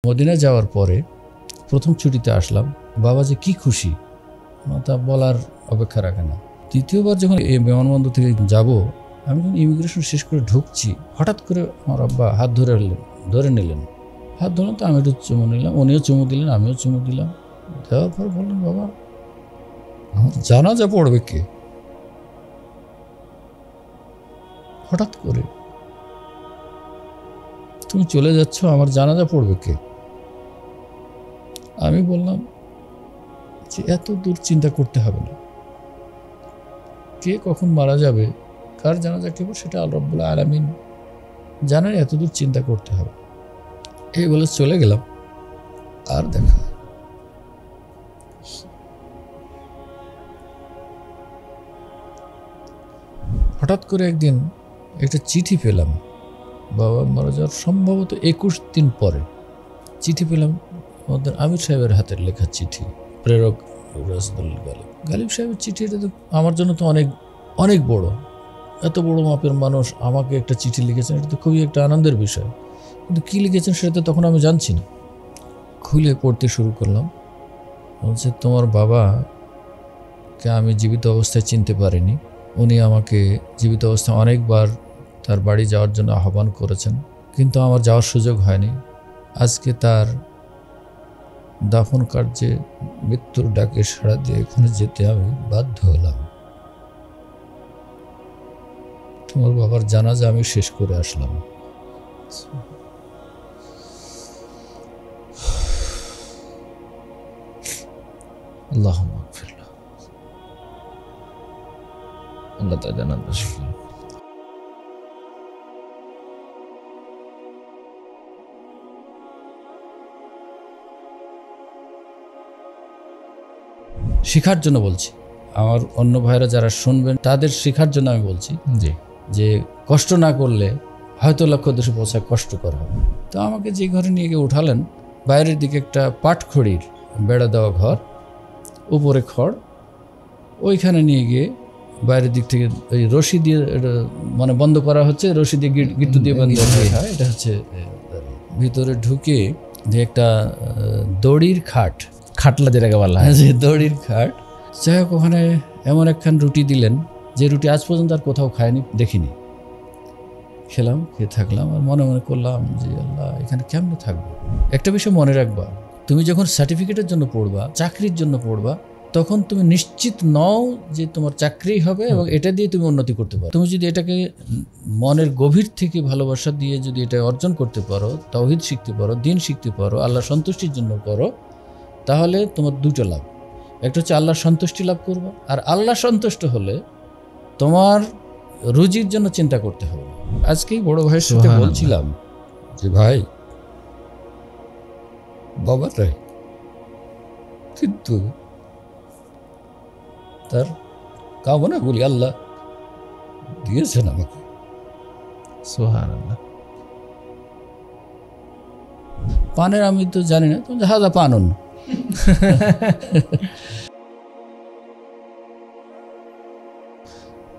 Medina যাওয়ার পরে প্রথম ছুটিতে আসলাম, বাবা যে কি খুশি তা বলার অপেক্ষা রাখে না। দ্বিতীয়বার যখন এই বিমানবন্দর থেকে যাব, আমি যখন ইমিগ্রেশন শেষ করে ঢুকছি, হঠাৎ করে আমার আব্বা হাত ধরে নিলেন। হাত ধরলেন তো আমি একটু চুমু নিলাম, উনিও চুমু দিলেন, আমিও চুমু দিলাম। দেওয়ার পর বললেন, বাবা আমার জানাজা পড়বে কে? হঠাৎ করে তুমি চলে যাচ্ছ, আমার জানাজা পড়বে কে? আমি বললাম যে এত দূর চিন্তা করতে হবে না, কে কখন মারা যাবে, কার জানাজা কেবল সেটা আল্লাহ রাব্বুল আলামিন জানেন, এত দূর চিন্তা করতে হবে। এই বলে চলে গেলাম, আর দেখা। হঠাৎ করে একদিন একটা চিঠি পেলাম, বাবা মারা যাওয়ার সম্ভবত 21 দিন পরে চিঠি পেলাম। আমাদের আমির সাহেবের হাতের লেখা চিঠি, প্রেরক রাসূল গালিব সাহেবের চিঠি। এটা তো আমার জন্য তো অনেক অনেক বড়, এত বড় মাপের মানুষ আমাকে একটা চিঠি লিখেছেন, এটা তো খুবই একটা আনন্দের বিষয়। কিন্তু কী লিখেছেন সেটা তো তখন আমি জানছি না। খুলে পড়তে শুরু করলাম। বলছে, তোমার বাবাকে আমি জীবিত অবস্থায় চিনতে পারিনি। উনি আমাকে জীবিত অবস্থায় অনেকবার তার বাড়ি যাওয়ার জন্য আহ্বান করেছেন, কিন্তু আমার যাওয়ার সুযোগ হয়নি। আজকে তার দাফন কার্যে মৃত্যুর ডাকে সাড়া দিয়ে এখানে যেতে আমি বাধ্য হলাম। তোমার বাবার জানাজা আমি শেষ করে আসলাম। আল্লাহুম্মা আগফির লাহু। আল্লাহ তাআলা জান্নাত নসিব করুন। শেখার জন্য বলছি, আমার অন্য ভাইরা যারা শুনবেন তাদের শেখার জন্য আমি বলছি যে কষ্ট না করলে হয়তো লক্ষ্য উদ্দেশ্যে পৌঁছায় কষ্টকর হবে। তো আমাকে যে ঘরে নিয়ে গিয়ে উঠালেন, বাইরের দিকে একটা পাটখড়ির বেড়া দেওয়া ঘর, উপরে খড়, ওইখানে নিয়ে গিয়ে বাইরের দিক থেকে ওই রশি দিয়ে মানে বন্ধ করা হচ্ছে, রশি দিয়ে গিট্টু দিয়ে বন্ধ হয়। এটা হচ্ছে ভিতরে ঢুকে যে একটা দড়ির খাটলা যেটাকে বলা হয়, যে দড়ির খাট। যাই হোক, ওখানে এমন একখান রুটি দিলেন যে রুটি আজ পর্যন্ত আর কোথাও খায়নি, দেখিনি। খেলাম, খেয়ে থাকলাম, আর মনে মনে করলাম যে আল্লাহ, এখানে কেমনে থাকবো। একটা বিষয় মনে রাখবা, তুমি যখন সার্টিফিকেটের জন্য পড়বা, চাকরির জন্য পড়বা, তখন তুমি নিশ্চিত নও যে তোমার চাকরি হবে এবং এটা দিয়ে তুমি উন্নতি করতে পারো। তুমি যদি এটাকে মনের গভীর থেকে ভালোবাসা দিয়ে যদি এটা অর্জন করতে পারো, তাওহীদ শিখতে পারো, দ্বীন শিখতে পারো, আল্লাহ সন্তুষ্টির জন্য করো, তাহলে তোমার দুটো লাভ। একটা হচ্ছে আল্লাহর সন্তুষ্টি লাভ করবা, আর আল্লাহ সন্তুষ্ট হলে তোমার রুজির জন্য চিন্তা করতে হবে। আজকেই বড় ভাইয়ের সাথে বলছিলাম যে ভাই, বাবাটাই কিন্তু তার কামনাগুলি আল্লাহ দিয়েছেন আমাকে। সুবহানাল্লাহ। পানের আমি তো জানি না, তুমি হাদা পানুন।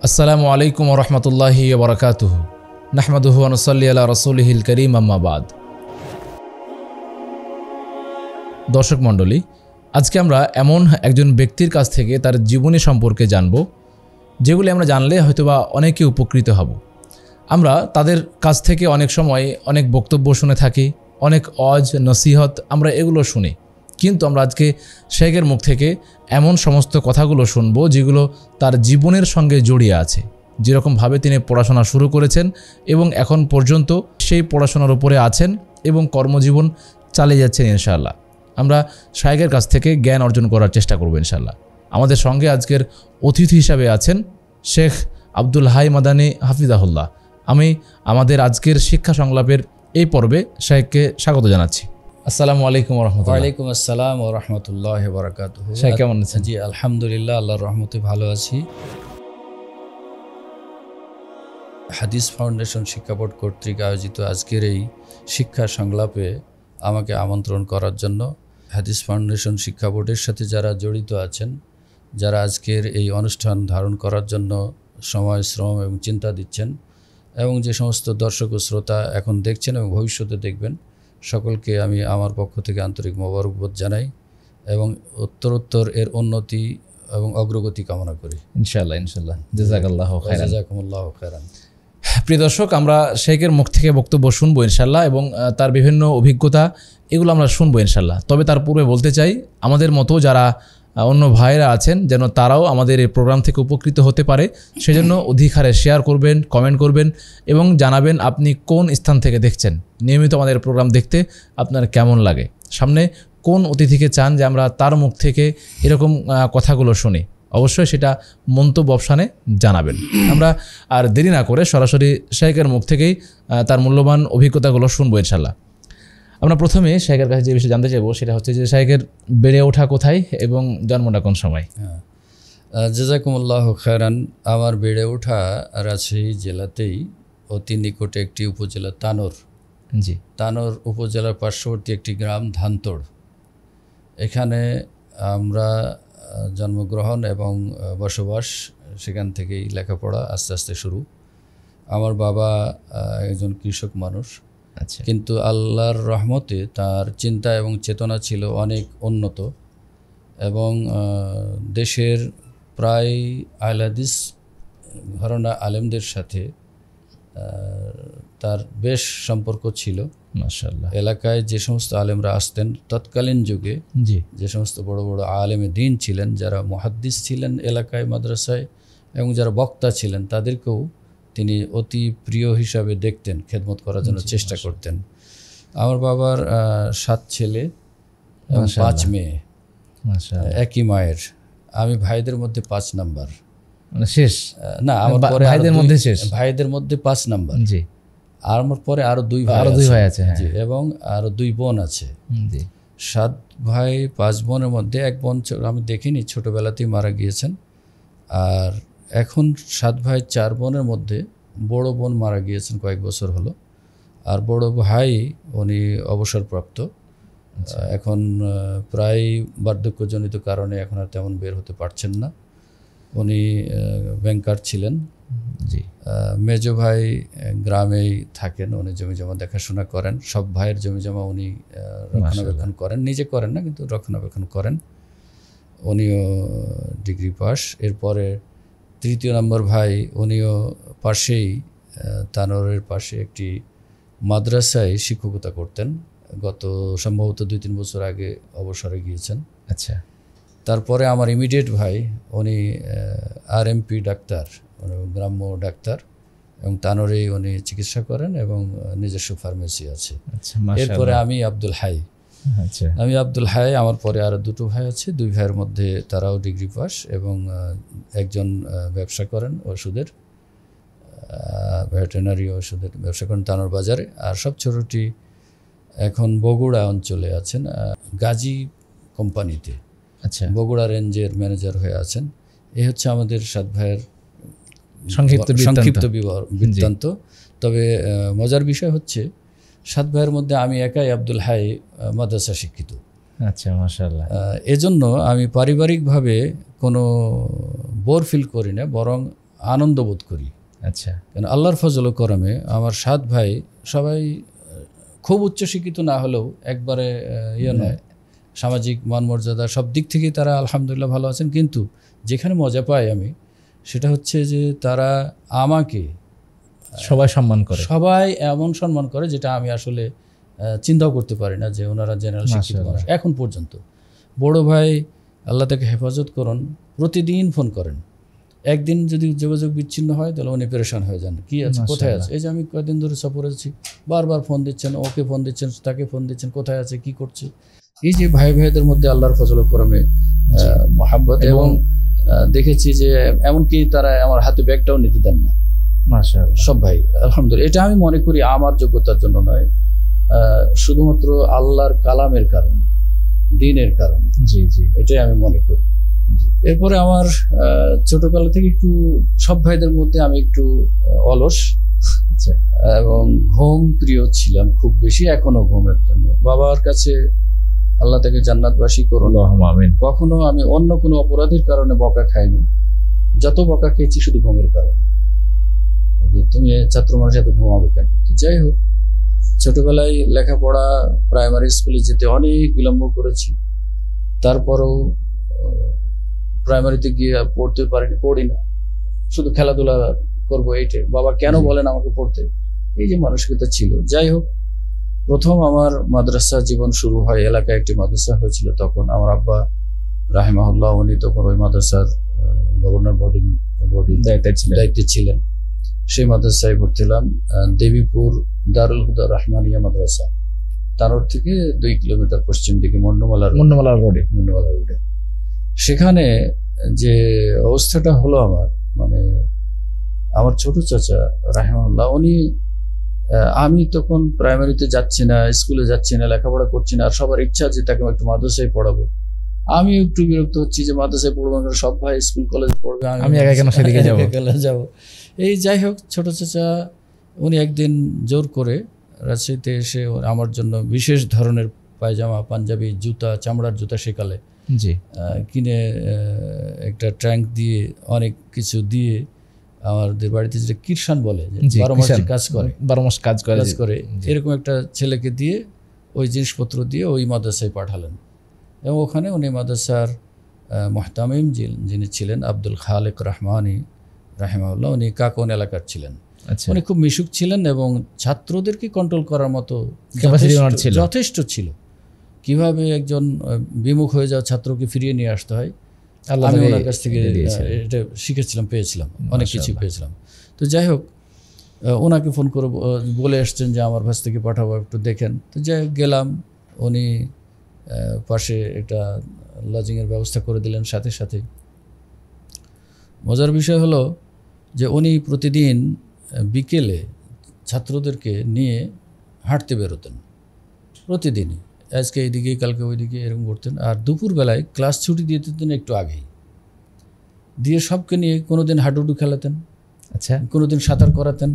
আসসালামু আলাইকুম ওয়া রাহমাতুল্লাহি ওয়া বারাকাতুহু। নাহমাদুহু ওয়া নুসাল্লি আলা রাসূলিহিল কারীম, আম্মা বাদ। দর্শক মণ্ডলী, আজকে আমরা এমন একজন ব্যক্তির কাছ থেকে তার জীবনী সম্পর্কে জানব, যেগুলি আমরা জানলে হয়তোবা অনেকে উপকৃত হব। আমরা তাদের কাছ থেকে অনেক সময় অনেক বক্তব্য শুনে থাকি, অনেক ওয়াজ নসিহত আমরা এগুলো শুনি, কিন্তু আমরা আজকে শেখের মুখ থেকে এমন সমস্ত কথাগুলো শুনব যেগুলো তার জীবনের সঙ্গে জড়িয়ে আছে। যেরকমভাবে তিনি পড়াশোনা শুরু করেছেন এবং এখন পর্যন্ত সেই পড়াশোনার উপরে আছেন এবং কর্মজীবন চালিয়ে যাচ্ছেন ইনশাআল্লাহ। আমরা শেখের কাছ থেকে জ্ঞান অর্জন করার চেষ্টা করব ইনশাআল্লাহ। আমাদের সঙ্গে আজকের অতিথি হিসাবে আছেন শেখ আব্দুল হাই মাদানী হাফিজাহুল্লাহ। আমি আমাদের আজকের শিক্ষা সংলাপের এই পর্বে শেখকে স্বাগত জানাচ্ছি। আসসালামু আলাইকুম ওয়া রাহমাতুল্লাহ। ওয়ালাইকুম আসসালাম ওয়া রাহমাতুল্লাহি ওয়া বারাকাতুহু। শেখ কেমন আছেন? জি আলহামদুলিল্লাহ, আল্লাহর রহমতে ভালো আছি। হাদিস ফাউন্ডেশন শিক্ষা বোর্ড কর্তৃক আয়োজিত আজকের এই শিক্ষা সংলাপে আমাকে আমন্ত্রণ করার জন্য, হাদিস ফাউন্ডেশন শিক্ষা বোর্ডের সাথে যারা জড়িত আছেন, যারা আজকের এই অনুষ্ঠান ধারণ করার জন্য সময়, শ্রম এবং চিন্তা দিচ্ছেন, এবং যে সমস্ত দর্শক ও শ্রোতা এখন দেখছেন এবং ভবিষ্যতে দেখবেন, সকলকে আমি আমার পক্ষ থেকে আন্তরিক মোবারকবাদ জানাই এবং উত্তরোত্তর এর উন্নতি এবং অগ্রগতি কামনা করি। ইনশাআল্লাহ ইনশাআল্লাহ। জাযাকাল্লাহু খাইরান। জাযাকুমুল্লাহু খাইরান। প্রিয় দর্শক, আমরা শেখের মুখ থেকে বক্তব্য শুনবো ইনশাআল্লাহ এবং তার বিভিন্ন অভিজ্ঞতা এগুলো আমরা শুনবো ইনশাআল্লাহ। তবে তার পূর্বে বলতে চাই, আমাদের মতো যারা অন্য ভাইরা আছেন যেন তারাও আমাদের এই প্রোগ্রাম থেকে উপকৃত হতে পারে, সেজন্য অধিক হারে শেয়ার করবেন, কমেন্ট করবেন এবং জানাবেন আপনি কোন স্থান থেকে দেখছেন, নিয়মিত আমাদের প্রোগ্রাম দেখতে আপনার কেমন লাগে, সামনে কোন অতিথিকে চান যে আমরা তার মুখ থেকে এরকম কথাগুলো শুনি। অবশ্যই সেটা মন্তব্য অপশানে জানাবেন। আমরা আর দেরি না করে সরাসরি শেখের মুখ থেকেই তার মূল্যবান অভিজ্ঞতাগুলো শুনবো ইনশাআল্লাহ। আমরা প্রথমে শেখের কাছে যে বিষয়ে জানতে চাইবো সেটা হচ্ছে যে শেখের বেড়ে ওঠা কোথায় এবং জন্মটা কোন সময়? জাযাকুমুল্লাহু খাইরান। আমার বেড়ে ওঠা রাজশাহী জেলাতেই, অতি নিকটে একটি উপজেলা তানোর। জি। তানোর উপজেলার পার্শ্ববর্তী একটি গ্রাম ধানতোড়। এখানে আমরা জন্মগ্রহণ এবং বসবাস, সেখান থেকেই লেখাপড়া আস্তে আস্তে শুরু। আমার বাবা একজন কৃষক মানুষ, আচ্ছা, কিন্তু আল্লাহর রহমতে তার চিন্তা এবং চেতনা ছিল অনেক উন্নত এবং দেশের প্রায় আহলে হাদিস ঘরানা আলেমদের সাথে তার বেশ সম্পর্ক ছিল। মাশাআল্লাহ। এলাকায় যে সমস্ত আলেমরা আসতেন তৎকালীন যুগে, জি, যে সমস্ত বড় বড় আলেমে দ্বীন ছিলেন, যারা মুহাদ্দিস ছিলেন এলাকায় মাদ্রাসায় এবং যারা বক্তা ছিলেন, তাদেরকেও তিনি অতি প্রিয় হিসাবে দেখতেন, খেদমত করার জন্য চেষ্টা করতেন। আমার বাবার 7 ছেলে এবং 5 মেয়ে, একই মায়ের। আমি ভাইদের মধ্যে 5 নাম্বার, মানে শেষ না, আমার পরে ভাইদের মধ্যে শেষ, ভাইদের মধ্যে 5 নাম্বার। জি। আর আমার পরে আরো 2 ভাই আছে, জি, এবং আরো 2 বোন আছে। জি। 7 ভাই 5 বোনের মধ্যে এক বোন আমি দেখিনি, ছোটবেলাতেই মারা গিয়েছেন। আর এখন 7 ভাই 4 বোনের মধ্যে বড় বোন মারা গিয়েছেন কয়েক বছর হলো, আর বড় ভাই উনি অবসরপ্রাপ্ত। এখন প্রায় বার্ধক্যজনিত কারণে এখন আর তেমন বের হতে পারছেন না। উনি ব্যাংকার ছিলেন। জি। মেজো ভাই গ্রামেই থাকেন, উনি জমি জমা দেখাশোনা করেন। সব ভাইয়ের জমি জমা উনি রক্ষণাবেক্ষণ করেন, নিজে করেন না কিন্তু রক্ষণাবেক্ষণ করেন। উনিও ডিগ্রি পাস। এরপরে 3য় নম্বর ভাই, উনিও পাশেই তানোরের পাশে একটি মাদ্রাসায় শিক্ষকতা করতেন। গত সম্ভবত 2-3 বছর আগে অবসরে গিয়েছেন। আচ্ছা। তারপরে আমার ইমিডিয়েট ভাই, উনি RMP ডাক্তার, গ্রাম্য ডাক্তার, এবং তানোরেই উনি চিকিৎসা করেন এবং নিজস্ব ফার্মেসি আছে। এরপরে আমি আব্দুল হাই। আচ্ছা। আমি আব্দুল হাই, আমার পরে আরও 2 ভাই আছে। 2 ভাইয়ের মধ্যে তারাও ডিগ্রি পাস এবং একজন ব্যবসা করেন ওষুধের, ভেটেরিনারি ওষুধের ব্যবসা করেন তানোর বাজারে। আর সব ছোটটি এখন বগুড়া অঞ্চলে আছেন, গাজী কোম্পানিতে। আচ্ছা। বগুড়া রেঞ্জের ম্যানেজার হয়ে আছেন। এই হচ্ছে আমাদের 7 ভাইয়ের সংক্ষিপ্ত বৃত্তান্ত। তবে মজার বিষয় হচ্ছে 7 ভাইয়ের মধ্যে আমি একাই আব্দুল হাই মাদ্রাসা শিক্ষিত। আচ্ছা, মাশাআল্লাহ। এজন্য আমি পারিবারিকভাবে কোনো বোর ফিল করি না, বরং আনন্দ বোধ করি। আচ্ছা। কেন আল্লাহর ফজল ও করমে আমার 7 ভাই সবাই খুব উচ্চশিক্ষিত না হলেও একবারে নয়, সামাজিক মান মর্যাদা সব দিক থেকেই তারা আলহামদুলিল্লাহ ভালো আছেন। কিন্তু যেখানে মজা পাই আমি, সেটা হচ্ছে যে তারা আমাকে সবাই সম্মান করে, সবাই এমন সম্মান করে যেটা আমি আসলে চিন্তাও করতে পারি না যে ওনারা জেনারেল শিক্ষিত মানুষ। এখন পর্যন্ত বড় ভাই, আল্লাহ তাকে হেফাজত করুন, প্রতিদিন ফোন করেন। একদিন যদি যোগাযোগ বিচ্ছিন্ন হয় তাহলে উনি পেরেশান হয়ে যান, কি আছে, কোথায় আছে। এই যে আমি কয়েকদিন ধরে সফরে আছি, বারবার ফোন দিচ্ছেন, ওকে ফোন দিচ্ছেন, তাকে ফোন দিচ্ছেন, কোথায় আছে, কি করছে। এই যে ভাই ভাইদের মধ্যে আল্লাহর ফজল করমে মহাব্বত। এবং দেখেছি যে এমনকি তারা আমার হাতে ব্যাগটাও নিতে দেন না, মাশাআল্লাহ, সব ভাই আলহামদুলিল্লাহ। এটা আমি মনে করি আমার যোগ্যতার জন্য নয়, শুধুমাত্র আল্লাহর কালামের কারণে, দ্বীনের কারণে। জি জি, এটাই আমি মনে করি। এরপরে আমার ছোটবেলা থেকে একটু সব ভাইদের মধ্যে আমি একটু অলস এবং ঘুম প্রিয় ছিলাম খুব বেশি, এখনো ঘুমের জন্য। বাবার কাছে আল্লাহ তাকে জান্নাতবাসী করুন, আমিন। কখনো আমি অন্য কোনো অপরাধের কারণে বকা খাইনি, যত বকা খেয়েছি শুধু ঘুমের কারণে, যে তুমি ছাত্র মানুষ এত ঘুমাবে কেন। তো যাই হোক, ছোটবেলায় লেখাপড়া প্রাইমারি স্কুলে যেতে অনেক বিলম্ব করেছি, তারপরেও প্রাইমারিতে গিয়ে পড়তে পারিনি, পড়ি না, শুধু খেলাধুলা করবো এইটাই। বাবা কেন বলেন আমাকে পড়তে, এই যে মানসিকতা ছিল। যাই হোক, প্রথম আমার মাদ্রাসা জীবন শুরু হয়, এলাকায় একটি মাদ্রাসা হয়েছিল তখন। আমার আব্বা রাহিমাহুল্লাহ উনি তখন ওই মাদ্রাসার গভর্নর বডির দায়িত্বে ছিলেন। সেই মাদ্রাসায় ভর্তি হলাম, দেবীপুর দারুল হুদা রহমানিয়া মাদ্রাসা, তানোর থেকে 2 কিলোমিটার পশ্চিম দিকে মন্ডমালা রোডে। সেখানে যে অবস্থাটা হলো আমার, মানে আমার ছোট চাচা রাহিমাহুল্লাহ উনি, আমি তখন প্রাইমারিতে যাচ্ছি না, স্কুলে যাচ্ছি না, লেখাপড়া করছি না, আর সবার ইচ্ছা যে তাকে একটু মাদ্রাসায় পড়াবো। আমি একটু বিরক্ত হচ্ছি যে মাদ্রাসায় পড়বো, সব ভাই স্কুল কলেজ পড়বে, আমি একা কেন সেদিকে যাবো। এই যাই হোক, ছোট চাচা উনি একদিন জোর করে রাজশাহীতে এসে আমার জন্য বিশেষ ধরনের পায়জামা, পাঞ্জাবি, জুতা, চামড়ার জুতা সেকালে কিনে একটা ট্যাঙ্ক দিয়ে অনেক কিছু দিয়ে, আমাদের বাড়িতে যেটা কিরসান বলে, 12 মাস কাজ করে, এরকম একটা ছেলেকে দিয়ে ওই জিনিসপত্র দিয়ে ওই মাদ্রাসায় পাঠালেন। এবং ওখানে উনি মাদ্রাসার মুহতামিম যিনি ছিলেন আব্দুল খালেক রহমানি রাহিমাহুল্লাহ, উনি কাকন এলাকার ছিলেন। উনি খুব মিশুক ছিলেন এবং ছাত্রদেরকে কন্ট্রোল করার মতো যথেষ্ট ছিল। কিভাবে একজন বিমুখ হয়ে যাওয়া ছাত্রকে ফিরিয়ে নিয়ে আসতে হয়, আমি ওনার কাছ থেকে এটা শিখেছিলাম, পেয়েছিলাম, অনেক কিছু পেয়েছিলাম। তো যাই হোক, ওনাকে ফোন করে বলে আসছেন যে আমার কাছ থেকে পাঠাবো, একটু দেখেন। তো যাই হোক গেলাম, উনি পাশে একটা লজিংয়ের ব্যবস্থা করে দিলেন। সাথে সাথে মজার বিষয় হলো যে উনি প্রতিদিন বিকেলে ছাত্রদেরকে নিয়ে হাঁটতে বেরোতেন, প্রতিদিনই, আজকে এইদিকে কালকে ওইদিকে এরকম করতেন। আর দুপুরবেলায় ক্লাস ছুটি দিয়ে দিতেন একটু আগেই, দিয়ে সবকে নিয়ে কোনোদিন হাডুডু খেলাতেন, কোনোদিন সাঁতার করাতেন,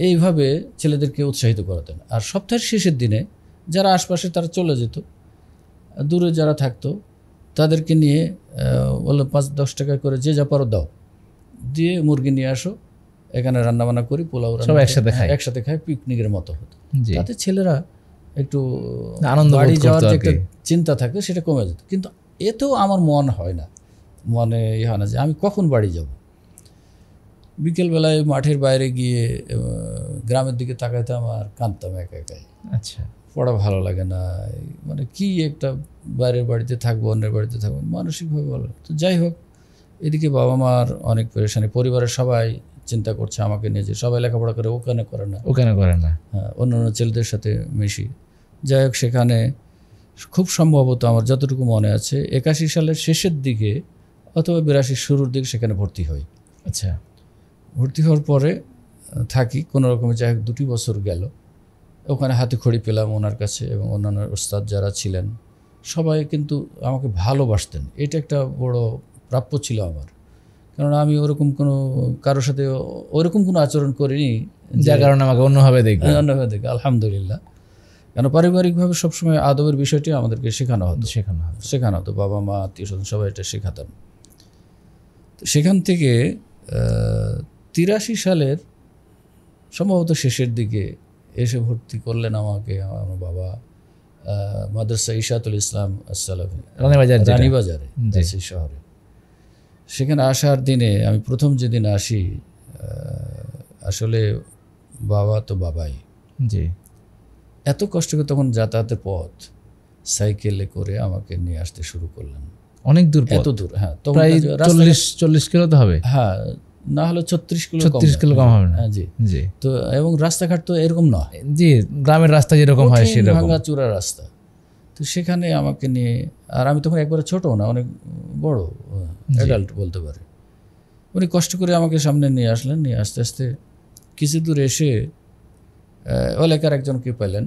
এইভাবে ছেলেদেরকে উৎসাহিত করাতেন। আর সপ্তাহের শেষের দিনে যারা আশপাশে তারা চলে যেত, দূরে যারা থাকতো তাদেরকে নিয়ে বললো 5-10 টাকা করে যে যা পারো দাও, দিয়ে মুরগি নিয়ে আসো, এখানে রান্নাবান্না করি, পোলাও একসাথে খায়, পিকনিকের মতো হতো। তাতে ছেলেরা একটু বাড়ি যাওয়ার যে একটা চিন্তা থাকে সেটা কমে যেত। কিন্তু এতেও আমার মন হয় না, মনে হয় না যে আমি কখন বাড়ি যাব। বিকেলবেলায় মাঠের বাইরে গিয়ে গ্রামের দিকে তাকাইতাম আর কাঁদতাম একা একাই। আচ্ছা, পড়া ভালো লাগে না, মানে কি একটা বাইরের বাড়িতে থাকবো, অন্যের বাড়িতে থাকবো, মানসিকভাবে ভালো। তো যাই হোক, এদিকে বাবা মার অনেক পেরেশানি, পরিবারের সবাই চিন্তা করছে আমাকে নিয়ে, যে সবাই লেখাপড়া করে, ওখানে করে না, হ্যাঁ, অন্য ছেলেদের সাথে মিশি। যাই হোক, সেখানে খুব সম্ভবত আমার যতটুকু মনে আছে 81 সালের শেষের দিকে অথবা 82 শুরুর দিকে সেখানে ভর্তি হই। আচ্ছা, ভর্তি হওয়ার পরে থাকি কোনো রকমে, যাই হোক 2 বছর গেল। ওখানে হাতে খড়ি পেলাম ওনার কাছে, এবং অন্যান্য ওস্তাদ যারা ছিলেন সবাই কিন্তু আমাকে ভালোবাসতেন। এটা একটা বড় প্রাপ্য ছিল আমার, কারণ আমি ওরকম কোনো কারোর সাথে ওরকম কোনো আচরণ করিনি যার কারণে আমাকে অন্যভাবে দেখবে। আলহামদুলিল্লাহ, কেন পারিবারিকভাবে সবসময় আদবের বিষয়টি আমাদেরকে শেখানো হতো, বাবা মা আত্মীয় স্বজন সবাই এটা শেখাতেন। তো সেখান থেকে 83 সালের সম্ভবত শেষের দিকে এসে ভর্তি করলেন আমাকে আমার বাবা মাদ্রাসা ইশাতুল ইসলাম আসসালাফি, রানীবাজারে, রাজশাহী শহরে। সেখানে আসার দিনে আমি প্রথম যেদিন আসি, আসলে বাবা তো বাবাই, এত কষ্ট করে তখন যাতায়াতের পথ সাইকেলে করে আমাকে নিয়ে আসতে শুরু করলেন। অনেক দূর, এত দূর, হ্যাঁ, প্রায় 40 কিলো তো হবে, হ্যাঁ, না হলে 36 কিলো কম হবে না। জি। তো এবং রাস্তাঘাট তো এরকম নয়, জি, গ্রামের রাস্তা যেরকম হয় সেরকম ভাঙা চূড়া রাস্তা। তো সেখানে আমাকে নিয়ে, আর আমি তখন একবারে ছোট না, অনেক বড় অ্যাডাল্ট বলতে পারে। উনি কষ্ট করে আমাকে সামনে নিয়ে আসলেন। নিয়ে আস্তে আস্তে কিছু দূর এসে এলাকার একজনকে পেলেন,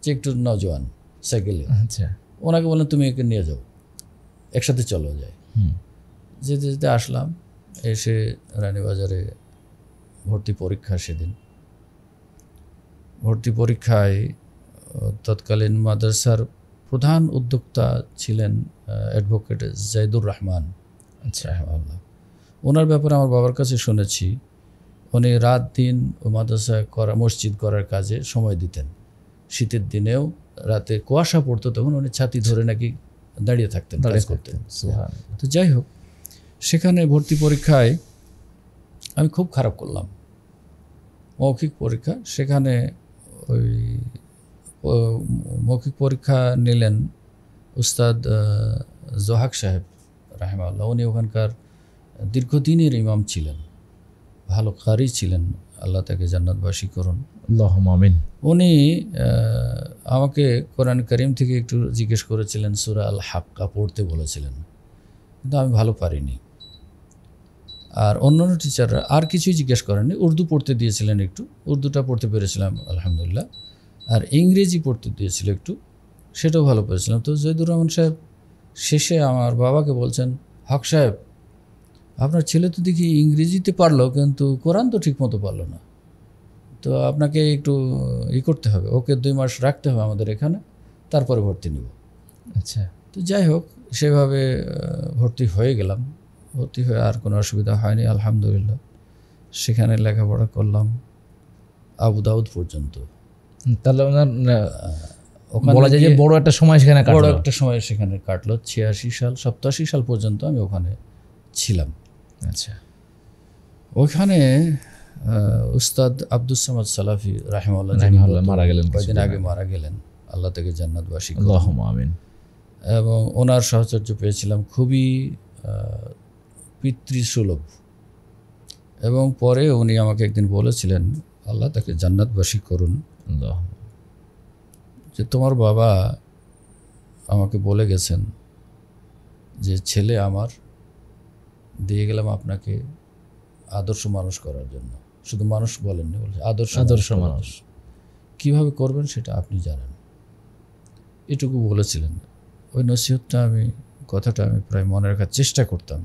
যে একটু নজওয়ান সাইকেলে। আচ্ছা, ওনাকে বললেন তুমি একে নিয়ে যাও, একসাথে চলো যায়। যেতে যেতে আসলাম, এসে রানীবাজারে ভর্তি পরীক্ষা। সেদিন ভর্তি পরীক্ষায় তৎকালীন মাদ্রাসার প্রধান উদ্যোক্তা ছিলেন অ্যাডভোকেট জাইদুর রহমান। আচ্ছা, ওনার ব্যাপারে আমার বাবার কাছে শুনেছি, উনি রাত দিন মাদ্রাসা করা, মসজিদ করার কাজে সময় দিতেন। শীতের দিনেও রাতে কুয়াশা পড়তো, তখন উনি ছাতি ধরে নাকি দাঁড়িয়ে থাকতেন, কাজ করতেন। তো যাই হোক, সেখানে ভর্তি পরীক্ষায় আমি খুব খারাপ করলাম, মৌখিক পরীক্ষা। সেখানে ওই মৌখিক পরীক্ষা নিলেন উস্তাদ জোহাক সাহেব রাহিমাহুল্লাহ। উনি ওখানকার দীর্ঘদিনের ইমাম ছিলেন, ভালো কারি ছিলেন, আল্লাহ তাকে জান্নাতবাসী করুন, আল্লাহুম্মা আমিন। উনি আমাকে কোরআন কারীম থেকে একটু জিজ্ঞেস করেছিলেন, সূরা আল হাক্কা পড়তে বলেছিলেন, কিন্তু আমি ভালো পারিনি। আর অন্যান্য টিচাররা আর কিছুই জিজ্ঞেস করেননি, উর্দু পড়তে দিয়েছিলেন একটু, উর্দুটা পড়তে পেরেছিলাম আলহামদুলিল্লাহ। আর ইংরেজি পড়তে দিয়েছিল একটু, সেটাও ভালো পেরেছিলাম। তো জহিদুর রহমান সাহেব শেষে আমার বাবাকে বলছেন, হক সাহেব, আপনার ছেলে তো দেখি ইংরেজিতে পারলো, কিন্তু কোরআন তো ঠিক মতো পারলো না, তো আপনাকে একটু করতে হবে, ওকে 2 মাস রাখতে হবে আমাদের এখানে, তারপরে ভর্তি নিব। আচ্ছা। তো যাই হোক, সেভাবে ভর্তি হয়ে গেলাম। ভর্তি হয়ে আর কোনো অসুবিধা হয়নি আলহামদুলিল্লাহ। সেখানে লেখাপড়া করলাম আবু দাউদ পর্যন্ত। তাহলে ওনার বলা যায় যে বড় একটা সময় সেখানে কাটলো। বড় একটা সময় সেখানে কাটলো। 86 সাল 87 সাল পর্যন্ত আমি ওখানে ছিলাম। আচ্ছা। ওখানে উস্তাদ আব্দুস সামাদ সালাফি রাহিমাহুল্লাহ মারা গেলেন, কয়েকদিন আগে মারা গেলেন, আল্লাহ তাকে জান্নাতবাসী করুন, আল্লাহুম্মা আমিন। এবং ওনার সাহচর্য পেয়েছিলাম খুবই পিতৃসুলভ। এবং পরে উনি আমাকে একদিন বলেছিলেন, আল্লাহ তাকে জান্নাতবাসী করুন, যে তোমার বাবা আমাকে বলে গেছেন যে ছেলে আমার, দিয়ে গেলাম আপনাকে আদর্শ মানুষ করার জন্য। শুধু মানুষ বলেননি, বলছে আদর্শ মানুষ। কিভাবে করবেন সেটা আপনি জানেন, এটুকু বলেছিলেন। ওই নসিহতটা কথাটা আমি প্রায় মনে রাখার চেষ্টা করতাম,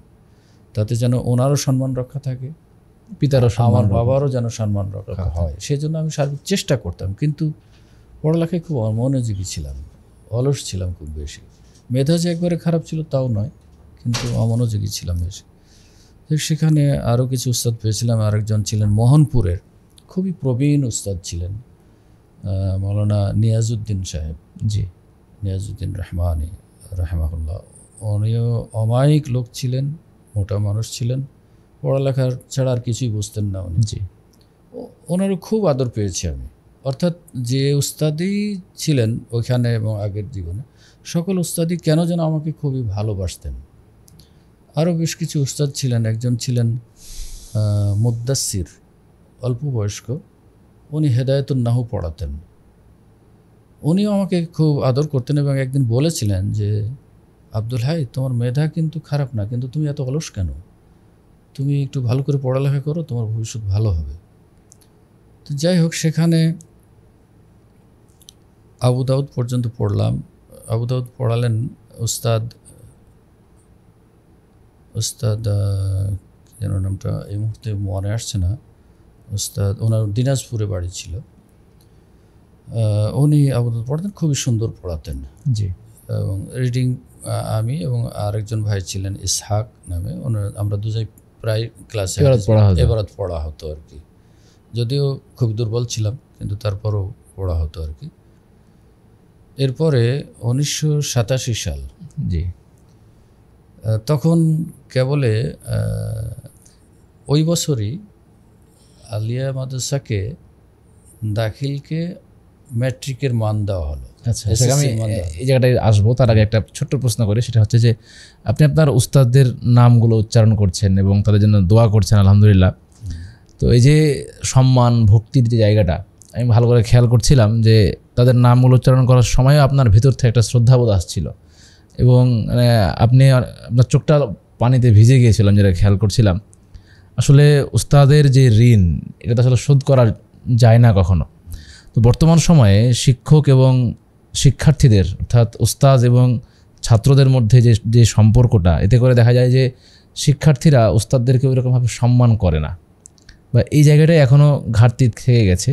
তাতে যেন ওনারও সম্মান রক্ষা থাকে, পিতারও, আমার বাবারও যেন সম্মান রক্ষা হয়, সেজন্য আমি সার্বিক চেষ্টা করতাম। কিন্তু পড়ালেখায় খুব অমনোযোগী ছিলাম, অলস ছিলাম খুব বেশি। মেধা যে একবারে খারাপ ছিল তাও নয়, কিন্তু অমনোযোগী ছিলাম বেশি। সেখানে আরও কিছু উস্তাদ পেয়েছিলাম। আরেকজন ছিলেন মোহনপুরের, খুবই প্রবীণ উস্তাদ ছিলেন, মৌলানা নিয়াজউদ্দিন সাহেব। জি, নিয়াজউদ্দিন রহমানি রাহিমাহুল্লাহ। উনিও অমায়িক লোক ছিলেন, মোটা মানুষ ছিলেন, পড়ালেখার ছাড়া আর কিছুই বুঝতেন না উনি। জি, ওনারও খুব আদর পেয়েছি আমি। অর্থাৎ যে উস্তাদই ছিলেন ওইখানে এবং আগের জীবনে, সকল উস্তাদই কেন যেন আমাকে খুবই ভালোবাসতেন। আরও বেশ কিছু উস্তাদ ছিলেন। একজন ছিলেন মুদ্দাসির, অল্প বয়স্ক, উনি হেদায়েতুন নাহু পড়াতেন। উনিও আমাকে খুব আদর করতেন এবং একদিন বলেছিলেন যে, আব্দুল হাই, তোমার মেধা কিন্তু খারাপ না, কিন্তু তুমি এত অলস কেন? তুমি একটু ভালো করে পড়ালেখা করো, তোমার ভবিষ্যৎ ভালো হবে। তো যাই হোক, সেখানে আবু দাউদ পর্যন্ত পড়লাম। আবু দাউদ পড়ালেন উস্তাদ যেন নামটা এই মুহূর্তে মনে আসছে না, উস্তাদ, ওনার দিনাজপুরে বাড়ি ছিল। উনি আবু দাউদ পড়াতেন, খুবই সুন্দর পড়াতেন। জি। এবং রিডিং আমি এবং আরেকজন ভাই ছিলেন ইসহাক নামে, আমরা দুজনে প্রায় ক্লাসে এবারত পড়া হতো আর কি। যদিও খুব দুর্বল ছিলাম, কিন্তু তারপরও পড়া হতো আর কি। এরপরে 1987 সাল, জি, তখন কেবলে ওই বছরই আলিয়া মাদ্রাসাকে দাখিলকে ম্যাট্রিকের মান দেওয়া হলো। আচ্ছা, আমি এই জায়গাটায় আসবো, তার আগে একটা ছোট্ট প্রশ্ন করি। সেটা হচ্ছে যে আপনি আপনার উস্তাদদের নামগুলো উচ্চারণ করছেন এবং তাদের জন্য দোয়া করছেন, আলহামদুলিল্লাহ। তো এই যে সম্মান ভক্তির যে জায়গাটা, আমি ভালো করে খেয়াল করছিলাম যে তাদের নামগুলো উচ্চারণ করার সময়ও আপনার ভিতর থেকে একটা শ্রদ্ধাবোধ আসছিল এবং আপনার চোখটা পানিতে ভিজে গিয়েছিলাম, যেটা খেয়াল করছিলাম। আসলে উস্তাদের যে ঋণ, এটা তো আসলে শোধ করা যায় না কখনো। তো বর্তমান সময়ে শিক্ষক এবং শিক্ষার্থীদের, অর্থাৎ উস্তাদ এবং ছাত্রদের মধ্যে যে সম্পর্কটা, এতে করে দেখা যায় যে শিক্ষার্থীরা উস্তাদদেরকে ওইরকমভাবে সম্মান করে না, বা এই জায়গাটাই এখনও ঘাটতি থেকে গেছে।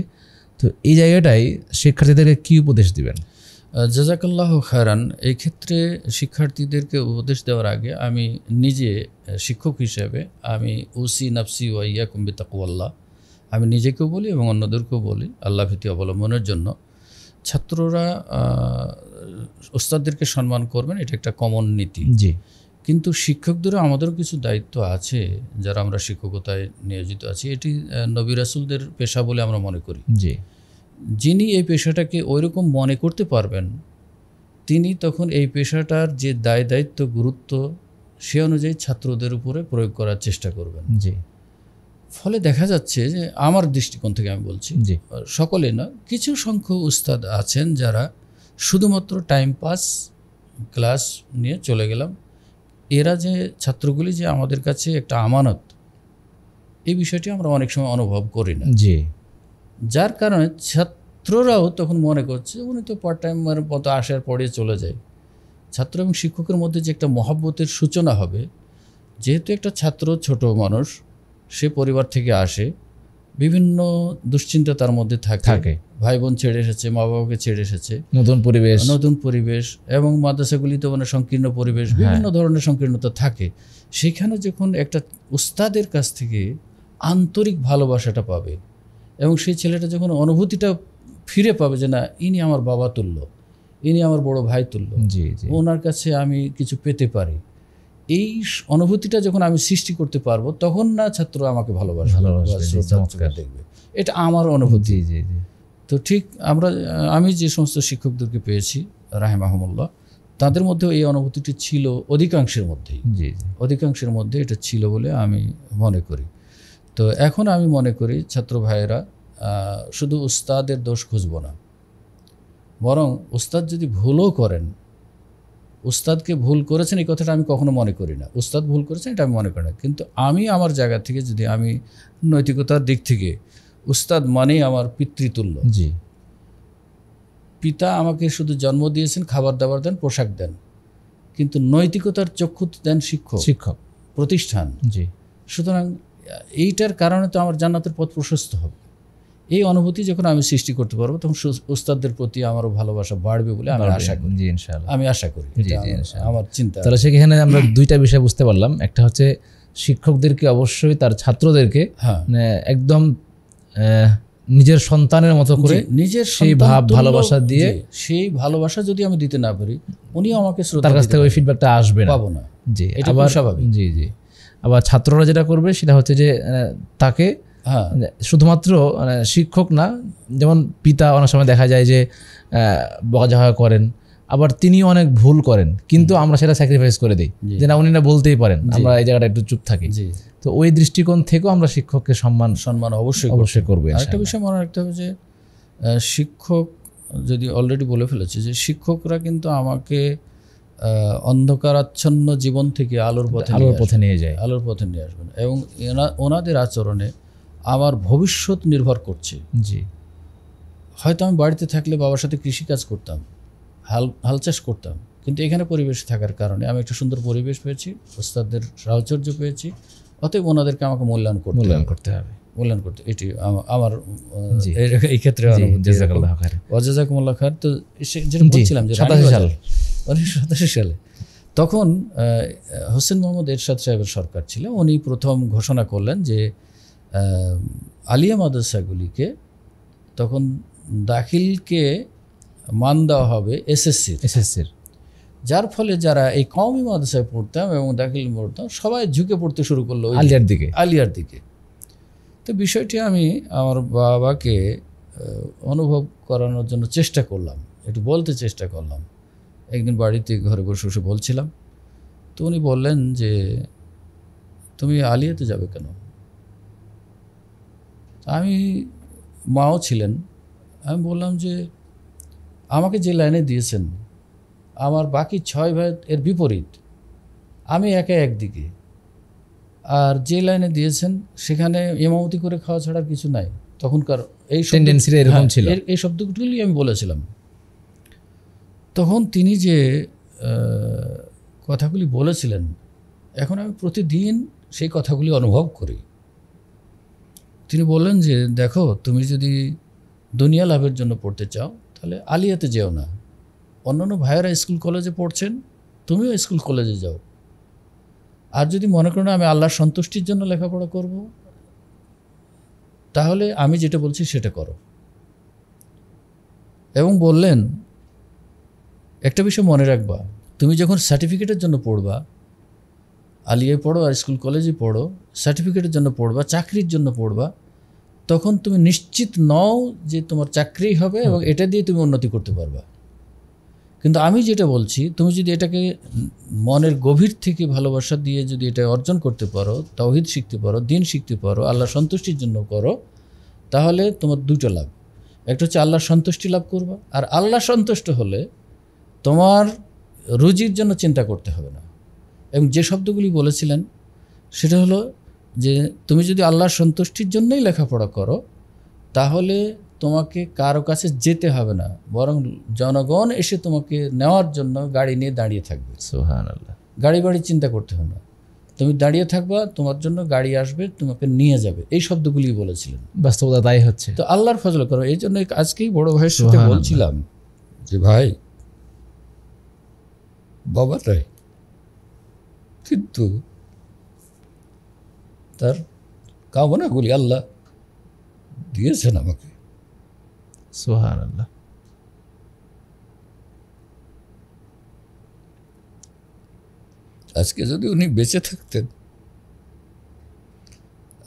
তো এই জায়গাটাই শিক্ষার্থীদেরকে কী উপদেশ দিবেন? জাযাকাল্লাহ খায়রান। এই ক্ষেত্রে শিক্ষার্থীদেরকে উপদেশ দেওয়ার আগে আমি নিজে শিক্ষক হিসেবে আমি উসি নাফসি ওয়া ইয়াকুম বিতাকওয়াল্লাহ, আমি নিজেকেও বলি এবং অন্যদেরকেও বলি আল্লাহ ভীতি অবলম্বনের জন্য ছাত্ররা ওস্তাদদেরকে সম্মান করবেন, এটা একটা কমন নীতি। জি। কিন্তু শিক্ষকদেরও আমাদেরও কিছু দায়িত্ব আছে, যারা আমরা শিক্ষকতায় নিয়োজিত আছি। এটি নবী রাসূলদের পেশা বলে আমরা মনে করি। জি। যিনি এই পেশাটাকে ওইরকম মনে করতে পারবেন, তিনি তখন এই পেশাটার যে দায় দায়িত্ব গুরুত্ব সে অনুযায়ী ছাত্রদের উপরে প্রয়োগ করার চেষ্টা করবেন। জি। ফলে দেখা যাচ্ছে যে আমার দৃষ্টিকোণ থেকে আমি বলছি, জি। সকলে না, কিছু সংখ্যক উস্তাদ আছেন যারা শুধুমাত্র টাইম পাস ক্লাস নিয়ে চলে গেলাম। এরা যে ছাত্রগুলি যে আমাদের কাছে একটা আমানত, এই বিষয়টি আমরা অনেক সময় অনুভব করি না। জি। যার কারণে ছাত্ররাও তখন মনে করছে উনি তো পার্ট টাইমের মতো আসার পরে চলে যায়। ছাত্র এবং শিক্ষকের মধ্যে যে একটা মহব্বতের সূচনা হবে, যেহেতু একটা ছাত্র ছোট মানুষ, সে পরিবার থেকে আসে, বিভিন্ন দুশ্চিন্তা তার মধ্যে থাকে। ভাই বোন ছেড়ে এসেছে, মা বাবাকে ছেড়ে এসেছে, নতুন পরিবেশ এবং মাদ্রাসাগুলিতে মানে সংকীর্ণ পরিবেশ, বিভিন্ন ধরনের সংকীর্ণতা থাকে। সেখানে যখন একটা উস্তাদের কাছ থেকে আন্তরিক ভালোবাসাটা পাবে এবং সেই ছেলেটা যখন অনুভূতিটা ফিরে পাবে যে না, ইনি আমার বাবা তুল্য, ইনি আমার বড় ভাই তুল্য, ওনার কাছে আমি কিছু পেতে পারি, এই অনুভূতিটা যখন আমি সৃষ্টি করতে পারবো, তখন না ছাত্র আমাকে ভালোবাসবে, দেখবে। এটা আমার অনুভূতি। তো ঠিক আমি যে সমস্ত শিক্ষকদেরকে পেয়েছি রাহিমাহুমুল্লাহ, তাদের মধ্যেও এই অনুভূতিটি ছিল অধিকাংশের মধ্যে এটা ছিল বলে আমি মনে করি। তো এখন আমি মনে করি ছাত্র ভাইয়েরা শুধু উস্তাদের দোষ খুঁজবো না, বরং উস্তাদ যদি ভুলও করেন, উস্তাদকে ভুল করেছেন এই কথাটা আমি কখনো মনে করি না, উস্তাদ ভুল করেছেন এটা আমি মনে করি না। কিন্তু আমি আমার জায়গা থেকে যদি আমি নৈতিকতার দিক থেকে, উস্তাদ মানেই আমার পিতৃতুল্য। জি। পিতা আমাকে শুধু জন্ম দিয়েছেন, খাবার দাবার দেন, পোশাক দেন, কিন্তু নৈতিকতার চক্ষু দেন শিক্ষক প্রতিষ্ঠান। জি। সুতরাং এইটার কারণে তো আমার জান্নাতের পথ প্রশস্ত হবে। এই অনুভূতি যখন আমি সৃষ্টি করতে পারবো, তখন উস্তাদদের প্রতি আমারও ভালোবাসা বাড়বে বলে আমি আশা করি। জি, ইনশাআল্লাহ। আমি আশা করি, আমার চিন্তা। তাহলে সেখানে আমরা দুইটা বিষয় বুঝতে পারলাম। একটা হচ্ছে শিক্ষকদেরকে অবশ্যই তার ছাত্রদেরকে একদম নিজের সন্তানের মতো করে নিজের সেই ভালোবাসা দিয়ে, সেই ভালোবাসা যদি আমি দিতে না পারি, উনিও আমাকে তার কাছ থেকে ওই ফিডব্যাকটা আসবে না, পাবো না। জি, আবার স্বাভাবিক। জি জি। আবার ছাত্ররা যেটা করবে সেটা হচ্ছে যে তাকে শুধুমাত্র শিক্ষক না, যেমন পিতা অনেক সময় দেখা যায় যে বকাঝকা করেন, আবার তিনিও অনেক ভুল করেন, কিন্তু আমরা সেটা স্যাক্রিফাইস করে দিই যে না, উনি না বলতেই পারেন, আমরা এই জায়গাটা একটু চুপ থাকি। তো ওই দৃষ্টিকোণ থেকেও আমরা শিক্ষককে সম্মান অবশ্যই করবো। আরেকটা বিষয় মনে রাখতে হবে যে শিক্ষক, যদি অলরেডি বলে ফেলেছি যে শিক্ষকরা কিন্তু আমাকে অন্ধকারাচ্ছন্ন জীবন থেকে আলোর পথে নিয়ে যায়, আলোর পথে নিয়ে আসবেন। এবং ওনাদের আচরণে আমার ভবিষ্যৎ নির্ভর করছে। জি। হয়তো আমি বাড়িতে থাকলে বাবার সাথে কৃষিকাজ করতাম, হাল চাষ করতাম, কিন্তু এখানে পরিবেশ থাকার কারণে আমি একটা সুন্দর পরিবেশ পেয়েছি, ওস্তাদদের সাহচর্য পেয়েছি, অতএব ওনাদেরকে আমাকে মূল্যায়ন করতে হবে। এটি আমার এই ক্ষেত্রে জাযাকুমুল্লাহ খায়র। তো যেটা বলছিলাম যে 1987 সালে তখন হোসেন মোহাম্মদ এরশাদ সাহেবের সরকার ছিল। উনি প্রথম ঘোষণা করলেন যে আলিয়া মাদ্রাসাগুলিকে তখন দাখিলকে মান দেওয়া হবে এসএসসির, যার ফলে যারা এই কওমি মাদ্রাসায় পড়তাম এবং দাখিল পড়তাম, সবাই ঝুঁকে পড়তে শুরু করলো আলিয়ার দিকে। তো বিষয়টি আমি আমার বাবাকে অনুভব করানোর জন্য চেষ্টা করলাম, একটু বলতে চেষ্টা করলাম। একদিন বাড়িতে ঘরে বসে বলছিলাম, তো উনি বললেন যে তুমি আলিয়াতে যাবে কেন? আমি, মাও ছিলেন, আমি বললাম যে আমাকে যে লাইনে দিয়েছেন, আমার বাকি 6 ভাই এর বিপরীত, আমি একা একদিকে, আর যে লাইনে দিয়েছেন সেখানে ইমামতি করে খাওয়া ছাড়া কিছু নাই। তখনকার এই টেন্ডেন্সিটা এরকম ছিল, এই শব্দগুলি আমি বলেছিলাম। তখন তিনি যে কথাগুলি বলেছিলেন, এখন আমি প্রতিদিন সেই কথাগুলি অনুভব করি। তিনি বললেন যে দেখো, তুমি যদি দুনিয়া লাভের জন্য পড়তে চাও তাহলে আলিয়াতে যেও না, অন্যান্য ভাইয়েরা স্কুল কলেজে পড়ছেন, তুমিও স্কুল কলেজে যাও। আর যদি মনে করো না আমি আল্লাহর সন্তুষ্টির জন্য লেখাপড়া করব, তাহলে আমি যেটা বলছি সেটা করো। এবং বললেন একটা বিষয় মনে রাখবা, তুমি যখন সার্টিফিকেটের জন্য পড়বা, আলিয়ায় পড়ো আর স্কুল কলেজে পড়ো, সার্টিফিকেটের জন্য পড়বা, চাকরির জন্য পড়বা, তখন তুমি নিশ্চিত নও যে তোমার চাকরি হবে এবং এটা দিয়ে তুমি উন্নতি করতে পারবা। কিন্তু আমি যেটা বলছি, তুমি যদি এটাকে মনের গভীর থেকে ভালোবাসা দিয়ে যদি এটা অর্জন করতে পারো, তাওহীদ শিখতে পারো, দ্বীন শিখতে পারো, আল্লাহ সন্তুষ্টির জন্য করো, তাহলে তোমার দুটো লাভ। একটা হচ্ছে আল্লাহর সন্তুষ্টি লাভ করবা, আর আল্লাহ সন্তুষ্ট হলে তোমার রুজির জন্য চিন্তা করতে হবে না। এবং যে শব্দগুলি বলেছিলেন সেটা হলো যে তুমি যদি আল্লাহর সন্তুষ্টির জন্যই লেখাপড়া করো, তাহলে তোমাকে কারো কাছে যেতে হবে না, বরং জনগণ এসে তোমাকে নেওয়ার জন্য গাড়ি নিয়ে দাঁড়িয়ে থাকবে। সুবহানাল্লাহ। গাড়ি বাড়ি চিন্তা করতে হবে না, তুমি দাঁড়িয়ে থাকবা, তোমার জন্য গাড়ি আসবে, তোমাকে নিয়ে যাবে। এই শব্দগুলি বলেছিলেন। বাস্তবতা তাই হচ্ছে। তো আল্লাহর ফজল করো। এই জন্য আজকেই বড় ভাইয়ের সাথে বলছিলাম যে ভাই, বাবাটাই কিন্তু তার কামনাগুলি আল্লাহ দিয়েছেন আমাকে। সুবহানাল্লাহ। আজকে যদি উনি বেঁচে থাকতেন,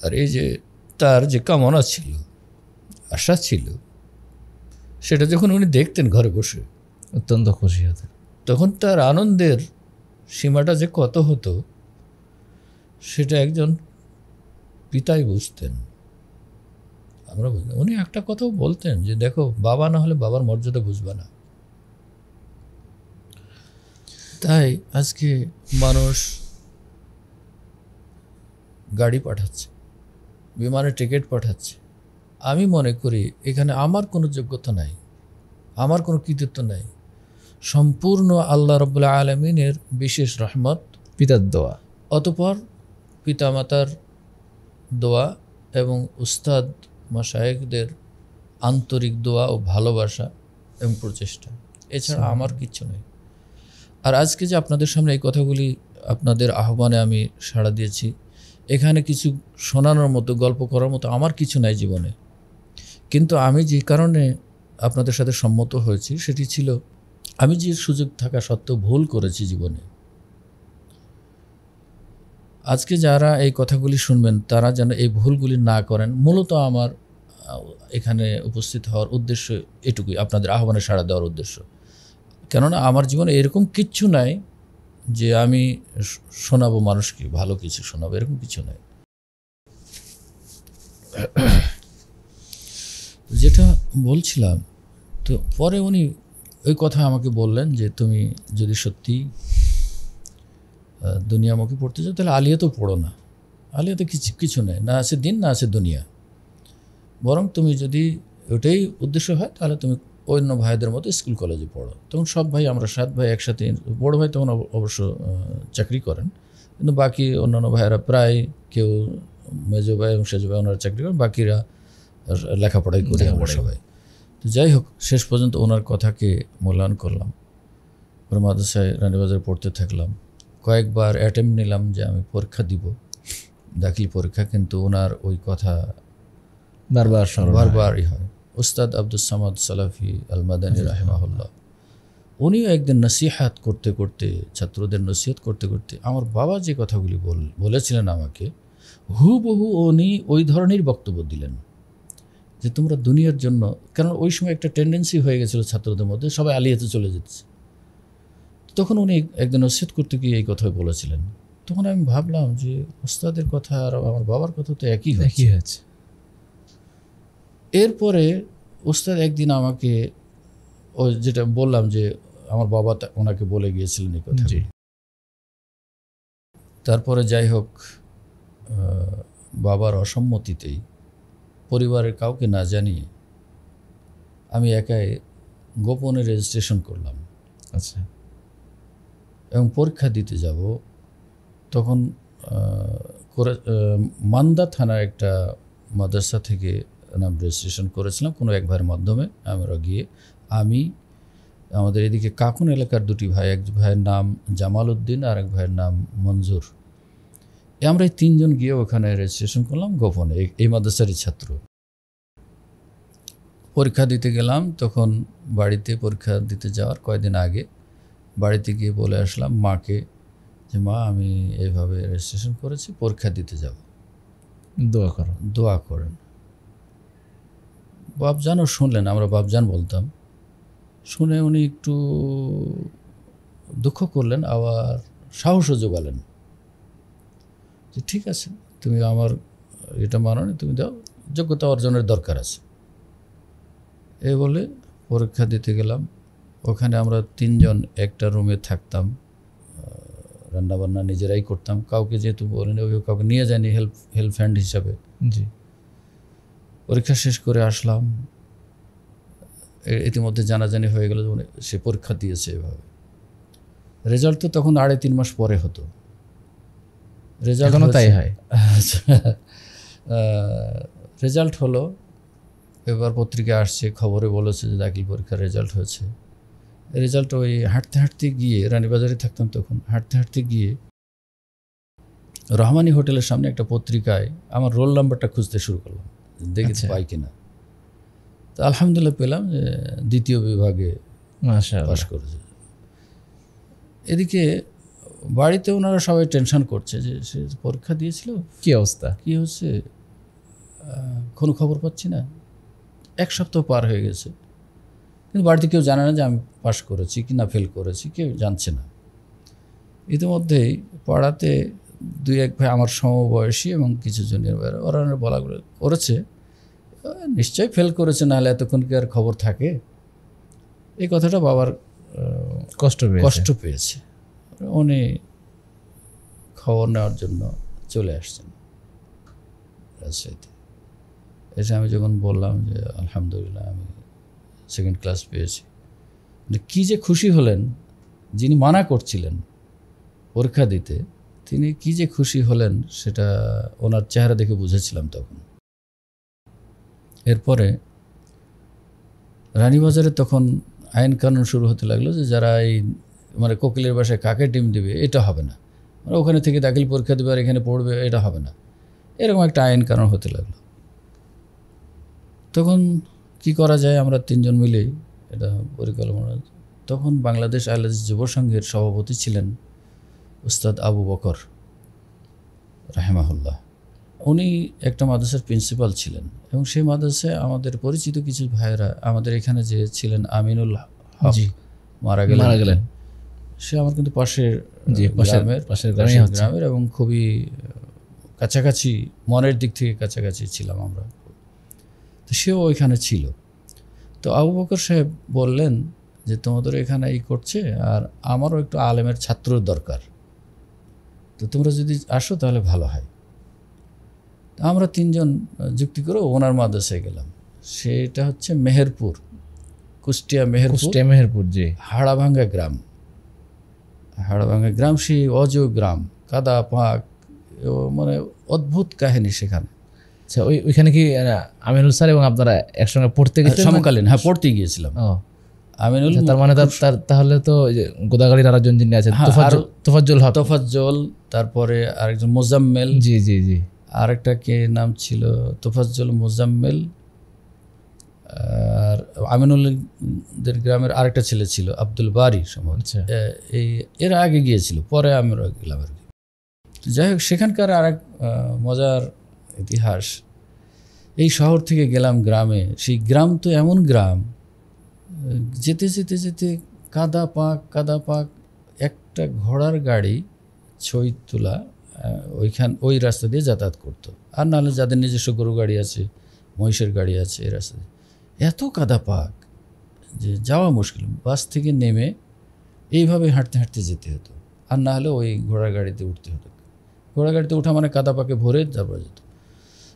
আর এই যে তার যে কামনা ছিল, আশা ছিল, সেটা যখন উনি দেখতেন ঘরে বসে, অত্যন্ত খুশি হতেন। তখন তার আনন্দের সীমাটা যে কত হতো সেটা একজন পিতাই বুঝতেন। আমরা বুঝতাম। উনি একটা কথাও বলতেন যে দেখো, বাবা না হলে বাবার মর্যাদা বুঝবে না। তাই আজকে মানুষ গাড়ি পাঠাচ্ছে, বিমানের টিকিট পাঠাচ্ছে। আমি মনে করি এখানে আমার কোনো যোগ্যতা নাই, আমার কোনো কৃতিত্ব নাই, সম্পূর্ণ আল্লাহ রাব্বুল আলামিনের বিশেষ রহমত, পিতার দোয়া, অতঃপর পিতামাতার দোয়া এবং উস্তাদ মাশায়েখদের আন্তরিক দোয়া ও ভালোবাসা এবং প্রচেষ্টা, এছাড়া আমার কিচ্ছু নেই। আর আজকে যে আপনাদের সামনে এই কথাগুলি, আপনাদের আহ্বানে আমি সাড়া দিয়েছি, এখানে কিছু শোনানোর মতো, গল্প করার মতো আমার কিছু নাই জীবনে। কিন্তু আমি যে কারণে আপনাদের সাথে সম্মত হয়েছি সেটি ছিল, আমি যে সুযোগ থাকা সত্ত্বেও ভুল করেছি জীবনে। আজকে যারা এই কথাগুলি শুনবেন তারা যেন এই ভুলগুলি না করেন। মূলত আমার এখানে উপস্থিত হওয়ার উদ্দেশ্য এটুকুই, আপনাদের আহ্বানে সাড়া দেওয়ার উদ্দেশ্য। কেননা আমার জীবনে এরকম কিচ্ছু নাই যে আমি শোনাবো মানুষকে, ভালো কিছু শোনাবো, এরকম কিছু নাই। যেটা বলছিলাম, তো পরে উনি ওই কথা আমাকে বললেন যে তুমি যদি সত্যি দুনিয়ামুখী পড়তে চাও তাহলে আলিয়াতেও পড়ো না। আলিয়াতে কিছু নেই, না আছে দিন না আছে দুনিয়া। বরং তুমি যদি ওটাই উদ্দেশ্য হয় তাহলে তুমি অন্য ভাইদের মতো স্কুল কলেজে পড়ো। তখন সব ভাই, আমরা 7 ভাই একসাথে, বড় ভাই তখন অবশ্য চাকরি করেন, কিন্তু বাকি অন্যান্য ভাইয়েরা প্রায় কেউ মেজো ভাই এবং সেজো ভাই ওনারা চাকরি করেন, বাকিরা লেখাপড়াই করি আমরা সবাই। তো যাই হোক, শেষ পর্যন্ত ওনার কথাকে মূল্যায়ন করলাম। ওর মাদ্রাসায় রানীবাজারে পড়তে থাকলাম। কয়েকবার অ্যাটেম্প নিলাম যে আমি পরীক্ষা দিব, দাখিল পরীক্ষা, কিন্তু ওনার ওই কথা বারবারই হয়। উস্তাদ আব্দুস সামাদ সালাফি আল মাদানী রাহিমাহুল্লাহ, উনিও একদিন নসিহাত করতে করতে, ছাত্রদের নসিহত করতে করতে আমার বাবা যে কথাগুলি বলেছিলেন আমাকে, হুবহু উনি ওই ধরনের বক্তব্য দিলেন যে তোমরা দুনিয়ার জন্য, কারণ ওই সময় একটা টেন্ডেন্সি হয়ে গেছিলো ছাত্রদের মধ্যে, সবাই আলিয়াতে চলে যেতেছে। তখন উনি একদিন নসিহত করতে গিয়ে এই কথা বলেছিলেন। তখন আমি ভাবলাম যে উস্তাদের কথা আর আমার বাবার কথা তো একই হয়েছে। এরপরে উস্তাদ একদিন আমাকে, ও যেটা বললাম যে আমার বাবা ওনাকে বলে গিয়েছিলেন এই কথা। তারপরে যাই হোক, বাবার অসম্মতিতেই, পরিবারের কাউকে না জানিয়ে আমি একাই গোপনে রেজিস্ট্রেশন করলাম। আচ্ছা। এবং পরীক্ষা দিতে যাব, তখন মান্দা থানার একটা মাদ্রাসা থেকে নাম রেজিস্ট্রেশন করেছিলাম কোনো এক ভাইয়ের মাধ্যমে। আমরা গিয়ে, আমি, আমাদের এদিকে কাকুন এলাকার 2টি ভাই, এক ভাইয়ের নাম জামাল উদ্দিন আর এক ভাইয়ের নাম মঞ্জুর, আমরা এই 3 জন গিয়ে ওখানে রেজিস্ট্রেশন করলাম গোপনে, এই মাদ্রাসারই ছাত্র। পরীক্ষা দিতে গেলাম, তখন বাড়িতে পরীক্ষা দিতে যাওয়ার কয়েকদিন আগে বাড়িতে গিয়ে বলে আসলাম মাকে যে মা আমি এইভাবে রেজিস্ট্রেশন করেছি, পরীক্ষা দিতে যাব, দোয়া করেন। বাপজানও শুনলেন, আমরা বাপজান বলতাম। শুনে উনি একটু দুঃখ করলেন, আবার সাহসও জোগালেন যে ঠিক আছে, তুমি আমার এটা মানো না, তুমি দাও, যোগ্যতা অর্জনের দরকার আছে। এই বলে পরীক্ষা দিতে গেলাম। ওখানে আমরা 3 জন একটা রুমে থাকতাম, রান্নাবান্না নিজেরাই করতাম, কাউকে যেহেতু বলিনি কাউকে নিয়ে যায়নি হেল্প হ্যান্ড হিসাবে। জি। পরীক্ষা শেষ করে আসলাম, ইতিমধ্যে জানাজানি হয়ে গেল যে সে পরীক্ষা দিয়েছে। এভাবে রেজাল্ট তো তখন 2.5-3 মাস পরে হতো। রেজাল্ট তাই হয়। রেজাল্ট হলো, এবার পত্রিকা আসছে, খবরে বলেছে যে দাখিল পরীক্ষার রেজাল্ট হয়েছে। রেজাল্ট ওই হাঁটতে হাঁটতে গিয়ে, রানীবাজারে থাকতাম তখন, হাঁটতে হাঁটতে গিয়ে রহমানি হোটেলের সামনে একটা পত্রিকায় আমার রোল নাম্বারটা খুঁজতে শুরু করলাম, দেখি পাই কিনা। তো আলহামদুলিল্লাহ পেলাম যে 2য় বিভাগে পাস করেছে। এদিকে বাড়িতে ওনারা সবাই টেনশন করছে যে সে পরীক্ষা দিয়েছিল, কি অবস্থা, কি হচ্ছে, কোনো খবর পাচ্ছি না। 1 সপ্তাহ পার হয়ে গেছে, কিন্তু বাড়িতে কেউ জানে না যে আমি পাস করেছি কি না ফেল করেছি, কেউ জানছে না। ইতিমধ্যেই পাড়াতে 2-1 ভাই আমার সমবয়সী এবং কিছু জনের বাইরে ওরা বলা করেছে নিশ্চয়ই ফেল করেছে, নাহলে এতক্ষণ কি আর খবর থাকে। এই কথাটা বাবার কষ্ট পেয়েছে। উনি খবর নেওয়ার জন্য চলে আসছেন রাজশাহীতে। এসে আমি যখন বললাম যে আলহামদুলিল্লাহ আমি 2nd ক্লাস পেয়েছি, মানে কী যে খুশি হলেন, যিনি মানা করছিলেন পরীক্ষা দিতে তিনি কী যে খুশি হলেন সেটা ওনার চেহারা দেখে বুঝেছিলাম তখন। এরপরে রানীবাজারে তখন আইন কানুন শুরু হতে লাগলো যে যারা এই মানে কোকিলের বাসায় কাকে ডিম দেবে এটা হবে না, মানে ওখানে থেকে দাখিল পরীক্ষা দেবে আর এখানে পড়বে এটা হবে না, এরকম একটা আইন কানুন হতে লাগলো। তখন কি করা যায়, আমরা 3 জন মিলেই এটা পরিকল্পনা। তখন বাংলাদেশ আহলে হাদিস যুব সংঘের সভাপতি ছিলেন উস্তাদ আবু বকর রাহিমাহুল্লাহ। উনি একটা মাদ্রাসার প্রিন্সিপাল ছিলেন এবং সেই মাদ্রাসায় আমাদের পরিচিত কিছু ভাইয়েরা, আমাদের এখানে যে ছিলেন আমিনুল হক মারা গেলেন, সে আমার কিন্তু পাশের গ্রামের এবং খুবই কাছাকাছি, মনের দিক থেকে কাছাকাছি ছিলাম আমরা। তো সেও ওইখানে ছিল। তো আবু বকর সাহেব বললেন যে তোমাদের এখানে এই করছে আর আমারও একটু আলেমের ছাত্রর দরকার, তো তোমরা যদি আসো তাহলে ভালো হয়। আমরা 3 জন যুক্তি করে ওনার মাদ্রাসায় গেলাম। সেটা হচ্ছে মেহেরপুর, কুষ্টিয়া মেহেরপুর যে হাড়াভাঙ্গা গ্রাম, সেই অজয় গ্রাম, কাদা পাক, মানে অদ্ভুত কাহিনী সেখানে। আচ্ছা, ওইখানে কি আমিনুল স্যার এবং আপনারা একসঙ্গে পড়তে গেছেন সমকালীন? হ্যাঁ, পড়তে গিয়েছিলাম। আমিনুল, তার মানে তাহলে তো গোদাগাড়ির আরেকজন যিনি আছেন তোফাজ্জল, তারপরে আরেকজন মোজাম্মেল, জি জি জি, আরেকটা কে নাম ছিল, তোফাজ্জল, মোজাম্মেল, আর আমিনুলদের গ্রামের আরেকটা ছেলে ছিল আব্দুল বারি সম্ভবত। এর আগে গিয়েছিল, পরে আমরা গেলাম আর কি। যাই হোক, সেখানকার আরেক মজার ইতিহাস, এই শহর থেকে গেলাম গ্রামে। সেই গ্রাম তো এমন গ্রাম, যেতে যেতে যেতে কাদা পাক, একটা ঘোড়ার গাড়ি ছই তোলা ওই রাস্তা দিয়ে যাতায়াত করতো, আর নাহলে যাদের নিজস্ব গরু গাড়ি আছে, মহিষের গাড়ি আছে, এই রাস্তা দিয়ে এত কাদা পাক যে যাওয়া মুশকিল। বাস থেকে নেমে এইভাবে হাঁটতে হাঁটতে যেতে হতো, আর না হলে ওই ঘোড়ার গাড়িতে উঠতে হতো। ঘোড়া গাড়িতে ওঠা মানে কাদা পাকে ভরে তারপরে যেত।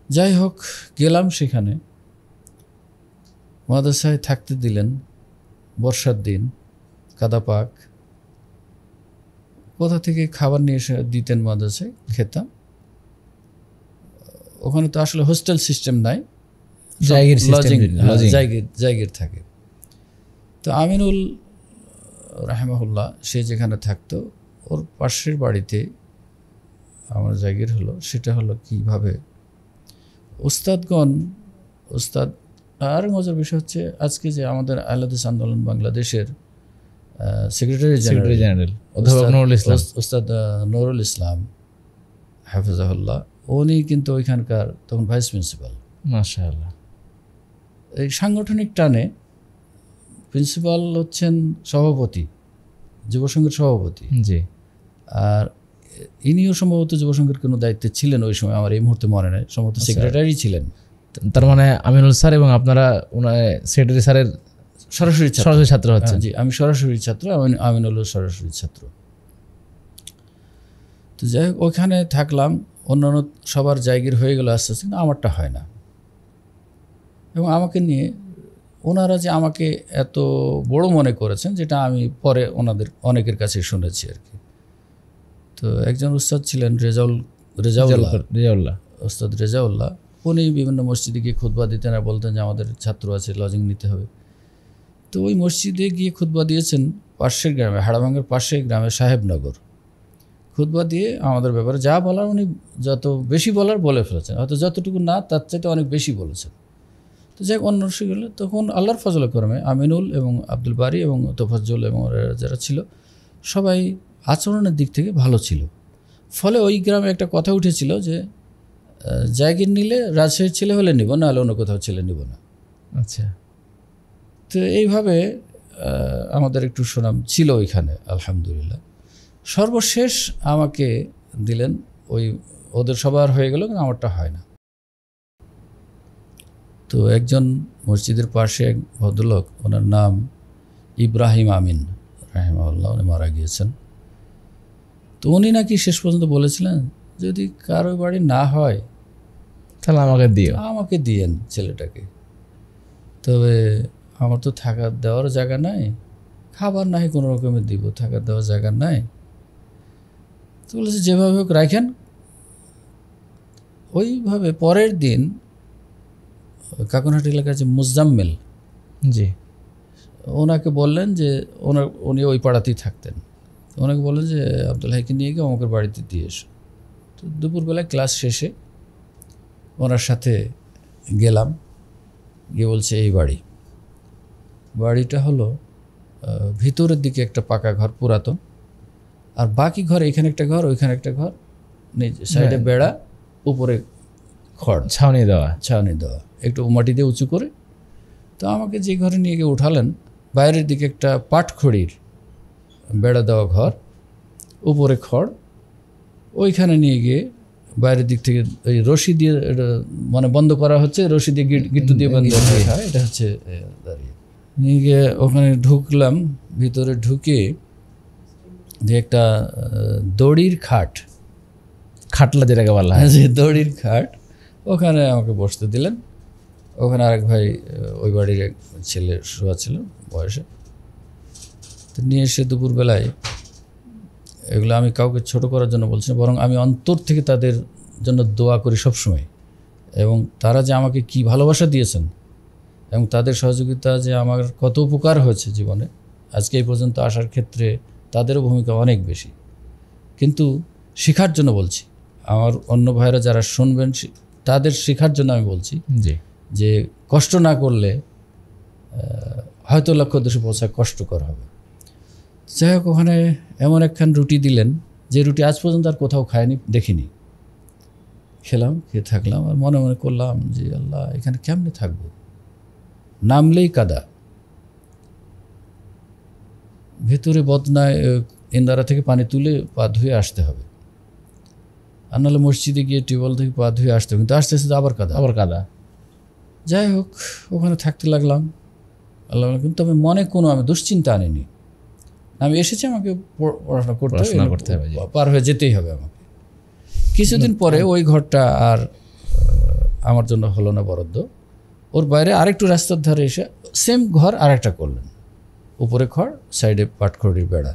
যাই হোক, গেলাম সেখানে, মাদ্রাসায় থাকতে দিলেন। বর্ষার দিন, কাদা পাক, কোথা থেকে খাবার নিয়ে এসে দিতেন মাদ্রাসায়, খেতাম। ওখানে তো আসলে হোস্টেল সিস্টেম নাই, জায়গির থাকে। তো আমিনুল রাহিমাহুল্লাহ সে যেখানে থাকতো, ওর পাশের বাড়িতে আমার জায়গির হলো। সেটা হলো কিভাবে, উস্তাদ আর মজার বিষয় হচ্ছে আজকে যে আমাদের আহলে হাদিস আন্দোলন বাংলাদেশের সেক্রেটারি জেনারেল অধ্যাপক নুরুল ইসলাম, ওস্তাদ নুরুল ইসলাম হাফিজাহুল্লাহ, উনি কিন্তু ওইখানকার তখন ভাইস প্রিন্সিপাল। মাশাআল্লাহ। এই সাংগঠনিক টানে প্রিন্সিপাল হচ্ছেন সভাপতি, যুবসংঘের সভাপতি। জি। আর ইনিও সম্ভবত যুবসংঘের কোনো দায়িত্বে ছিলেন ওই সময়, আমার এই মুহূর্তে মনে নেই, সম্ভবত সেক্রেটারি ছিলেন। তার মানে আমিনুল স্যার এবং আপনারা সেক্রেটারি স্যারের সরাসরি ছাত্র হচ্ছেন? জি, আমি সরাসরি ছাত্র, আমিনুল সরাসরি ছাত্র। তো যাই হোক, ওখানে থাকলাম, অন্যান্য সবার জায়গার হয়ে গেল আস্তে আস্তে, কিন্তু আমারটা হয় না। এবং আমাকে নিয়ে ওনারা যে আমাকে এত বড় মনে করেছেন, যেটা আমি পরে ওনাদের অনেকের কাছে শুনেছি আর কি। তো একজন উস্তাদ ছিলেন রেজাউল্লাহ, উস্তাদ রেজাউল্লাহ, উনি বিভিন্ন মসজিদে গিয়ে খুতবা দিতেন আর বলতেন যে আমাদের ছাত্র আছে, লজিং নিতে হবে। তো ওই মসজিদে গিয়ে খুতবা দিয়েছেন পাশের গ্রামে, হাড়াভাঙ্গার পাশের গ্রামে সাহেবনগর। খুতবা দিয়ে আমাদের ব্যাপারে যা বলার উনি যত বেশি বলার বলে ফেলেছেন, হয়তো যতটুকু না তার চাইতে অনেক বেশি বলেছেন। তো যাই অন্য গেলে তখন আল্লাহর ফজল করমে আমিনুল এবং আব্দুল বারি এবং তোফাজ্জল এবং যারা ছিল সবাই আচরণের দিক থেকে ভালো ছিল। ফলে ওই গ্রামে একটা কথা উঠেছিল যে জায়গির নিলে রাজশাহীর ছেলে হলে নিব, না হলে অন্য কোথাও ছেলে নিব না। আচ্ছা। তো এইভাবে আমাদের একটু সুনাম ছিল ওইখানে আলহামদুলিল্লাহ। সর্বশেষ আমাকে দিলেন, ওই ওদের সবার হয়ে গেল, কিন্তু আমারটা হয় না। তো একজন মসজিদের পাশে এক ভদ্রলোক, ওনার নাম ইব্রাহিম আমিন রাহিমাহুল্লাহ, উনি মারা গিয়েছেন। তো উনি নাকি শেষ পর্যন্ত বলেছিলেন যদি কারো বাড়ি না হয় তাহলে আমাকে দিয়েন ছেলেটাকে, তবে আমার তো থাকা দেওয়ার জায়গা নাই, খাবার নাই কোনো রকমের দিব, থাকা দেওয়ার জায়গা নাই। তো বলেছে যেভাবে হোক রাখেন। ওইভাবে পরের দিন কাকুনহাট এলাকার যে মুজাম্মেল, জি, ওনাকে বললেন যে উনি ওই পাড়াতেই থাকতেন, ওনাকে বললেন যে আব্দুল হাইকে নিয়ে গিয়ে আমাকে বাড়িতে দিয়ে এসো। তো দুপুরবেলায় ক্লাস শেষে ওনার সাথে গেলাম, গিয়ে বলছে এই বাড়িটা হলো ভিতরের দিকে একটা পাকা ঘর পুরাতন, আর বাকি ঘর এখানে একটা ঘর, ওইখানে একটা ঘর, সাইডে বেড়া, উপরে খড়, ছাউনি দেওয়া, একটু মাটি দিয়ে উঁচু করে। তো আমাকে যে ঘরে নিয়ে গিয়ে উঠালেন, বাইরের দিকে একটা পাটখড়ির বেড়া দেওয়া ঘর, উপরে খড়, ওইখানে নিয়ে গিয়ে বাইরের দিক থেকে ওই রশি দিয়ে মানে বন্ধ করা হচ্ছে, রশি দিয়ে গিট্টু দিয়ে বন্ধ হয়, এটা হচ্ছে দাঁড়িয়ে নিয়ে গিয়ে ওখানে ঢুকলাম। ভিতরে ঢুকে যে একটা দড়ির খাটলা যেটাকে বলা হয়, যে দড়ির খাট, ওখানে আমাকে বসতে দিলেন। ওখানে আরেক ভাই ওই বাড়ির এক ছেলে শোয়া ছিল বয়সে। তো নিয়ে এসে দুপুরবেলায়, এগুলো আমি কাউকে ছোট করার জন্য বলছি না, বরং আমি অন্তর থেকে তাদের জন্য দোয়া করি সবসময়, এবং তারা যে আমাকে কি ভালোবাসা দিয়েছেন এবং তাদের সহযোগিতা যে আমার কত উপকার হয়েছে জীবনে, আজকে এই পর্যন্ত আসার ক্ষেত্রে তাদেরও ভূমিকা অনেক বেশি। কিন্তু শেখার জন্য বলছি, আমার অন্য ভাইরা যারা শুনবেন তাদের শেখার জন্য আমি বলছি যে কষ্ট না করলে হয়তো লক্ষ্য উদ্দেশ্যে পৌঁছা কষ্টকর হবে। যাই হোক, ওখানে এমন একখান রুটি দিলেন যে রুটি আজ পর্যন্ত আর কোথাও খায়নি, দেখিনি। খেয়ে থাকলাম আর মনে মনে করলাম যে আল্লাহ, এখানে কেমনে থাকবো, নামলেই কাদা, ভেতরে বদনায় ইন্দারা থেকে পানি তুলে পা ধুয়ে আসতে হবে, আর নাহলে মসজিদে গিয়ে টিউবওয়েল থেকে পা ধুয়ে আসতে হবে, কিন্তু আস্তে আস্তে আবার কাদা। যাই হোক, ওখানে থাকতে লাগলাম আল্লাহ, কিন্তু আমি মনে কোনো আমি দুশ্চিন্তা আনিনি। আমি এসেছি আমাকে পড়াশোনা করতে হবে, পার হয়ে যেতেই হবে আমাকে। কিছুদিন পরে ওই ঘরটা আর আমার জন্য হলো না বরাদ্দ, ওর বাইরে আরেকটু রাস্তার ধারে এসে সেম ঘর আরেকটা করলেন, উপরে খড়, সাইডে পাটখড়ির বেড়া,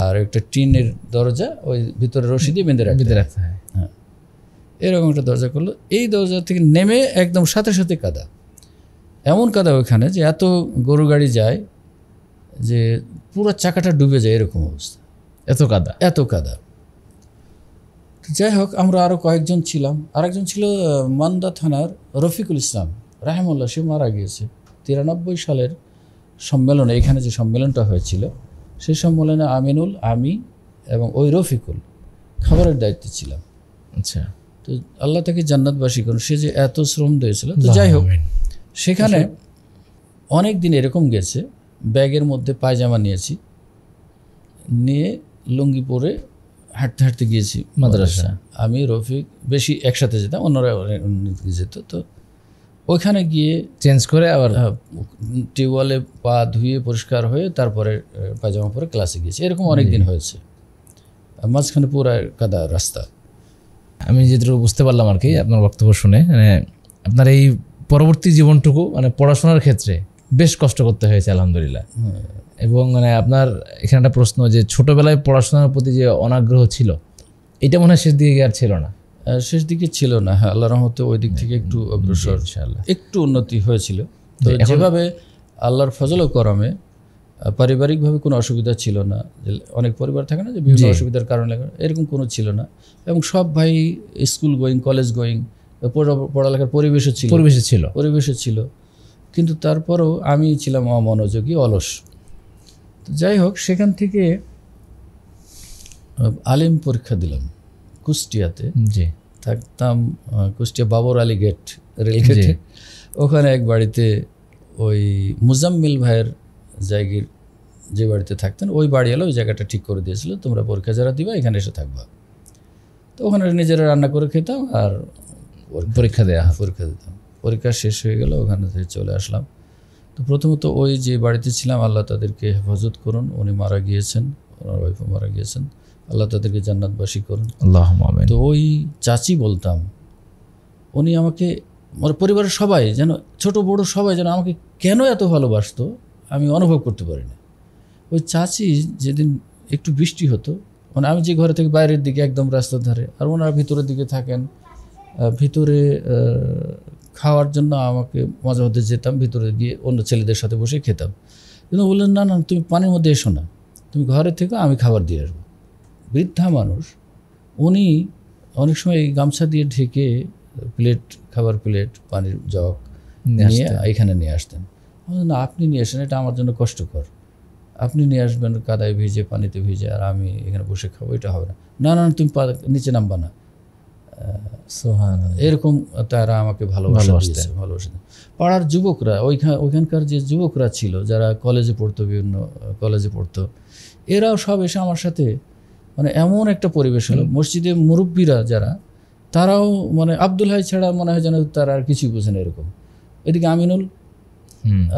আর একটা টিনের দরজা, ওই ভিতরে রশি দিয়ে বেঁধে রাখতে হয়। হ্যাঁ, এরকম একটা দরজা করলো। এই দরজা থেকে নেমে একদম সাথে সাথে কাদা, এমন কাদা ওইখানে যে এত গরু গাড়ি যায় যে পুরো চাকাটা ডুবে যায়, এরকম অবস্থা, এত কাদা। যাই হোক, আমরা আরও কয়েকজন ছিলাম। আরেকজন ছিল মান্দা থানার রফিকুল ইসলাম, রাহিমাহুল্লাহ, সে মারা গিয়েছে 93 সালের সম্মেলনে। এখানে যে সম্মেলনটা হয়েছিল সেই সম্মেলনে আমিনুল, আমি এবং ওই রফিকুল খাবারের দায়িত্বে ছিলাম। আচ্ছা, তো আল্লাহ তাকে জান্নাতবাসী করুন, সে যে এত শ্রম দিয়েছিল। তো যাই হোক, সেখানে অনেক দিন এরকম গেছে, ব্যাগের মধ্যে পায়জামা নিয়েছি, নিয়ে লুঙ্গি পরে হাঁটতে হাঁটতে গিয়েছি মাদ্রাসা। আমি রফিক বেশি একসাথে যেতাম, অন্যরা যেত। তো ওইখানে গিয়ে চেঞ্জ করে আবার টিউবওয়েলে পা ধুয়ে পরিষ্কার হয়ে তারপরে পায়জামা পরে ক্লাসে গিয়েছি। এরকম অনেক দিন হয়েছে, মাঝখানে পুরো কাদা রাস্তা। আমি যেটুকু বুঝতে পারলাম আর কি আপনার বক্তব্য শুনে, মানে আপনার এই পরবর্তী জীবনটুকু মানে পড়াশোনার ক্ষেত্রে বেশ কষ্ট করতে হয়েছে আলহামদুলিল্লাহ। এবং মানে আপনার এখানে একটা প্রশ্ন, যে ছোটবেলায় পড়াশোনার প্রতি যে অনাগ্রহ ছিল, এটা মনে হয় শেষ দিকে আর ছিল না? শেষ দিকে ছিল না, হ্যাঁ, আল্লাহর রহমতে ওই দিক থেকে একটু অগ্রসর, একটু উন্নতি হয়েছিল। তো যেভাবে আল্লাহর ফজল ও করমে পারিবারিকভাবে কোনো অসুবিধা ছিল না, যে অনেক পরিবার থাকে না যে বিভিন্ন অসুবিধার কারণে, এরকম কোনো ছিল না। এবং সব ভাই স্কুল গোয়িং, কলেজ গোয়িং, পড়ালেখার পরিবেশে ছিল। কিন্তু তারপরেও আমি ছিলাম অমনোযোগী, অলস। তো যাই হোক, সেখান থেকে আলিম পরীক্ষা দিলাম কুষ্টিয়াতে। থাকতাম কুষ্টিয়া বাবর আলী গেট, রেলগেটে। ওখানে এক বাড়িতে ওই মুজাম্মিল ভাইয়ের জায়গার যে বাড়িতে থাকতেন, ওই বাড়ি এলো, ওই জায়গাটা ঠিক করে দিয়েছিল, তোমরা পরীক্ষা যারা দিবা এখানে এসে থাকবা। তো ওখানে নিজেরা রান্না করে খেতাম আর পরীক্ষা দিতাম। পরীক্ষা শেষ হয়ে গেল, ওখানে থেকে চলে আসলাম। তো প্রথমত ওই যে বাড়িতে ছিলাম, আল্লাহ তাদেরকে হেফাজত করুন, উনি মারা গিয়েছেন, ওনার ওয়াইফও মারা গিয়েছেন, আল্লাহ তাদেরকে জান্নাতবাসী করুন। তো ওই চাচি বলতাম, উনি আমাকে, আমার পরিবারের সবাই যেন, ছোট বড় সবাই যেন আমাকে কেন এত ভালোবাসতো আমি অনুভব করতে পারি না। ওই চাচি যেদিন একটু বৃষ্টি হতো, মানে আমি যে ঘরে থেকে বাইরের দিকে একদম রাস্তার ধারে, আর ওনারা ভিতরের দিকে থাকেন, ভিতরে খাওয়ার জন্য আমাকে মাঝে মধ্যে যেতাম, ভিতরে গিয়ে অন্য ছেলেদের সাথে বসে খেতাম। কিন্তু বললেন, না না, তুমি পানির মধ্যে এসো না, তুমি ঘরে থেকে, আমি খাবার দিয়ে আসবো। বৃদ্ধা মানুষ, উনি অনেক সময় এই গামছা দিয়ে ঢেকে প্লেট, খাবার প্লেট, পানির জগ নিয়ে এখানে নিয়ে আসতেন। না, আপনি নিয়ে আসেন, এটা আমার জন্য কষ্টকর, আপনি নিয়ে আসবেন কাদায় ভিজে, পানিতে ভিজে, আর আমি এখানে বসে খাবো, এটা হবে না। না না, তুমি নিচে নামবা না। এরকম তারা আমাকে ভালোবাসতেন। পাড়ার যুবকরা, ওইখানকার যে যুবকরা ছিল যারা কলেজে পড়তো, বিভিন্ন কলেজে পড়তো, এরাও সব এসে আমার সাথে, মানে এমন একটা পরিবেশ হলো। মসজিদে মুরব্বীরা যারা, তারাও মানে আব্দুল হাই ছাড়া মনে হয় যেন তারা আর কিছুই বোঝে না এরকম। এদিকে আমিনুল,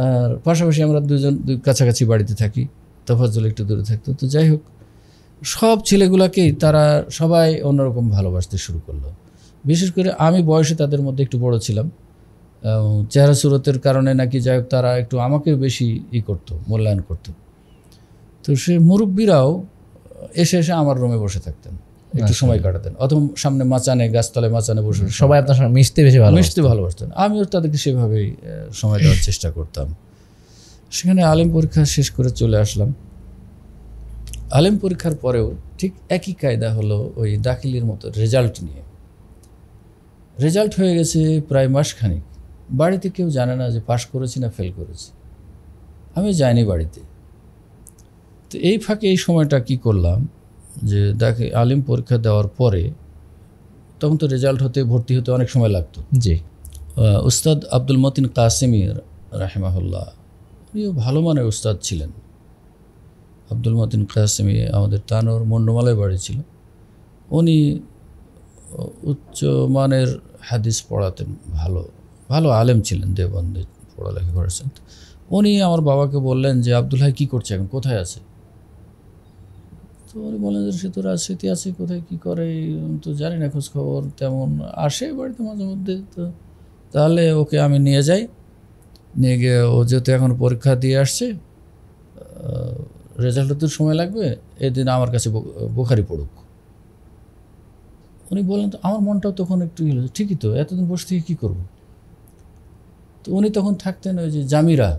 আর পাশাপাশি আমরা দুজন কাছাকাছি বাড়িতে থাকি, তফাজ্জল একটু দূরে থাকতো। তো যাই হোক, সব ছেলেগুলাকেই তারা সবাই অন্যরকম ভালোবাসতে শুরু করলো। বিশেষ করে আমি বয়সে তাদের মধ্যে একটু বড় ছিলাম, চেহারা সুরতের কারণে নাকি যাই হোক, তারা একটু আমাকে বেশি করতো, মূল্যায়ন করতো। তো সে মুরব্বীরাও এসে আমার রুমে বসে থাকতেন, একটু সময় কাটাতেন, অথবা সামনে মাচানে, গাছতলায় মাচানে বসে সবাই আপনার সঙ্গে মিশতে ভালোবাসতেন। আমিও তাদেরকে সেভাবেই সময় দেওয়ার চেষ্টা করতাম। সেখানে আলিম পরীক্ষা শেষ করে চলে আসলাম। আলিম পরীক্ষার পরেও ঠিক একই কায়দা হলো, ওই দাখিলের মতো রেজাল্ট নিয়ে। রেজাল্ট হয়ে গেছে প্রায় মাসখানিক, বাড়িতে কেউ জানে না যে পাশ করেছি না ফেল করেছি, আমি যাইনি বাড়িতে। তো এই ফাঁকে এই সময়টা কি করলাম, যে আলিম পরীক্ষা দেওয়ার পরে, তখন তো রেজাল্ট হতে, ভর্তি হতে অনেক সময় লাগতো। উস্তাদ আব্দুল মতিন কাসেমি রাহিমাহুল্লাহ, উনিও ভালো মানের উস্তাদ ছিলেন। আব্দুল মতিন কাসেমি আমাদের তানোর মন্ডমালায় বাড়ি ছিল। উনি উচ্চ মানের হাদিস পড়াতেন, ভালো আলেম ছিলেন, দেওবন্দে পড়ালেখা করেছেন। উনি আমার বাবাকে বললেন যে, আব্দুল হাই কী করছে এখন, কোথায় আছে? তো উনি বললেন যে, সে তো রাজশাহীতে আছে, কোথায় কী করে তো জানি না, খোঁজ খবর তেমন, আসে বাড়িতে মাঝে মধ্যে। তো তাহলে ওকে আমি নিয়ে যাই, নিয়ে গিয়ে, ও যেহেতু এখন পরীক্ষা দিয়ে আসছে, রেজাল্ট হতে সময় লাগবে, এদিন আমার কাছে বুখারি পড়ুক। উনি বললেন, তো আমার মনটাও তখন একটু হলো, ঠিকই তো, এতদিন বসে থেকে কী করবো। তো উনি তখন থাকতেন ওই যে জামিরা,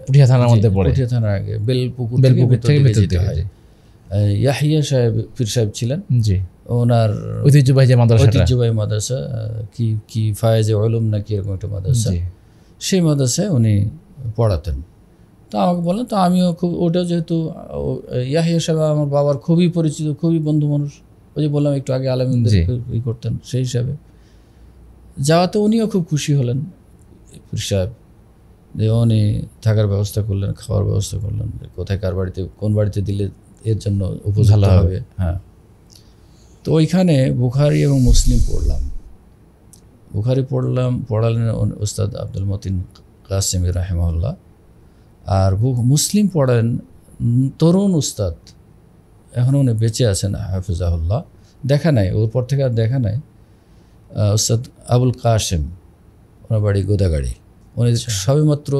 পুঠিয়া থানার মধ্যে পড়ে, পুঠিয়া থানার আগে বেলপুকুর থেকে যেতে হয়, ইয়াহিয়া সাহেব পীর সাহেব ছিলেন, জি, ওনার ঐতিহ্যবাহী যে মাদ্রাসা, ঐতিহ্যবাহী মাদ্রাসা কি ফায়েজে উলুম নাকি এরকম একটা মাদ্রাসা, সেই মাদ্রাসায় উনি পড়াতেন। তো আমাকে বললেন, তো আমিও খুব, ওটা যেহেতু ইয়াহিয়া সাহেব আমার বাবার খুবই পরিচিত, খুবই বন্ধু মানুষ, ওই যে বললাম একটু আগে আলেমদের ই করতেন, সেই হিসাবে যাওয়াতে উনিও খুব খুশি হলেন পীর সাহেব, যে উনি থাকার ব্যবস্থা করলেন, খাওয়ার ব্যবস্থা করলেন, কোথায় কার বাড়িতে কোন বাড়িতে দিলে এর জন্য উপযুক্ত হবে। হ্যাঁ, তো ওইখানে বুখারী এবং মুসলিম পড়লাম। বুখারী পড়ালেন উস্তাদ আব্দুল মতিন কাসেমি রাহিমাহুল্লাহ, আর মুসলিম পড়েন তরুণ উস্তাদ, এখনও উনি বেঁচে আছেন হাফিজাহুল্লাহ, দেখা নাই ওর পর থেকে আর দেখা নাই, উস্তাদ আবুল কাসেম, ওনার বাড়ি গোদাগাড়ি। উনি সবেমাত্র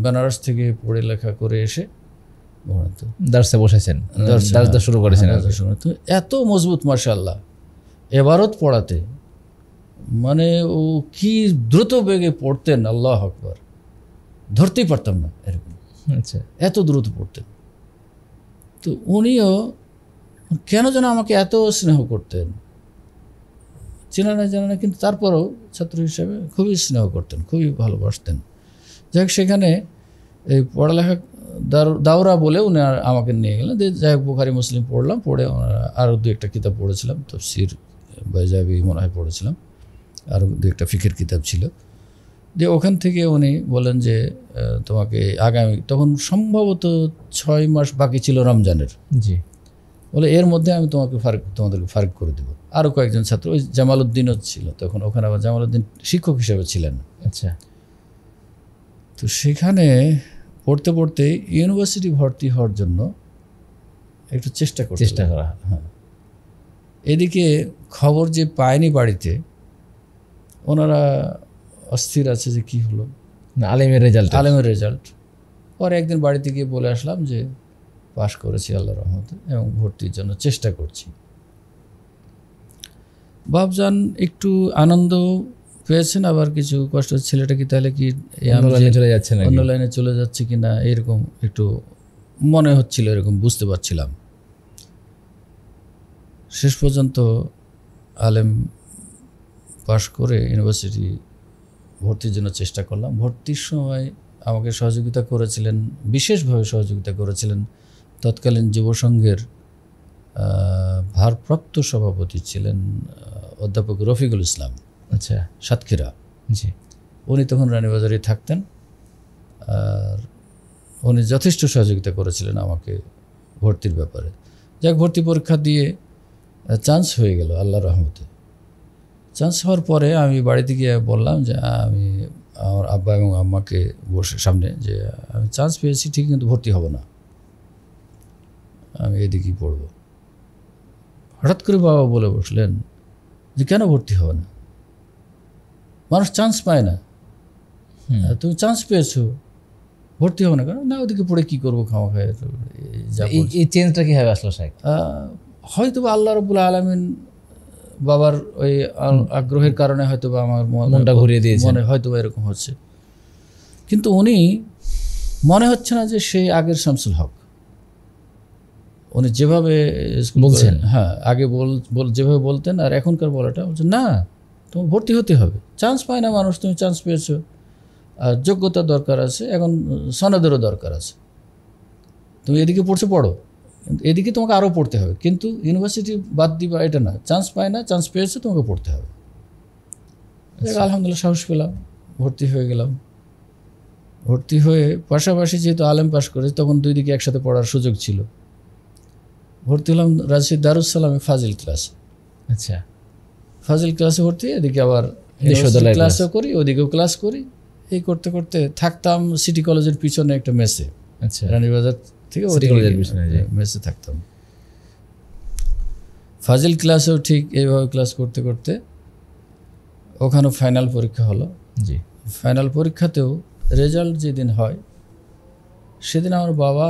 বেনারস থেকে পড়ে লেখা করে এসে দার্সে বসেছেন, দার্স শুরু করেছেন। তো এত মজবুত মাশাআল্লাহ, এবারত পড়াতে, মানে ও কি দ্রুত বেগে পড়তেন, আল্লাহ আকবার, ধরতেই পারতাম না এরকম, আচ্ছা, এত দ্রুত পড়তেন। তো উনিও কেন যেন আমাকে এত স্নেহ করতেন, চেনা না জানা না, কিন্তু তারপরও ছাত্র হিসেবে খুবই স্নেহ করতেন, খুবই ভালোবাসতেন। যাই হোক, সেখানে এই পড়ালেখা দাওরা বলে উনি আমাকে নিয়ে গেলেন। যাই হোক, বুখারী মুসলিম পড়লাম, পড়ে আরও দু একটা কিতাব পড়েছিলাম, তাফসীর বাইজাবি মনে হয় পড়েছিলাম, আরও দু একটা ফিকের কিতাব ছিল। যে ওখান থেকে উনি বলেন যে তোমাকে আগামী, তখন সম্ভবত 6 মাস বাকি ছিল রমজানের, জি, বলে এর মধ্যে আমি তোমাদেরকে ফারক করে দেবো। আরও কয়েকজন ছাত্র, ওই জামালউদ্দিনও ছিল তখন ওখানে, আবার জামালউদ্দিন শিক্ষক হিসেবে ছিলেন। আচ্ছা, তো সেখানে পড়তে পড়তে ইউনিভার্সিটি ভর্তি হওয়ার জন্য একটু চেষ্টা করা। হ্যাঁ, এদিকে খবর যে পায়নি বাড়িতে, ওনারা অস্থির আছে যে কি হলো, আলেমের রেজাল্ট। পরে একদিন বাড়িতে গিয়ে বলে আসলাম যে পাশ করেছি আল্লাহর রহমতে এবং ভর্তির জন্য চেষ্টা করছি। বাপজান একটু আনন্দ পেয়েছেন, আবার কিছু কষ্ট, ছেলেটা কি তাহলে কি অন্য লাইনে চলে যাচ্ছে কি না, এরকম একটু মনে হচ্ছিল, এরকম বুঝতে পারছিলাম। শেষ পর্যন্ত আলেম পাশ করে ইউনিভার্সিটি ভর্তির জন্য চেষ্টা করলাম। ভর্তির সময় আমাকে সহযোগিতা করেছিলেন, বিশেষভাবে সহযোগিতা করেছিলেন তৎকালীন যুব সংঘের ভারপ্রাপ্ত সভাপতি ছিলেন অধ্যাপক রফিকুল ইসলাম, আচ্ছা, সাতক্ষীরা। জি, উনি তখন রানীবাজারে থাকতেন, আর উনি যথেষ্ট সহযোগিতা করেছিলেন আমাকে ভর্তির ব্যাপারে। যাক, ভর্তি পরীক্ষা দিয়ে চান্স হয়ে গেল আল্লাহর রহমতে। চান্স হওয়ার পরে আমি বাড়িতে গিয়ে বললাম যে আমি আমার আব্বা এবং আম্মাকে বসে সামনে, যে আমি চান্স পেয়েছি ঠিক, কিন্তু ভর্তি হব না, আমি এদিকেই পড়ব। হঠাৎ করে বাবা বলে বসলেন যে কেন ভর্তি হবে না, মানুষ চান্স পায় না, তুমি চান্স পেয়েছো, ভর্তি হবে না কেন? না, ওদিকে পড়ে কী করবো, খাওয়া খায়। এই চেঞ্জটা কীভাবে আসলো সাহেব? হয়তো বা আল্লাহ রাব্বুল আলামিন বাবার ওই আগ্রহের কারণে হয়তো বা আমার মনটা ঘুরিয়ে দিয়েছে, মনে হয়তো বা এরকম হচ্ছে। কিন্তু উনি মনে হচ্ছে না যে সেই আগের শামসুল হক, উনি যেভাবে বলছেন, হ্যাঁ আগে যেভাবে বলতেন আর এখনকার বলাটা বলছেন, না তোমার ভর্তি হতে হবে, চান্স পায় না মানুষ, তুমি চান্স পেয়েছো, আর যোগ্যতার দরকার আছে, এখন সনদেরও দরকার আছে। তুমি এদিকে পড়ো, এদিকে তোমাকে আরও পড়তে হবে, কিন্তু ইউনিভার্সিটি বাদ দিবা এটা না, চান্স পায় না, চান্স পেয়েছে, তোমাকে পড়তে হবে। আলহামদুলিল্লাহ সাহস পেলাম, ভর্তি হয়ে গেলাম। ভর্তি হয়ে পাশাপাশি যেহেতু আলেম পাশ করেছে, তখন দুই দিকে একসাথে পড়ার সুযোগ ছিল। ভর্তি হলাম রাজশাহী দারুস-সালামে ফাজিল ক্লাসে। আচ্ছা, ফাজিল ক্লাসে ভর্তি, এদিকে আবার ক্লাসও করি, ওদিকেও ক্লাস করি। এই করতে করতে থাকতাম সিটি কলেজের পিছনে একটা মেসে। আচ্ছা, রানীবাজার থেকে মেসে থাকতাম। ফাজিল ক্লাসেও ঠিক এইভাবে ক্লাস করতে করতে ওখানেও ফাইনাল পরীক্ষা হলো। জি, ফাইনাল পরীক্ষাতেও রেজাল্ট যেদিন হয় সেদিন আমার বাবা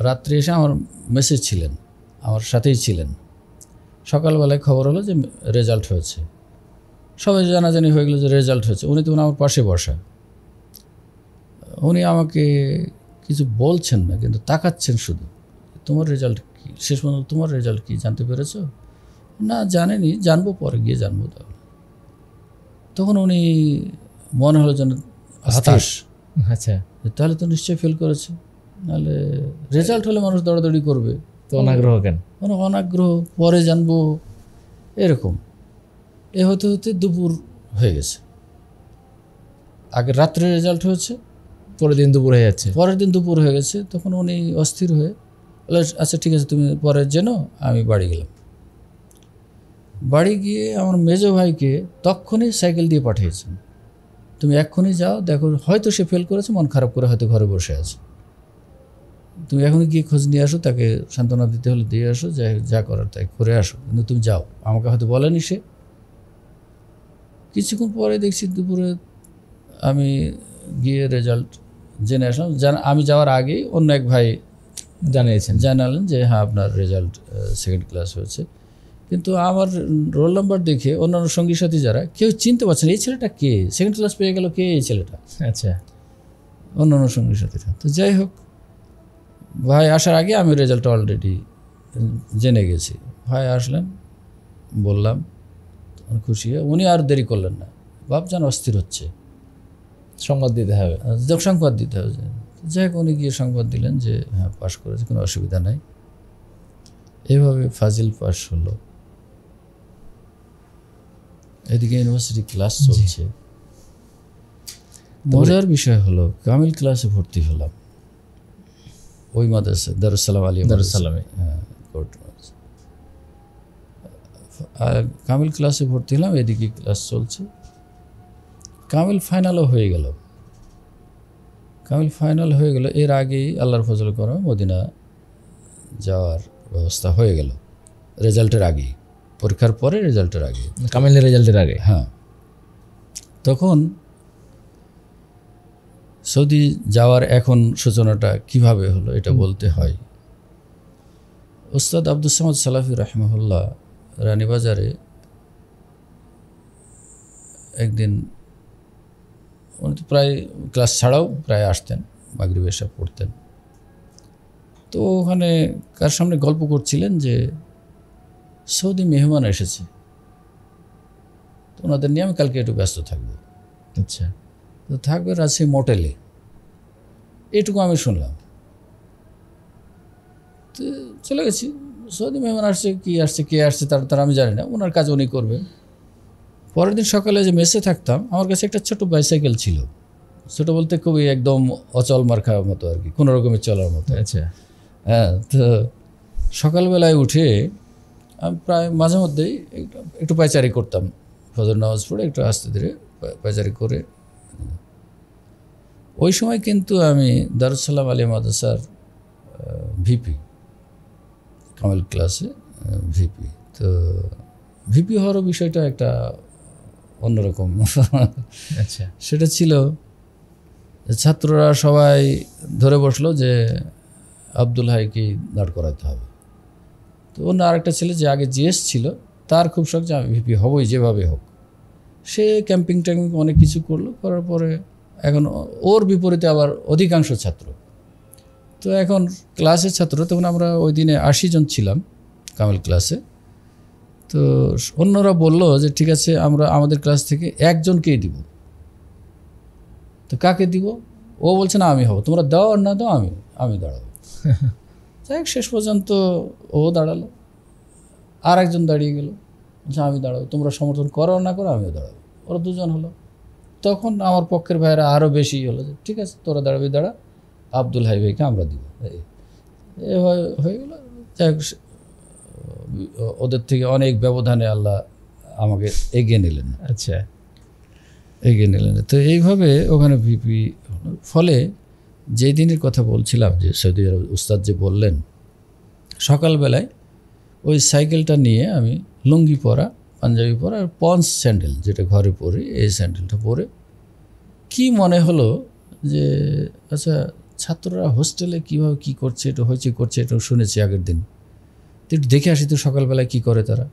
রাত্রে এসে আমার মেসে ছিলেন, আমার সাথেই ছিলেন। সকালবেলায় খবর হলো যে রেজাল্ট হয়েছে, সবাই জানাজানি হয়ে গেলো যে রেজাল্ট হয়েছে। উনি তখন আমার পাশে বসা, উনি আমাকে কিছু বলছেন না, কিন্তু তাকাচ্ছেন শুধু। তোমার রেজাল্ট কী, শেষ পর্যন্ত তোমার রেজাল্ট কী জানতে পেরেছো? না জানেনি, জানবো পরে গিয়ে জানবো। তাহলে তখন উনি মনে হলো যেন হতাশ। আচ্ছা, তাহলে তো নিশ্চয়ই ফেল করেছে, নাহলে রেজাল্ট হলে মানুষ দৌড়াদৌড়ি করবে, তো অনাগ্রহ কেন? মানে অনাগ্রহ, পরে জানবো, এরকম। এ হতে হতে দুপুর হয়ে গেছে। আগে রাত্রে রেজাল্ট হয়েছে, পরের দিন দুপুর হয়ে যাচ্ছে। পরের দিন দুপুর হয়ে গেছে। তখন উনি অস্থির হয়ে বলে, আচ্ছা ঠিক আছে, তুমি পরে জেনো। আমি বাড়ি গেলাম। বাড়ি গিয়ে আমার মেজো ভাইকে তখনই সাইকেল দিয়ে পাঠিয়েছেন, তুমি এক্ষুনি যাও, দেখো হয়তো সে ফেল করেছে, মন খারাপ করে হয়তো ঘরে বসে আছে, তুমি এখনই গিয়ে খোঁজ নিয়ে আসো, তাকে সান্ত্বনা দিতে হলে দিয়ে আসো, যা করার তাই করে আসো, কিন্তু তুমি যাও। আমাকে হয়তো বলেনি সে। কিছুক্ষণ পরে দেখছি দুপুরে আমি গিয়ে রেজাল্ট জেনে আসলাম। আমি যাওয়ার আগেই অন্য এক ভাই জানালেন যে হ্যাঁ আপনার রেজাল্ট সেকেন্ড ক্লাস হয়েছে। কিন্তু আমার রোল নাম্বার দেখে অন্যান্য সঙ্গী সাথী যারা কেউ চিনতে পারছে না, এই ছেলেটা কে, সেকেন্ড ক্লাস পেয়ে গেল, কে এই ছেলেটা। আচ্ছা, অন্যান্য সঙ্গী সাথীরা। তো যাই হোক, ভাই আসার আগে আমি রেজাল্টটা অলরেডি জেনে গেছি। ভাই আসলেন, বললাম, খুশি হয়ে উনি আর দেরি করলেন না। বাপ যেন অস্থির হচ্ছে, সংবাদ দিতে হবে, সংবাদ দিতে হবে। যাই হোক, উনি গিয়ে সংবাদ দিলেন যে হ্যাঁ পাশ করেছে, কোনো অসুবিধা নাই। এভাবে ফাজিল পাস হলো। এদিকে ইউনিভার্সিটি ক্লাস চলছে। মজার বিষয় হলো কামিল ক্লাসে ভর্তি হলাম, ওই মাদ্রাসা দারুসালাম আলী দারুসালামে। হ্যাঁ, কামিল ক্লাসে ভর্তি হলাম, এদিকে ক্লাস চলছে। কামিল ফাইনালও হয়ে গেল। কামিল ফাইনাল হয়ে গেল, এর আগেই আল্লাহর ফজল করমে মদিনা যাওয়ার ব্যবস্থা হয়ে গেল, রেজাল্টের আগেই, পরীক্ষার পরে রেজাল্টের আগে, কামিলের রেজাল্টের আগে। হ্যাঁ। তখন সৌদি যাওয়ার এখন সূচনাটা কিভাবে হলো এটা বলতে হয়। ওস্তাদ আব্দুস সামাদ সালাফি রাহিমাহুল্লাহ রানীবাজারে একদিন, উনি তো প্রায় ক্লাস ছাড়াও প্রায় আসতেন, মাগরিব এশা পড়তেন। তো ওখানে কার সামনে গল্প করছিলেন যে সৌদি মেহমান এসেছে, তো ওনাদের নিয়ে আমি কালকে একটু ব্যস্ত থাকবো। আচ্ছা, তো থাকবে রাজশাহী মোটেলে, এটুকু আমি শুনলাম। তো চলে গেছি। সৌদি মেহমান আসছে, কি আসছে, কে আসছে, তার আমি জানি না, ওনার কাজ উনি করবেন। পরের দিন সকালে যে মেসে থাকতাম, আমার কাছে একটা ছোট বাইসাইকেল ছিল, ছোটো বলতে খুবই একদম অচল মার্কা মতো আর কি, কোনো রকমের চলার মতো। আচ্ছা, হ্যাঁ। তো সকালবেলায় উঠে আমি প্রায় মাঝে মধ্যেই একটু পায়চারি করতাম, ফজর নামাজ পড়ে একটু আস্তে ধীরে পায়চারি করে। ওই সময় কিন্তু আমি দারুসালাম আলী মাদ্রাসার ভিপি, কামিল ক্লাসে ভিপি। তো ভিপি হওয়ার বিষয়টা একটা অন্যরকম। আচ্ছা, সেটা ছিল ছাত্ররা সবাই ধরে বসলো যে আব্দুল হাইকে দাঁড় করাতে হবে। তো অন্য আরেকটা ছেলে যে আগে জিএস ছিল, তার খুব শখ যে আমি ভিপি হবই যেভাবে হোক। সে ক্যাম্পিং ট্যাম্পিং অনেক কিছু করলো, করার পরে এখন ওর বিপরীতে আবার অধিকাংশ ছাত্র। তো এখন ক্লাসের ছাত্র, তখন আমরা ওই দিনে 80 জন ছিলাম কামিল ক্লাসে। তো অন্যরা বলল যে ঠিক আছে, আমরা আমাদের ক্লাস থেকে একজনকেই দিব। তো কাকে দিব? ও বলছে না আমি হব, তোমরা দাও আর না দাও আমি দাঁড়াবো। যাই শেষ পর্যন্ত ও দাঁড়ালো, আর একজন দাঁড়িয়ে গেল, বলছে আমি দাঁড়াবো, তোমরা সমর্থন করো না করো আমিও দাঁড়াবো। ওরা দুজন হলো। তখন আমার পক্ষের ভাইয়েরা আরও বেশি হলো যে ঠিক আছে তোরা দাঁড়াবি, দাঁড়া, আব্দুল হাই ভাইকে আমরা দিব। এভাবে হয়ে গেল। যাই হোক, ওদের থেকে অনেক ব্যবধানে আল্লাহ আমাকে এগিয়ে নিলেন। আচ্ছা, এগিয়ে নিলেন। তো এইভাবে ওখানে ভিপি, ফলে যেই দিনের কথা বলছিলাম যে সৌদি আরব উস্তাদ যে বললেন, সকালবেলায় ওই সাইকেলটা নিয়ে আমি লুঙ্গি পরা, পাঞ্জাবি পরা আর পন্স স্যান্ডেল যেটা ঘরে পরি, এই স্যান্ডেলটা পরে কি মনে হলো যে আচ্ছা ছাত্ররা হোস্টেলে কীভাবে কী করছে, একটু হয়েছে করছে, একটু শুনেছি আগের দিন, তো একটু দেখে আসি তো সকালবেলায় কী করে তারা।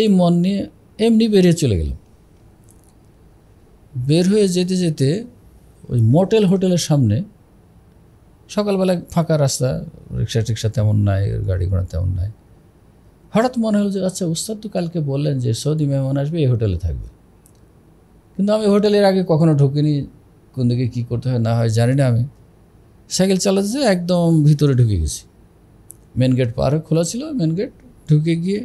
এই মন নিয়ে এমনি বেরিয়ে চলে গেলাম। বের হয়ে যেতে যেতে ওই মোটেল হোটেলের সামনে সকালবেলা ফাঁকা রাস্তা, রিক্সা টিক্সা তেমন নাই, গাড়ি ঘোড়া তেমন নাই। হঠাৎ মনে হলো যে আচ্ছা উস্তাদ তো কালকে বললেন যে সৌদি মেহমান আসবে, এই হোটেলে থাকবে, কিন্তু আমি হোটেলের আগে কখনো ঢুকিনি, কোন দিকে কী করতে হয় না হয় জানি না। আমি সাইকেল চালাতে একদম ভিতরে ঢুকে গেছি, মেন গেট পার খোলা ছিল, মেন গেট ঢুকে গিয়ে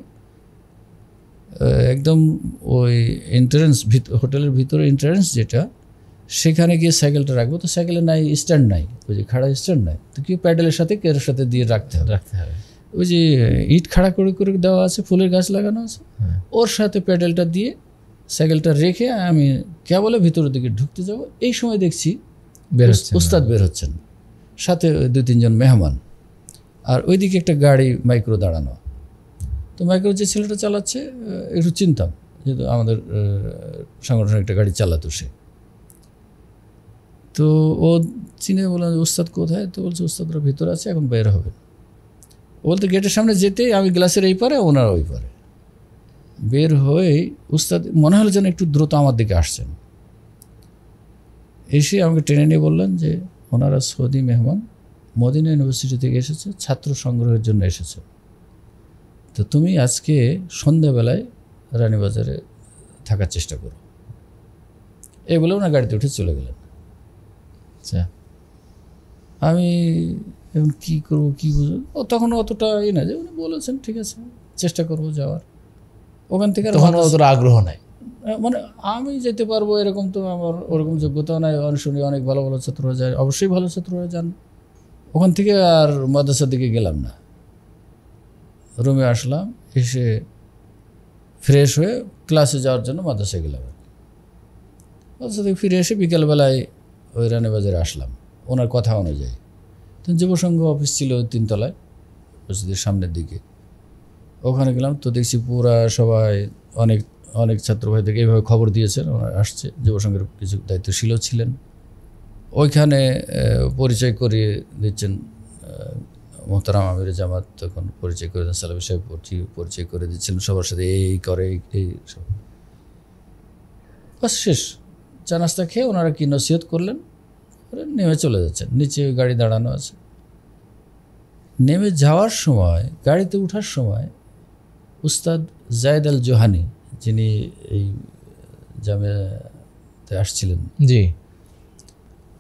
একদম ওই এন্ট্রান্স, হোটেলের ভিতরে এন্ট্রান্স যেটা, সেখানে গিয়ে সাইকেলটা রাখবো, তো সাইকেলে নাই স্ট্যান্ড নাই, ওই যে খাড়া স্ট্যান্ড নাই, তো কি প্যাডেলের সাথে কেরের সাথে দিয়ে রাখতে হবে। ওই যে ইট খাড়া করে করে দেওয়া আছে, ফুলের গাছ লাগানো আছে, ওর সাথে প্যাডেলটা দিয়ে সাইকেলটা রেখে আমি কেবলে ভিতরের দিকে ঢুকতে যাব। এই সময় দেখছি উস্তাদ বের হচ্ছেন, সাথে 2-3 জন মেহমান, আর ওইদিকে একটা গাড়ি মাইক্রো দাঁড়ানো। তো মাইক্রো যে ছেলেটা চালাচ্ছে একটু চিনতাম, যেহেতু আমাদের সংগঠনের একটা গাড়ি চালাতো সে। তো ও চিনে বললাম উস্তাদ কোথায়, তো বলছে উস্তাদরা ভিতরে আছে, এখন বের হবে। বলতে গেটের সামনে যেতেই আমি গ্লাসের এই পারে, ওনারা ওই পারে। বের হয়ে উস্তাদ মনে হলো যেন একটু দ্রুত আমার দিকে আসছেন, এসে আমাকে টেনে নিয়ে বললেন যে ওনারা সৌদি মেহমান, মদিনা ইউনিভার্সিটি থেকে এসেছে, ছাত্র সংগ্রহের জন্য এসেছে, তো তুমি আজকে সন্ধ্যাবেলায় রানীবাজারে থাকার চেষ্টা করো। এই বলে ওনার গাড়িতে উঠে চলে গেলেন। আচ্ছা, আমি এখন কী করবো কী বুঝবো, ও তখন অতটা না, যে উনি বলেছেন ঠিক আছে চেষ্টা করবো যাওয়ার। ওখান থেকে অতটা আগ্রহ নাই, মানে আমি যেতে পারবো এরকম তো আমার ওরকম যোগ্যতা নাই। শুনি অনেক ভালো ভালো ছাত্ররা যায়, অবশ্যই ভালো ছাত্ররা যান। ওখান থেকে আর মাদ্রাসার দিকে গেলাম না, রুমে আসলাম, এসে ফ্রেশ হয়ে ক্লাসে যাওয়ার জন্য মাদ্রাসায় গেলাম। মাদ্রাসা থেকে ফিরে এসে বিকেলবেলায় ওই রানীবাজারে আসলাম ওনার কথা অনুযায়ী। তো যুবসংঘ অফিস ছিল 3 তলায়, মসজিদের সামনের দিকে। ওখানে গেলাম, তো দেখছি পুরা সবাই অনেক অনেক ছাত্র ভাইদেরকে এইভাবে খবর দিয়েছেন, ওনারা আসছে, যুবসংঘের কিছু দায়িত্বশীলও ছিলেন। ওইখানে পরিচয় করিয়ে দিচ্ছেন মোহতারাম আমির জামাত, তখন পরিচয় করে দেন সালামি সাহেব, পরিচয় করে দিচ্ছিলেন সবার সাথে, এই করে এই সব। বাস শেষ, চা নাস্তা খেয়ে ওনারা কি নসিহত করলেন, নেমে চলে যাচ্ছেন। নিচে গাড়ি দাঁড়ানো আছে। নেমে যাওয়ার সময়, গাড়িতে ওঠার সময় উস্তাদ জায়েদ আল জোহানি, যিনি এই জামিয়াতে আসছিলেন, জি,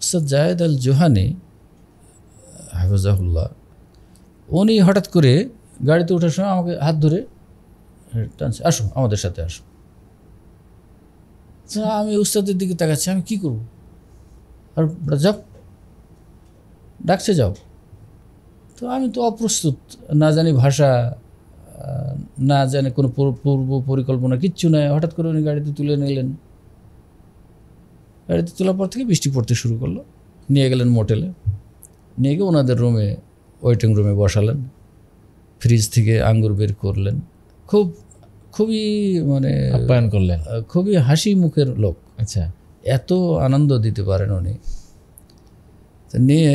উস্তাদ জায়েদ আল জোহানি হাফিজাহুল্লাহ, উনি হঠাৎ করে গাড়িতে ওঠার সময় আমাকে হাত ধরে টানছে, আসো আমাদের সাথে আসো। আমি উস্তাদের দিকে তাকাচ্ছি, আমি কি করব, আর যাও ডাকছে যাও। তো আমি তো অপ্রস্তুত, না জানি ভাষা, না জানি কোনো পূর্ব পরিকল্পনা, কিচ্ছু নাই। হঠাৎ করে উনি গাড়িতে তুলে নিলেন। গাড়িতে তোলার পর থেকে বৃষ্টি পড়তে শুরু করলো। নিয়ে গেলেন মোটেলে, নিয়ে গিয়ে ওনাদের রুমে, ওয়েটিং রুমে বসালেন। ফ্রিজ থেকে আঙ্গুর বের করলেন, খুবই মানে আপ্যায়ন করলেন, খুবই হাসি মুখের লোক। আচ্ছা, এত আনন্দ দিতে পারেন উনি। তো নিয়ে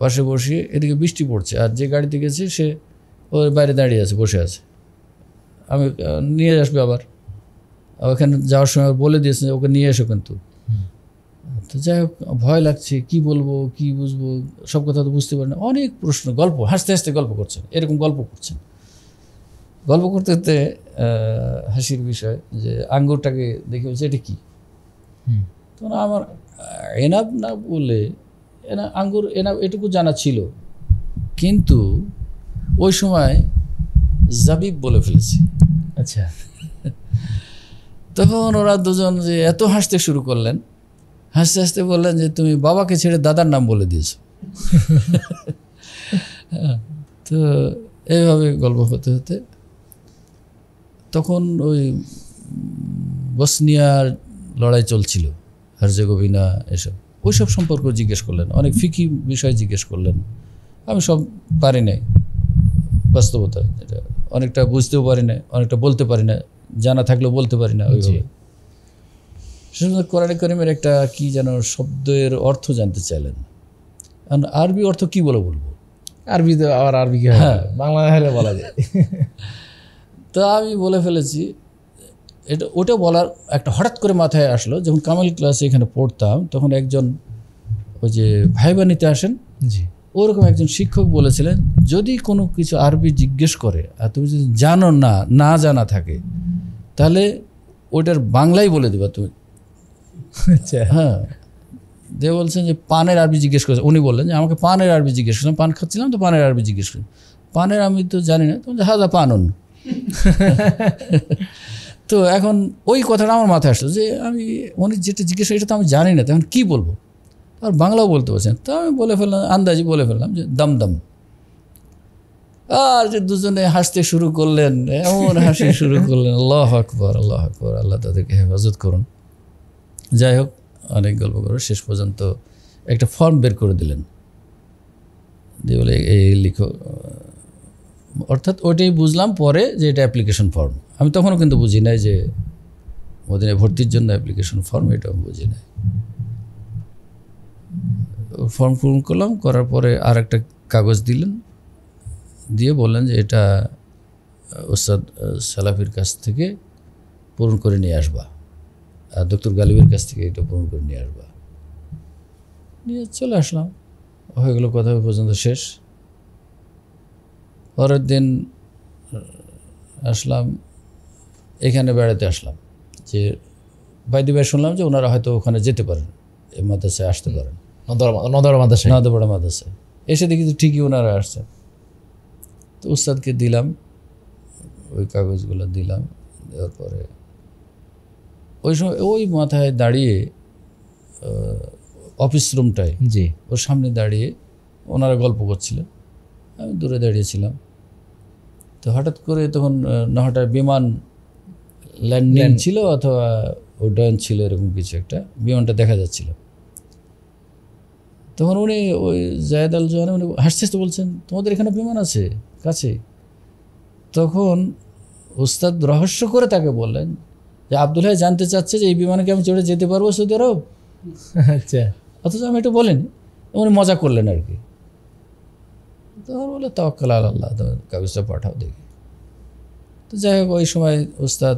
পাশে বসিয়ে, এদিকে বৃষ্টি পড়ছে, আর যে গাড়িতে গেছে সে ওর বাইরে দাঁড়িয়ে আছে, বসে আছে। আমি নিয়ে আসবে আবার, ওখানে যাওয়ার সময় বলে দিয়েছে ওকে নিয়ে এসো কিন্তু। তো যাই হোক, ভয় লাগছে, কি বলবো কি বুঝবো, সব কথা তো বুঝতে পারি না। অনেক প্রশ্ন, গল্প, হাসতে হাসতে গল্প করছেন, এরকম গল্প করছেন। গল্প করতে করতে হাসির বিষয় যে আঙ্গুরটাকে দেখে বলছে এটা কি। তো আমার এনাব না বলে, আঙ্গুর এনাব এটুকু জানা ছিল, কিন্তু ওই সময় জাবিব বলে ফেলেছে। আচ্ছা, তখন ওরা দুজন যে এত হাসতে শুরু করলেন, হাসতে হাসতে বললেন যে তুমি বাবাকে ছেড়ে দাদার নাম বলে দিয়েছো। তো এইভাবে গল্প হতে হতে তখন ওই বসনিয়ার লড়াই চলছিল, হার্জেগোভিনা, এসব ওইসব সম্পর্ক জিজ্ঞেস করলেন, অনেক ফিকি বিষয় জিজ্ঞেস করলেন। আমি সব পারি নাই, বাস্তবতায় এটা অনেকটা বুঝতেও পারি না, অনেকটা বলতে পারি না, জানা থাকলেও বলতে পারি না ওইভাবে। সেসময় কোরআনে কারিমের একটা কি যেন শব্দের অর্থ জানতে চাইলেন। আরবি অর্থ কি বলবো, আরবি তো আবার আরবি কি, হ্যাঁ বাংলা হলে বলা যায়। তো আমি বলে ফেলেছি এটা। ওটা বলার একটা হঠাৎ করে মাথায় আসলো, যখন কামাল ক্লাসে এখানে পড়তাম, তখন একজন ওই যে ভাইবা নিতে আসেন, জি, ওরকম একজন শিক্ষক বলেছিলেন, যদি কোনো কিছু আরবি জিজ্ঞেস করে আর তুমি যদি জানো না জানা থাকে, তাহলে ওইটার বাংলাই বলে দেবা তুমি। আচ্ছা, হ্যাঁ, যে বলছেন যে পানের আরবি জিজ্ঞেস করেছে, উনি বললেন যে আমাকে পানের আরবি জিজ্ঞেস করলাম, পান খাচ্ছিলাম তো পানের আরবি জিজ্ঞেস করি, পানের আমি তো জানি না, তুমি হাজা পানন। তো এখন ওই কথাটা আমার মাথায় আসলো যে আমি উনি যেটা জিজ্ঞেস করি এটা তো আমি জানি না, তখন কী বলবো, আর বাংলাও বলতে পারছেন। তো আমি বলে ফেললাম, আন্দাজি বলে ফেললাম যে দমদম। আর যে দুজনে হাসতে শুরু করলেন, এমন হাসি শুরু করলেন, আল্লাহ আকবর আল্লাহ আকবর, আল্লাহ তাদেরকে হেফাজত করুন। যাই হোক, অনেক গল্প করে শেষ পর্যন্ত একটা ফর্ম বের করে দিলেন, দিয়ে বলে এই লিখো। অর্থাৎ ওইটাই বুঝলাম পরে যে এটা অ্যাপ্লিকেশন ফর্ম। আমি তখনও কিন্তু বুঝি নাই যে মদিনায় ভর্তির জন্য অ্যাপ্লিকেশন ফর্ম, এটাও বুঝি নাই। ফর্ম পূরণ করলাম, করার পরে আর একটা কাগজ দিলেন, দিয়ে বললেন যে এটা ওস্তাদ সালাফির কাছ থেকে পূরণ করে নিয়ে আসবা, আর ডক্টর গালিবের কাছ থেকে এটা পূরণ করে নিয়ে আসবা। নিয়ে চলে আসলাম, হয়ে গেল কথা পর্যন্ত শেষ। পরের দিন আসলাম, এখানে বেড়াতে আসলাম, যে বাইদি ভাই শুনলাম যে ওনারা হয়তো ওখানে যেতে পারেন, এই মাদ্রাসায় আসতে পারেন, নদপাড়া মাদ্রাসায়। এসে দেখি তো ঠিকই ওনারা আসছেন। তো উস্তাদকে দিলাম, ওই কাগজগুলো দিলাম, দেওয়ার পরে ওই সময় ওই মাথায় দাঁড়িয়ে অফিস রুমটায়, জি, ওর সামনে দাঁড়িয়ে ওনারা গল্প করছিলেন, আমি দূরে দাঁড়িয়েছিলাম। তো হঠাৎ করে তখন নহাটার বিমান ল্যান্ডিং ছিল অথবা উড্ডয়ন ছিল, এরকম কিছু একটা, বিমানটা দেখা যাচ্ছিল। তখন উনি ওই জায়েদ আল জোহানি উনি হাসতে হাসতে বলছেন, তোমাদের এখানে বিমান আছে কাছে? তখন উস্তাদ রহস্য করে তাকে বললেন যে আব্দুল ভাই জানতে চাচ্ছে যে এই বিমানে কি আমি চড়ে যেতে পারবো সৌদি আরব? আচ্ছা, অথচ আমি এটা বলিনি, উনি মজা করলেন আর কি। তখন বলে তাওয়াক্কাল আল্লাহ, কাগজটা পাঠাও দেখি। তো যাই হোক, ওই সময় উস্তাদ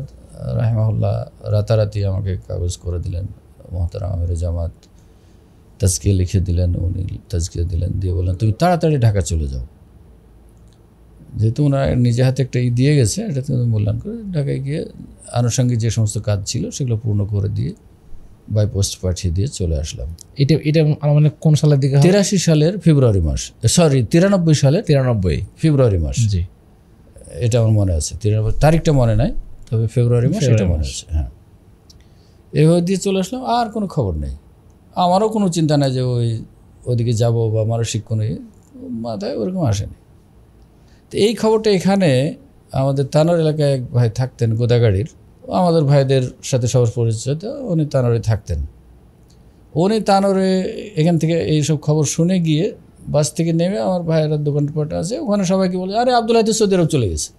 রাহিমাহুল্লাহ রাতারাতি আমাকে কাগজ করে দিলেন, মোহতারাম আমির জামাত তাজকিয়া লিখে দিলেন, উনি তাজকিয়া দিলেন, দিয়ে বললেন তুমি তাড়াতাড়ি ঢাকা চলে যাও, যেহেতু ওনারা নিজে হাতে একটা দিয়ে গেছে, এটা তুমি মূল্যায়ন করে ঢাকায় গিয়ে আনুষঙ্গিক যে সমস্ত কাজ ছিল সেগুলো পূর্ণ করে দিয়ে বাই পোস্ট পাঠিয়ে দিয়ে চলে আসলাম। এটা মানে কোন সালের দিকে? 83 সালের ফেব্রুয়ারি মাস, সরি 93 সালের 93 ফেব্রুয়ারি মাস। জি, এটা আমার মনে আছে, 93 তারিখটা মনে নাই, তবে ফেব্রুয়ারি মাস এটা মনে আছে। হ্যাঁ, এভাবে দিয়ে চলে আসলাম, আর কোনো খবর নেই, আমারও কোনো চিন্তা নাই যে ওইদিকে যাব বা মানসিক কোনো মাথায় ওরকম আসেনি। তো এই খবরটা এখানে আমাদের তানোর এলাকায় এক ভাই থাকতেন গোদাগাড়ির, আমাদের ভাইদের সাথে সবার পরিচিত, উনি তানোরে থাকতেন। উনি তানোরে এখান থেকে এইসব খবর শুনে গিয়ে বাস থেকে নেমে, আমার ভাইয়ের দোকানপাট আছে ওখানে, সবাইকে বলে আরে আব্দুল হাই তো সৌদি আরব চলে গেছে।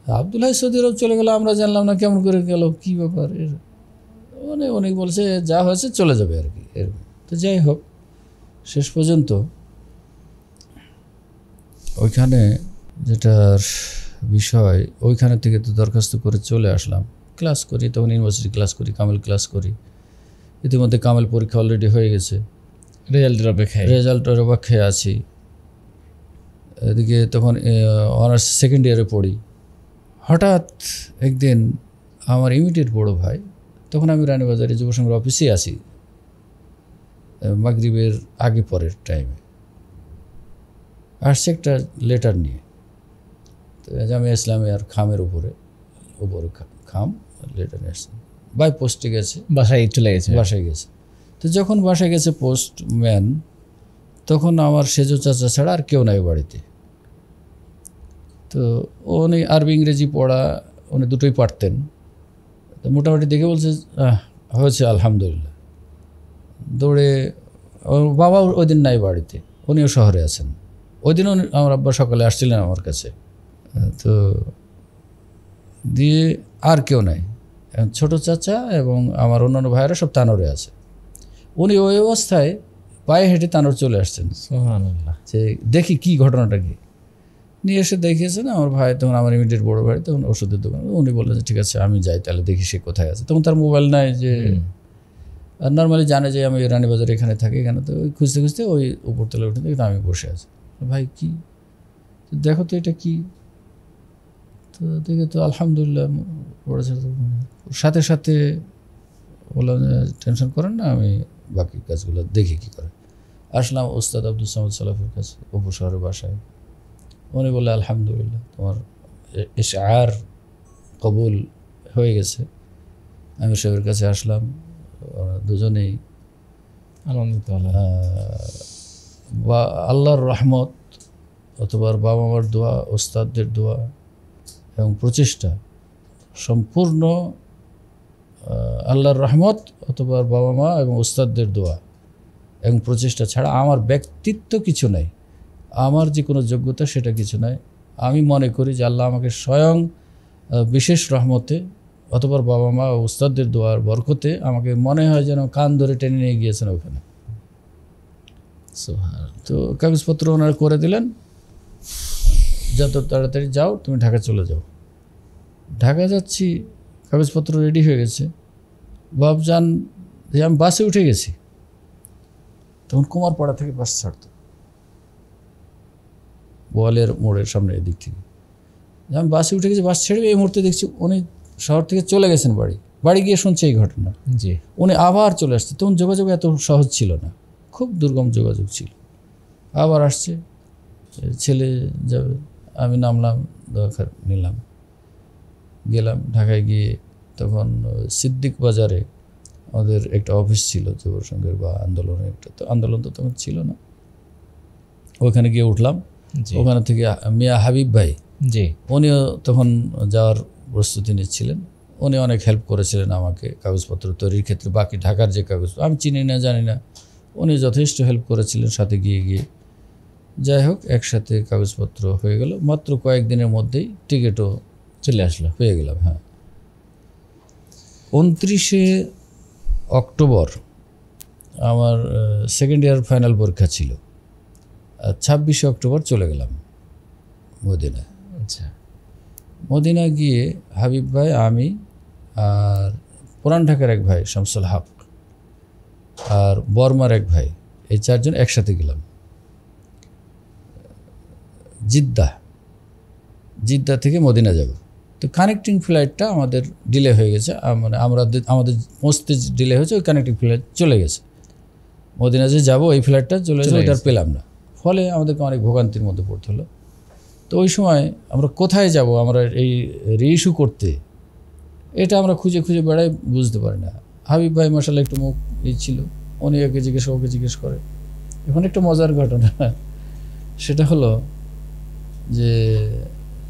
আব্দুল হাই সৌদি আরব চলে গেল, আমরা জানলাম না, কেমন করে গেল, কী ব্যাপার এর? মানে অনেক বলছে যা হয়েছে চলে যাবে আর কি, এরকম। তো যাই হোক, শেষ পর্যন্ত ওইখানে যেটার বিষয়, ওইখানে থেকে তো দরখাস্ত করে চলে আসলাম, ক্লাস করি, তখন ইউনিভার্সিটি ক্লাস করি, কামেল ক্লাস করি। ইতিমধ্যে কামেল পরীক্ষা অলরেডি হয়ে গেছে, রেজাল্টের অপেক্ষায় আছি। এদিকে তখন অনার্স সেকেন্ড ইয়ারে পড়ি। হঠাৎ একদিন আমার ইমিডিয়েট বড় ভাই, তখন আমি রানীবাজারে যুব সংঘের অফিসে আছি, মাগরিবের আগে পরের টাইমে আসছে একটা লেটার নিয়ে। তো জামিয়া ইসলামিয়া আর খামের উপরে খাম লেটার নিয়ে আসছে, বাই পোস্টে গেছে, বাসায় চলে গেছে, বাসায় গেছে। তো যখন বাসায় গেছে পোস্টম্যান, তখন আমার সেজো চাচা ছাড়া আর কেউ নাই বাড়িতে। তো উনি আরবি ইংরেজি পড়া উনি দুটোই পারতেন, তো মোটামুটি দেখে বলছে হয়েছে আলহামদুলিল্লাহ। দৌড়ে, ওর বাবা ওই দিন নাই বাড়িতে, উনিও শহরে আছেন। ওই দিনও আমার আব্বা সকালে আসছিলেন আমার কাছে। তো দিয়ে আর কেউ নাই, ছোটো চাচা এবং আমার অন্যান্য ভাইয়েরা সব তানোরে আছে। উনি ওই অবস্থায় পায়ে হেঁটে তানোর চলে আসছেন, যে দেখি কি ঘটনাটা কি। নিয়ে এসে দেখিয়েছেন আমার ভাই, তখন আমার ইমিডিয়েট বড় ভাই, তখন ওষুধের দোকান। উনি বললেন যে ঠিক আছে আমি যাই তাহলে দেখি সে কোথায় আছে। তখন তার মোবাইল নাই, যে আর নর্মালি জানে যে আমি রানীবাজার এখানে থাকি, এখানে তো ওই খুঁজতে খুঁজতে ওই উপরতলা উঠে দেখি আমি বসে আছি। ভাই কি, দেখো তো এটা কি, তো দেখে তো আলহামদুলিল্লাহ পড়েছে। সাথে সাথে বললাম টেনশন করেন না, আমি বাকি কাজগুলো দেখি কী করে। আসলাম ওস্তাদ আব্দুল সামাদ সালাফের কাছে, উপশহরের বাসায়। উনি বললে আলহামদুলিল্লাহ তোমার ইশআর কবুল হয়ে গেছে। আমি সাহেবের কাছে আসলাম, দুজনেই আনন্দিত বা আল্লাহর রহমত অথবা বাবা মার দোয়া, ওস্তাদদের দোয়া এবং প্রচেষ্টা, সম্পূর্ণ আল্লাহর রহমত অথবা বাবা মা এবং ওস্তাদদের দোয়া এবং প্রচেষ্টা ছাড়া আমার ব্যক্তিত্ব কিছু নাই, আমার যে কোনো যোগ্যতা সেটা কিছু নাই। আমি মনে করি যে আল্লাহ আমাকে স্বয়ং বিশেষ রহমতে অথবা বাবা মা ও ওস্তাদদের দোয়ার বরকতে আমাকে মনে হয় যেন কান ধরে টেনে নিয়ে গিয়েছেন ওখানে। তো কাগজপত্র ওনারা করে দিলেন, যত তাড়াতাড়ি যাও তুমি ঢাকা চলে যাও। ঢাকা যাচ্ছি, কাগজপত্র রেডি হয়ে গেছে, ভাবজান যে আমি বাসে উঠে গেছি। তখন কুমারপাড়া থেকে বাস ছাড়তো বোয়ালের মোড়ের সামনে, এদিক থেকে। আমি বাসে উঠে গেছি, বাস ছেড়ে এই মুহূর্তে দেখছি উনি শহর থেকে চলে গেছেন বাড়ি। বাড়ি গিয়ে শুনছে এই ঘটনা। জি, উনি আবার চলে আসছে। তখন যোগাযোগ এত সহজ ছিল না, খুব দুর্গম যোগাযোগ ছিল। আবার আসছে, ছেলে যাবে, আমি নামলাম, দরকার নিলাম, গেলাম। ঢাকায় গিয়ে তখন সিদ্দিক বাজারে আমাদের একটা অফিস ছিল যুব সংঘের বা আন্দোলনের একটা, তো আন্দোলন তো তখন ছিল না। ওখানে গিয়ে উঠলাম। ওখানে থেকে মিয়া হাবিব ভাই, জি, উনিও তখন যাওয়ার প্রস্তুতি নিচ্ছিলেন। উনি অনেক হেল্প করেছিলেন আমাকে কাগজপত্র তৈরির ক্ষেত্রে। বাকি ঢাকার যে কাগজ আমি চিনি না, জানি না, উনি যথেষ্ট হেল্প করেছিলেন সাথে গিয়ে গিয়ে। যাই হোক, একসাথে কাগজপত্র হয়ে গেল। মাত্র কয়েকদিনের মধ্যেই টিকিটও চলে আসলো, পেয়ে গেলাম। হ্যাঁ, 29শে অক্টোবর আমার সেকেন্ড ইয়ার ফাইনাল পরীক্ষা ছিল। 26শে অক্টোবর চলে গেলাম মদিনা। আচ্ছা, মদিনা গিয়ে হাবিব ভাই, আমি আর পুরান ঢাকার এক ভাই শামসুল হক আর বর্মার এক ভাই, এই চারজন একসাথে গেলাম জিদ্দা থেকে মদিনা যাব। তো কানেক্টিং ফ্লাইটটা আমাদের ডিলে হয়ে গেছে, মানে আমাদের পৌঁছতে ডিলে হয়েছে, ওই কানেক্টিং ফ্লাইট চলে গেছে। মদিনা যে যাবো ওই ফ্লাইটটা চলে গেছে, ওইটা পেলাম না। ফলে আমাদেরকে অনেক ভোগান্তির মধ্যে পড়তে হলো। তো ওই সময় আমরা কোথায় যাব, আমরা এই রিইস্যু করতে, এটা আমরা খুঁজে খুঁজে বেড়াই, বুঝতে পারি না। হাবিব ভাই মাশাআল্লাহ একটু মুখ ছিল, উনি ওকে জিজ্ঞেস করে। এখন একটা মজার ঘটনা, সেটা হলো যে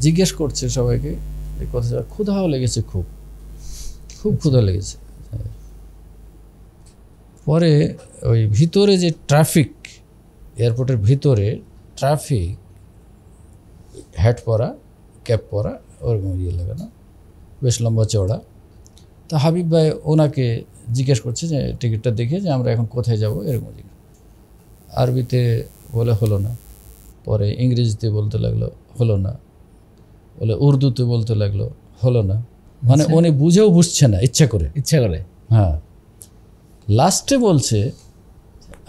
জিজ্ঞেস করছে সবাইকে কোথায়, ক্ষুধাও লেগেছে, খুব ক্ষুধা লেগেছে। পরে ওই ভিতরে যে ট্রাফিক, এয়ারপোর্টের ভিতরে ট্রাফিক, হ্যাট পরা, ক্যাপ পরা, ওরকম লাগানো, বেশ লম্বা চওড়া। তো হাবিব ভাই ওনাকে জিজ্ঞেস করছে যে টিকিটটা দেখে যে আমরা এখন কোথায় যাব, এরকম জিজ্ঞেস। আরবিতে বলে হলো না, পরে ইংরেজিতে বলতে লাগলো, হলো না, বলে উর্দুতে বলতে লাগলো, হলো না। মানে উনি বুঝেও বুঝছে না, ইচ্ছা করে। হ্যাঁ, লাস্টে বলছে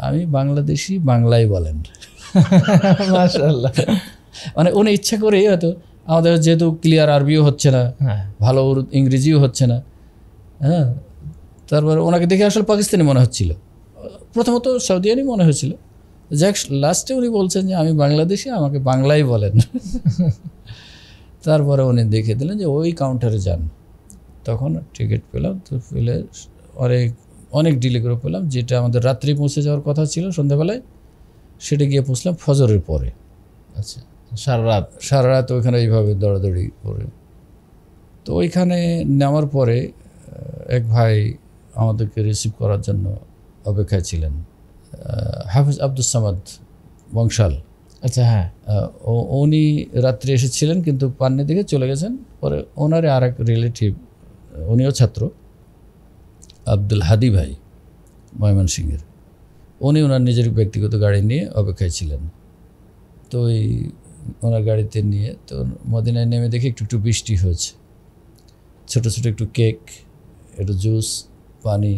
আমি বাংলাদেশি, বাংলায় বলেন। মাশাআল্লাহ। মানে উনি ইচ্ছা করেই, হয়তো আমাদের যেহেতু ক্লিয়ার আরবিও হচ্ছে না, ভালো ইংরেজিও হচ্ছে না, হ্যাঁ, তারপরে ওনাকে দেখে আসলে পাকিস্তানি মনে হচ্ছিল, প্রথমত সৌদিয়ানি মনে হয়েছিল। যাক, লাস্টে উনি বলছেন যে আমি বাংলাদেশি, আমাকে বাংলাই বলেন। তারপরে উনি দেখে দিলেন যে ওই কাউন্টারে যান। তখন টিকিট পেলাম, তো পেলে অনেক ডিলে করে পেলাম। যেটা আমাদের রাত্রি পৌঁছে যাওয়ার কথা ছিল সন্ধ্যাবেলায়, সেটা গিয়ে পৌঁছলাম ফজরের পরে। আচ্ছা, সারা রাত ওইখানে এইভাবে দৌড়াদৌড়ি করে। তো ওইখানে নামার পরে এক ভাই আমাদেরকে রিসিভ করার জন্য অপেক্ষায় ছিলেন, হাফিজ আব্দুল সামাদ বংশাল। আচ্ছা, হ্যাঁ, উনি রাত্রে এসেছিলেন কিন্তু পাননি দেখে চলে গেছেন। পরে ওনারে আর এক রিলেটিভ, উনিও ছাত্র, আব্দুল হাদি ভাই ময়মনসিংহের, উনি ওনার নিজের ব্যক্তিগত গাড়ি নিয়ে অপেক্ষায় ছিলেন। তো ওই ওনার গাড়িতে নিয়ে তো মদিনায় নেমে দেখে একটু বৃষ্টি হয়েছে, ছোট ছোট একটু কেক, একটু জুস, পানি,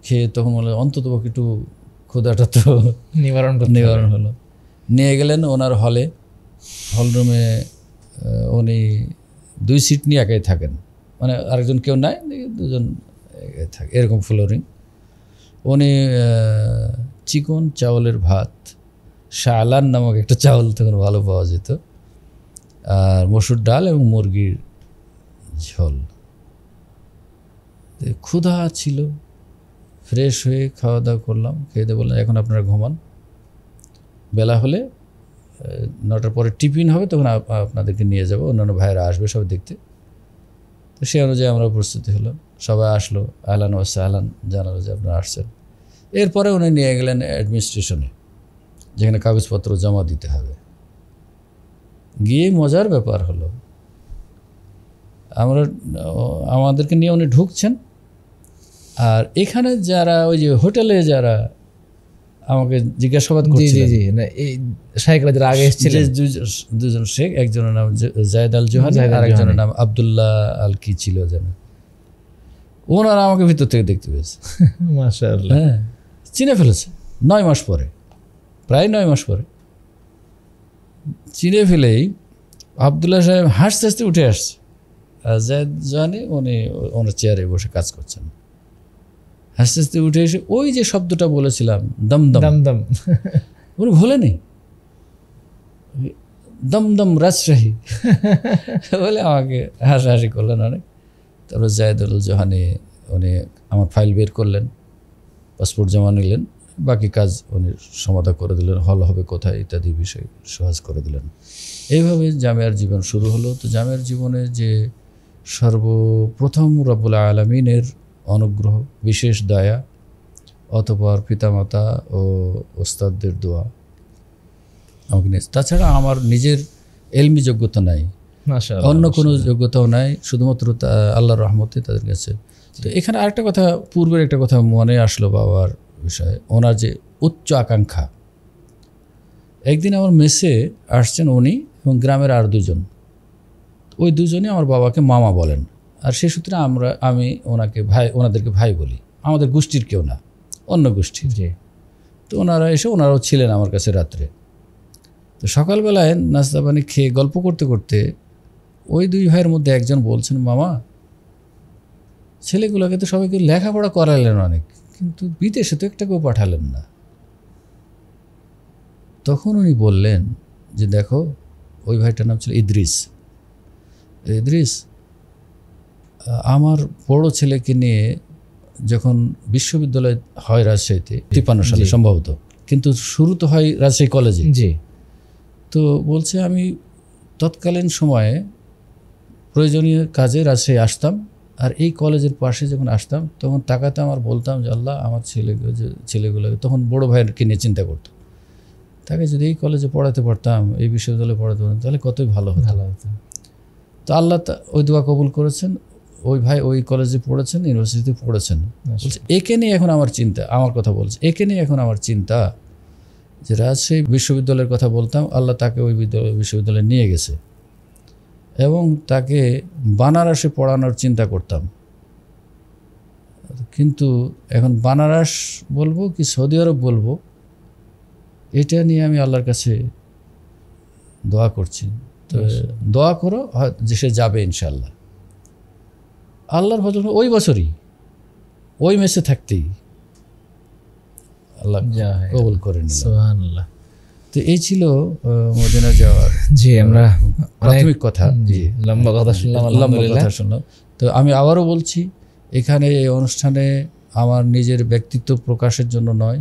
খেয়ে তখন বলে অন্তত একটু ক্ষুধাটা তো নিবারণ হলো। নিয়ে গেলেন ওনার হল রুমে। উনি 2 সিট নিয়ে একাই থাকেন, মানে আরেকজন কেউ নাই, 2জন একাই থাকে, এরকম ফ্লোরিং। উনি চিকন চাউলের ভাত, শালান নামক একটা চাউল তখন ভালো পাওয়া যেত, আর মসুর ডাল এবং মুরগির ঝোল। ক্ষুধা ছিল, ফ্রেশ হয়ে খাওয়া দাওয়া করলাম। খেয়ে দিয়ে বললাম এখন আপনারা ঘুমান, বেলা হলে 9টার পরে টিফিন হবে, তখন আপনাদেরকে নিয়ে যাব, অন্যান্য ভাইয়েরা আসবে সব দেখতে। তো সে অনুযায়ী আমরা প্রস্তুতি হলাম, সবাই আসলো, আহলান ও সাহলান জানালো যে আপনারা আসছেন। এরপরে উনি নিয়ে গেলেন অ্যাডমিনিস্ট্রেশনে, যেখানে কাগজপত্র জমা দিতে হবে। গিয়ে মজার ব্যাপার হলো, আমাদেরকে নিয়ে উনি ঢুকছেন, আর এখানে যারা ওই যে হোটেলে যারা আমাকে জিজ্ঞাসাবাদ করছিলেন, শাইখরা যারা আগে এসেছিলেন, 2জন শেখ, একজনের নাম জায়েদ আল জোহানি, আর একজনের নাম আব্দুল্লাহ আল কি ছিল যেন, ওনারা আমাকে ভিতর থেকে দেখতে পেয়েছে। মাশাআল্লাহ, হ্যাঁ, চিনে ফেলেছে 9 মাস পরে, প্রায় 9 মাস পরে চিনে ফেলেই আব্দুল্লাহ সাহেব হাসতে হাসতে উঠে আসছে, আর জায়েদ জোহানি উনি ওনার চেয়ারে বসে কাজ করছেন। হাসতে হাসতে উঠে এসে ওই যে শব্দটা বলেছিলাম দমদম, উনি ভোলেনি, দমদম রাজশাহী বলে আমাকে হাসাহাসি করলেন অনেক। তারপর জায়েদুল জোহানি উনি আমার ফাইল বের করলেন, পাসপোর্ট জমা নিলেন, বাকি কাজ উনি সমাধা করে দিলেন, হল হবে কোথায় ইত্যাদি বিষয় সহজ করে দিলেন। এইভাবে জামিয়ার জীবন শুরু হলো। তো জামিয়ার জীবনে যে সর্বপ্রথম রব্বুল আলামিনের অনুগ্রহ, বিশেষ দয়া, অতঃপর পিতামাতা ও ওস্তাদদের দোয়া আমাকে নিয়ে। তাছাড়া আমার নিজের এলমি যোগ্যতা নাই, অন্য কোনো যোগ্যতাও নাই, শুধুমাত্র আল্লাহর রহমতে তাদের কাছে। তো এখানে আরেকটা কথা, পূর্বের একটা কথা মনে আসলো বাবার বিষয়ে, ওনার যে উচ্চ আকাঙ্ক্ষা। একদিন আমার মেসে আসছেন উনি এবং গ্রামের আর 2জন, ওই 2জনই আমার বাবাকে মামা বলেন, আর সে সূত্রে আমি ওনাদেরকে ভাই বলি, আমাদের গোষ্ঠীর কেউ না, অন্য গোষ্ঠীর। তো ওনারাও ছিলেন আমার কাছে রাত্রে। তো সকালবেলায় নাস্তা পানি খেয়ে গল্প করতে করতে ওই 2 ভাইয়ের মধ্যে একজন বলছেন, মামা ছেলেগুলোকে তো সবাইকে লেখাপড়া করালেন অনেক, কিন্তু বিদেশে তো একটা কেউ পাঠালেন না। তখন উনি বললেন যে দেখো, ওই ভাইটার নাম ছিল ইদ্রিস, আমার বড় ছেলেকে নিয়ে যখন বিশ্ববিদ্যালয় হয় রাজশাহীতে 53 সালে সম্ভবত, কিন্তু শুরু তো হয় রাজশাহী কলেজে। তো বলছে আমি তৎকালীন সময়ে প্রয়োজনীয় কাজে রাজশাহী আসতাম, আর এই কলেজের পাশে যখন আসতাম তখন তাকাতাম আর বলতাম যে আল্লাহ, আমার ছেলেগুলোকে, তখন বড় ভাইয়েরকে নিয়ে চিন্তা করতো, তাকে যদি এই কলেজে পড়াতে পারতাম, এই বিশ্ববিদ্যালয়ে পড়াতে পারতাম, তাহলে কতই ভালো হতো। তো আল্লাহ ওই দোয়া কবুল করেছেন। ওই ভাই ওই কলেজে পড়েছেন, ইউনিভার্সিটিতে পড়েছেন। বলছে একে নিয়ে এখন আমার চিন্তা, আমার কথা বলছে, একে নিয়ে এখন আমার চিন্তা যে রাজশাহী বিশ্ববিদ্যালয়ের কথা বলতাম, আল্লাহ তাকে ওই বিশ্ববিদ্যালয়ে নিয়ে গেছে, এবং তাকে বানারসে পড়ানোর চিন্তা করতাম, কিন্তু এখন বানারস বলবো কি সৌদি আরব বলবো, এটা নিয়ে আমি আল্লাহর কাছে দোয়া করছি। তো দোয়া করো যে সে যাবে ইনশাআল্লাহ। আল্লাহর ফজল ওই বছরই ওই মেসে থাকতেই আল্লাহ কবুল করে নিলেন। সুবহানাল্লাহ। তো এই ছিল মদিনা যাওয়ার আমরা প্রাথমিক কথা। লম্বা কথা শুনলাম। তো আমি আবারও বলছি, এখানে এই অনুষ্ঠানে আমার নিজের ব্যক্তিত্ব প্রকাশের জন্য নয়,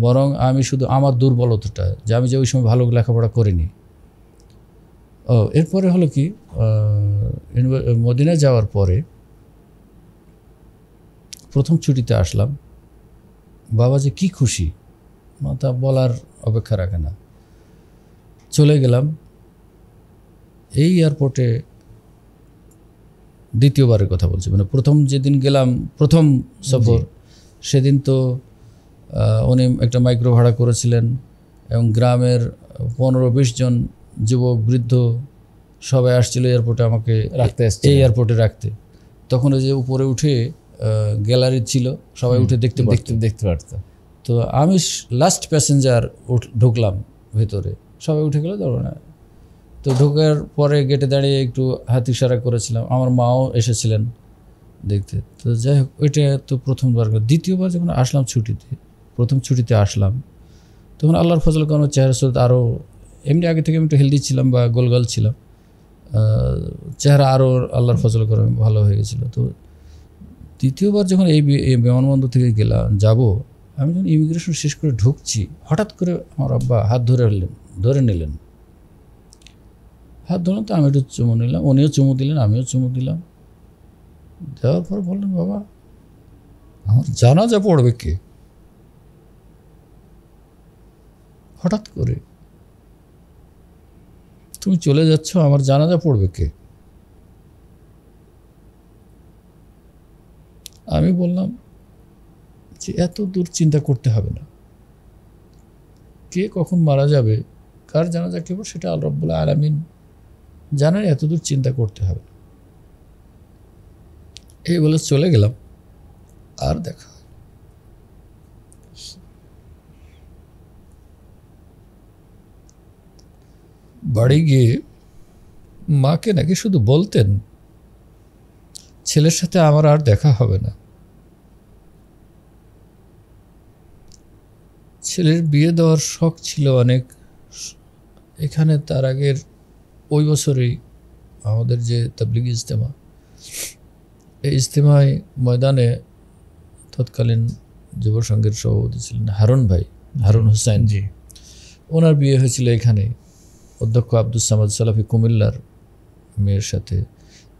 বরং আমি শুধু আমার দুর্বলতাটা, যে আমি যে ওই সময় ভালো লেখাপড়া করিনি। এরপরে হলো কি, মদিনা যাওয়ার পরে প্রথম ছুটিতে আসলাম, বাবা যে কি খুশি তা বলার অপেক্ষা রাখে না। চলে গেলাম এই এয়ারপোর্টে, দ্বিতীয়বারের কথা বলছি, মানে প্রথম যেদিন গেলাম প্রথম সফর, সেদিন তো উনি একটা মাইক্রো ভাড়া করেছিলেন এবং গ্রামের 15-20 জন যুবক বৃদ্ধ সবাই আসছিল এয়ারপোর্টে আমাকে রাখতে, এই এয়ারপোর্টে রাখতে। তখন ওই যে উপরে উঠে গ্যালারি ছিল, সবাই উঠে দেখতে পারতো। তো আমি লাস্ট প্যাসেঞ্জার ঢুকলাম ভেতরে, সবাই উঠে গেল ধরো না। তো ঢোকার পরে গেটে দাঁড়িয়ে একটু হাত ইশারা করেছিলাম, আমার মাও এসেছিলেন দেখতে। তো যাই হোক, ওইটা তো প্রথমবার। দ্বিতীয়বার যখন আসলাম ছুটিতে, প্রথম ছুটিতে আসলাম, তখন আল্লাহর ফজল আমার চেহারা সুরত আরও, এমনি আগে থেকে আমি একটু হেলদি ছিলাম বা গোলগাল ছিলাম, চেহারা আরও আল্লাহর ফজল করে ভালো হয়ে গেছিলো। তো দ্বিতীয়বার যখন এই বিমানবন্দর থেকে যাব, আমি যখন ইমিগ্রেশন শেষ করে ঢুকছি, হঠাৎ করে আমার আব্বা হাত ধরে নিলেন। হাত ধরলেন তো আমি একটু চুমু নিলাম, উনিও চুমু দিলেন, আমিও চুমু দিলাম। দেওয়ার পর বললেন, বাবা আমার জানাজা পড়বে কে? হঠাৎ করে তুমি চলে যাচ্ছ, আমার জানাজা পড়বে কে? আমি বললাম যে এত দূর চিন্তা করতে হবে না, কে কখন মারা যাবে, কার জানাজা কে পড়বে সেটা আল্লাহ রাব্বুল আলামিন জানেন, এত দূর চিন্তা করতে হবে না। এই বলে চলে গেলাম, আর দেখা। বাড়ি গিয়ে মাকে নাকি শুধু বলতেন, ছেলের সাথে আমার আর দেখা হবে না। ছেলের বিয়ে দেওয়ার শখ ছিল অনেক। এখানে তার আগের ওই বছরেই আমাদের যে তাবলিগি ইজতেমা, এই ইজতেমায় ময়দানে তৎকালীন যুব সংঘের সভাপতি ছিলেন হারুন হোসেন জি, ওনার বিয়ে হয়েছিল এখানে অধ্যক্ষ আব্দুস সামাদ সালাফি কুমিল্লার মেয়ের সাথে।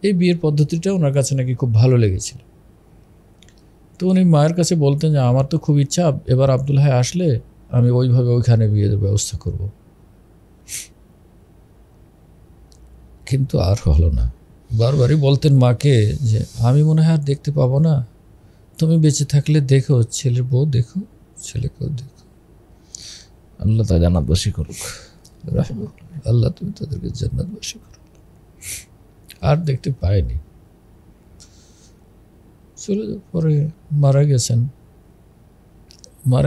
এই বিয়ের পদ্ধতিটা ওনার কাছে নাকি খুব ভালো লেগেছিল। তো উনি মায়ের কাছে বলতেন যে আমার তো খুব ইচ্ছা, এবার আব্দুল হাই আসলে আমি ওইভাবে ওইখানে বিয়ের ব্যবস্থা করব। কিন্তু আর হলো না। বারবারই বলতেন মাকে যে আমি মনে হয় আর দেখতে পাবো না, তুমি বেঁচে থাকলে দেখো, ছেলের বউ দেখো, ছেলেকেও দেখো। আল্লাহ তা জান্নাতবাসী করুক, আল্লাহ তুমি তাদেরকে জান্নাতবাসী করো। আর দেখতে পাইনি। চলে পরে মারা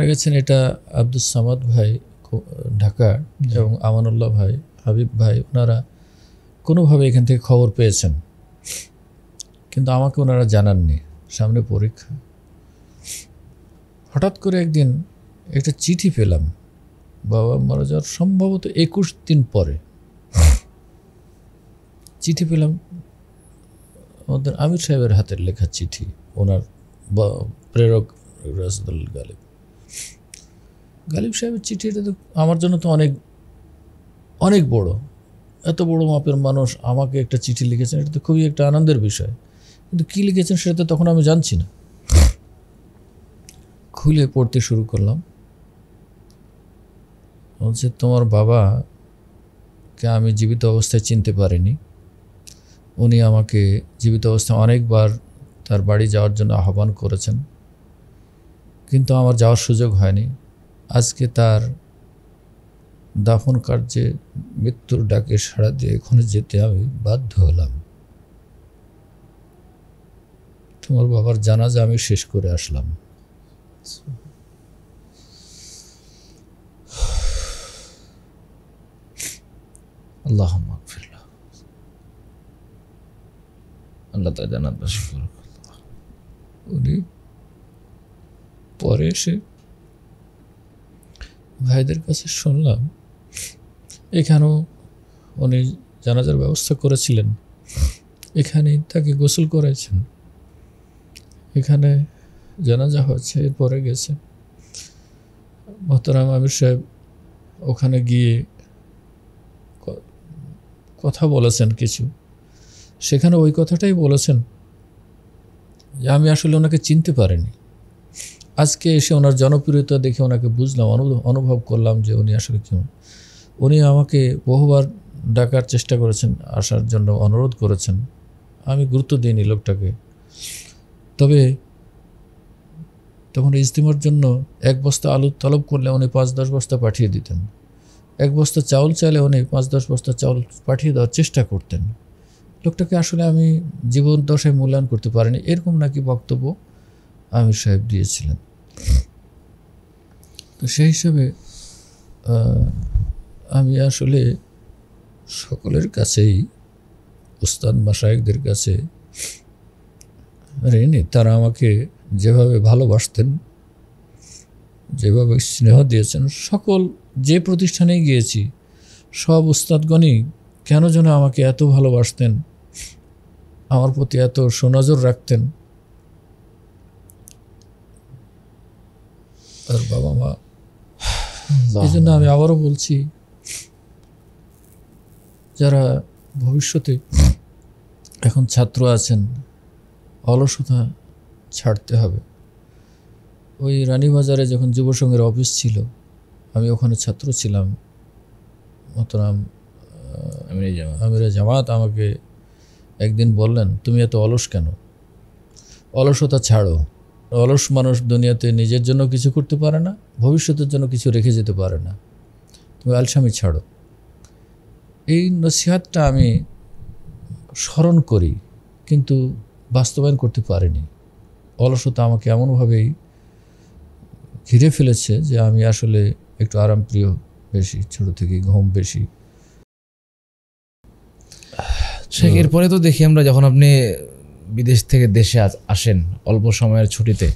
গেছেন এটা আব্দুস সামাদ ভাই ঢাকা এবং আমানুল্লাহ ভাই, হাবিব ভাই, ওনারা কোনোভাবে এখান থেকে খবর পেয়েছেন, কিন্তু আমাকে ওনারা জানাননি। সামনে পরীক্ষা। হঠাৎ করে একদিন একটা চিঠি পেলাম, বাবা মারা যাওয়ার সম্ভবত 21 দিন পরে চিঠি পেলাম। আমাদের আমির সাহেবের হাতের লেখা চিঠি, ওনার প্রেরক রাসূল গালিব সাহেবের চিঠি। এটা তো আমার জন্য তো অনেক অনেক বড়, এত বড় মাপের মানুষ আমাকে একটা চিঠি লিখেছেন, এটা তো খুবই একটা আনন্দের বিষয়। কিন্তু কী লিখেছেন সেটা তো তখন আমি জানছি না। খুলে পড়তে শুরু করলাম। বলছে, তোমার বাবাকে আমি জীবিত অবস্থায় চিনতে পারিনি। উনি আমাকে জীবিত অবস্থায় অনেকবার তার বাড়ি যাওয়ার জন্য আহ্বান করেছেন, কিন্তু আমার যাওয়ার সুযোগ হয়নি। আজকে তার দাফন কার্যে মৃত্যুর ডাকে সাড়া দিয়ে এখানে যেতে আমি বাধ্য হলাম। তোমার বাবার জানাজা আমি শেষ করে আসলাম। আল্লাহুম্মা গফিরলাহ, আল্লাহ তাআলা জান্নাতবাসী করুক। উনি পরে এসে ভাইদের কাছে শুনলাম এখানেও উনি জানাজার ব্যবস্থা করেছিলেন, এখানেই তাকে গোসল করেছেন, এখানে জানাজা হচ্ছে, এরপরে গেছে। মোহতারাম আমির সাহেব ওখানে গিয়ে কথা বলেছেন কিছু, সেখানে ওই কথাটাই বলেছেন যে আমি আসলে ওনাকে চিনতে পারিনি। আজকে এসে ওনার জনপ্রিয়তা দেখে ওনাকে বুঝলাম, অনুভব করলাম যে উনি আসলে কেমন। উনি আমাকে বহুবার ডাকার চেষ্টা করেছেন, আসার জন্য অনুরোধ করেছেন, আমি গুরুত্ব দিইনি লোকটাকে। তবে তখন ইজতিমার জন্য 1 বস্তা আলু তলব করলে উনি 5-10 বস্তা পাঠিয়ে দিতেন। 1 বস্তা চাউল চাইলে উনি 5-10 বস্তা চাউল পাঠিয়ে দেওয়ার চেষ্টা করতেন। লোকটাকে আসলে আমি জীবন দশায় মূল্যায়ন করতে পারিনি, এরকম নাকি বক্তব্য আমির সাহেব দিয়েছিলেন। তো সেই হিসাবে আমি আসলে সকলের কাছেই, উস্তাদ মাশায়েখদের কাছে ঋণী। তারা আমাকে যেভাবে ভালোবাসতেন, যেভাবে স্নেহ দিয়েছেন, সকল যে প্রতিষ্ঠানেই গিয়েছি সব উস্তাদগণই কেন যেন আমাকে এত ভালোবাসতেন, আমার প্রতি এত সুনজর রাখতেন। আর বাবা মা, এই জন্য আমি আবারও বলছি, যারা ভবিষ্যতে এখন ছাত্র আছেন, অলসতা ছাড়তে হবে। ওই রানীবাজারে যখন যুব সংঘের অফিস ছিল, আমি ওখানে ছাত্র ছিলাম, মোহতারাম আমিরে জামাত আমাকে একদিন বললেন, তুমি এত অলস কেন? অলসতা ছাড়ো। অলস মানুষ দুনিয়াতে নিজের জন্য কিছু করতে পারে না, ভবিষ্যতের জন্য কিছু রেখে যেতে পারে না। তুমি আলসামি ছাড়ো। এই নসিহতটা আমি স্মরণ করি, কিন্তু বাস্তবায়ন করতে পারিনি। অলসতা আমাকে এমনভাবেই ঘিরে ফেলেছে যে আমি আসলে একটু আরামপ্রিয় বেশি, ছোট থেকে ঘুম বেশি। এরপরে তো দেখি আমরা, যখন আপনি বিদেশ থেকে দেশে আসেন অল্প সময়ের ছুটিতে,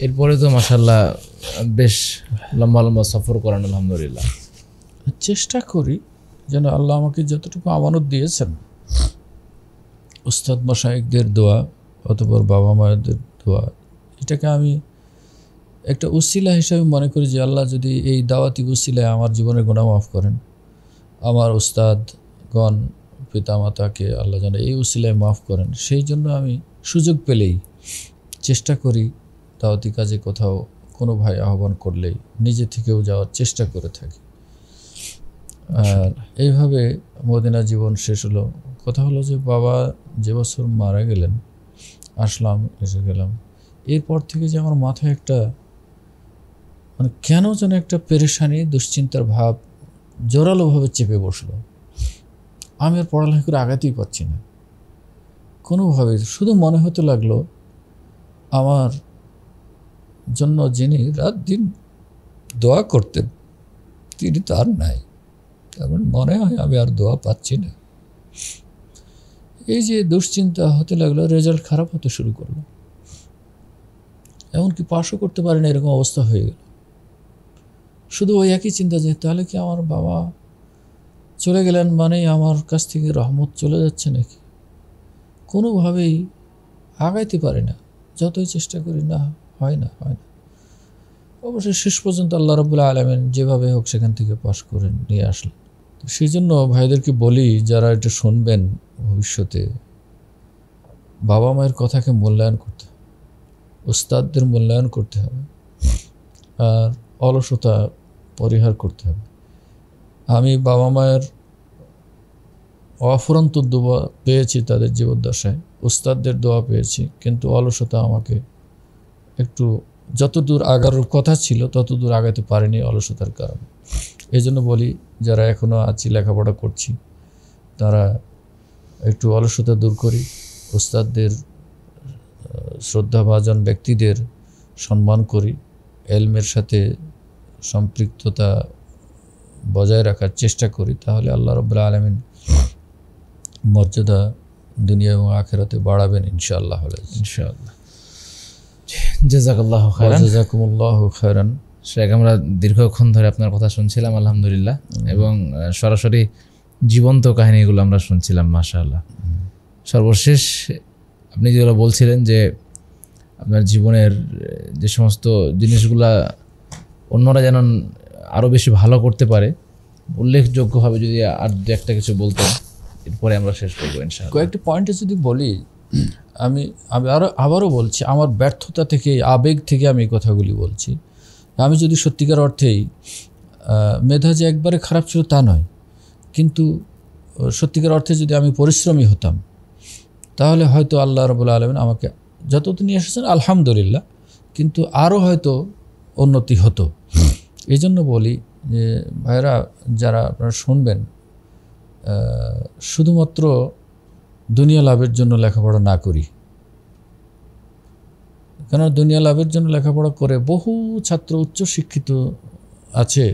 এরপরে তো মাশাআল্লাহ বেশ লম্বা লম্বা সফর করেন, আলহামদুলিল্লাহ। চেষ্টা করি যেন আল্লাহ আমাকে যতটুকু আমানত দিয়েছেন, উস্তাদ মাশায়েখদের দোয়া অতঃপর বাবা মায়েদের দোয়া, এটাকে আমি একটা উসিলা হিসাবে মনে করি যে আল্লাহ যদি এই দাওয়াতি উসিলায় আমার জীবনের গুনাহ মাফ করেন, আমার উস্তাদগণ পিতামাতাকে আল্লাহ যেন এই উসিলায় মাফ করেন, সেই জন্য আমি সুযোগ পেলেই চেষ্টা করি দাওয়াতি কাজে কোথাও কোনো ভাই আহ্বান করলেই নিজে থেকেও যাওয়ার চেষ্টা করে থাকি। আর এইভাবে মদিনা জীবন শেষ হলো। কথা হলো যে বাবা যে বছর মারা গেলেন, আসলাম, এসে গেলাম, এরপর থেকে যে আমার মাথায় একটা মানে কেন যেন একটা পেরেশানি, দুশ্চিন্তার ভাব জোরালোভাবে চেপে বসলো। আমি আর পড়ালেখা করে আগাতেই পারছি না কোনোভাবে। শুধু মনে হতে লাগলো আমার জন্য যিনি রাত দিন দোয়া করতেন তিনি তো আর নাই। তারপর মনে হয় আমি আর দোয়া পাচ্ছি না। এই যে দুশ্চিন্তা হতে লাগলো, রেজাল্ট খারাপ হতে শুরু করলো, এমনকি পাশও করতে পারি না, এরকম অবস্থা হয়ে গেল। শুধু ওই একই চিন্তা যে তাহলে কি আমার বাবা চলে গেলেন মানেই আমার কাছ থেকে রহমত চলে যাচ্ছে নাকি? কোনোভাবেই আগাইতে পারি না, যতই চেষ্টা করি না, হয় না। অবশ্যই শেষ পর্যন্ত আল্লাহ রাব্বুল আলামিন যেভাবে হোক সেখান থেকে পাশ করে নিয়ে আসলেন। তো সেই জন্য ভাইদেরকে বলি, যারা এটা শুনবেন ভবিষ্যতে, বাবা মায়ের কথাকে মূল্যায়ন করতে হবে, উস্তাদদের মূল্যায়ন করতে হবে, আর অলসতা পরিহার করতে হবে। আমি বাবা মায়ের অফুরন্ত দোয়া পেয়েছি তাদের জীবদ্দশায়, উস্তাদদের দোয়া পেয়েছি, কিন্তু অলসতা আমাকে একটু যতদূর আগানোর কথা ছিল ততদূর আগাতে পারিনি অলসতার কারণে। এই জন্য বলি, যারা এখনও আছি, লেখাপড়া করছি, তারা একটু অলসতা দূর করি, উস্তাদদের শ্রদ্ধাভাজন ব্যক্তিদের সম্মান করি, এলমের সাথে সম্পৃক্ততা বজায় রাখার চেষ্টা করি, তাহলে আল্লাহ রাব্বুল আলামিন মর্যাদা দুনিয়া এবং আখিরাতে বাড়াবেন ইনশাআল্লাহ। জাযাকাল্লাহু খায়রান। জাযাকুমুল্লাহু খায়রান। শেখ, আমরা দীর্ঘক্ষণ ধরে আপনার কথা শুনছিলাম আলহামদুলিল্লাহ, এবং সরাসরি জীবন্ত কাহিনীগুলো আমরা শুনছিলাম মাশাআল্লাহ। সর্বশেষ আপনি যেগুলো বলছিলেন যে আপনার জীবনের যে সমস্ত জিনিসগুলা অন্যরা যেন আরও বেশি ভালো করতে পারে, উল্লেখযোগ্যভাবে যদি আর দু একটা কিছু বলতেন, এরপরে আমরা শেষ করবো ইনশাআল্লাহ। কয়েকটি পয়েন্টে যদি বলি, আমি আবারও বলছি, আমার ব্যর্থতা থেকে, আবেগ থেকে আমি কথাগুলি বলছি। আমি যদি সত্যিকার অর্থেই মেধা যে একবারে খারাপ ছিল তা নয়, কিন্তু সত্যিকার অর্থে যদি আমি পরিশ্রমী হতাম, তাহলে হয়তো আল্লাহ রাব্বুল আলামিন আমাকে যতদূর নিয়ে এসেছেন আলহামদুলিল্লাহ, কিন্তু আরও হয়তো উন্নতি হতো। এই জন্য বলি যে ভাইরা, যারা আপনারা শুনবেন, শুধুমাত্র দুনিয়া লাভের জন্য লেখাপড়া না করি। কেন দুনিয়া লাভের জন্য লেখাপড়া করে বহু ছাত্র উচ্চশিক্ষিত আছে,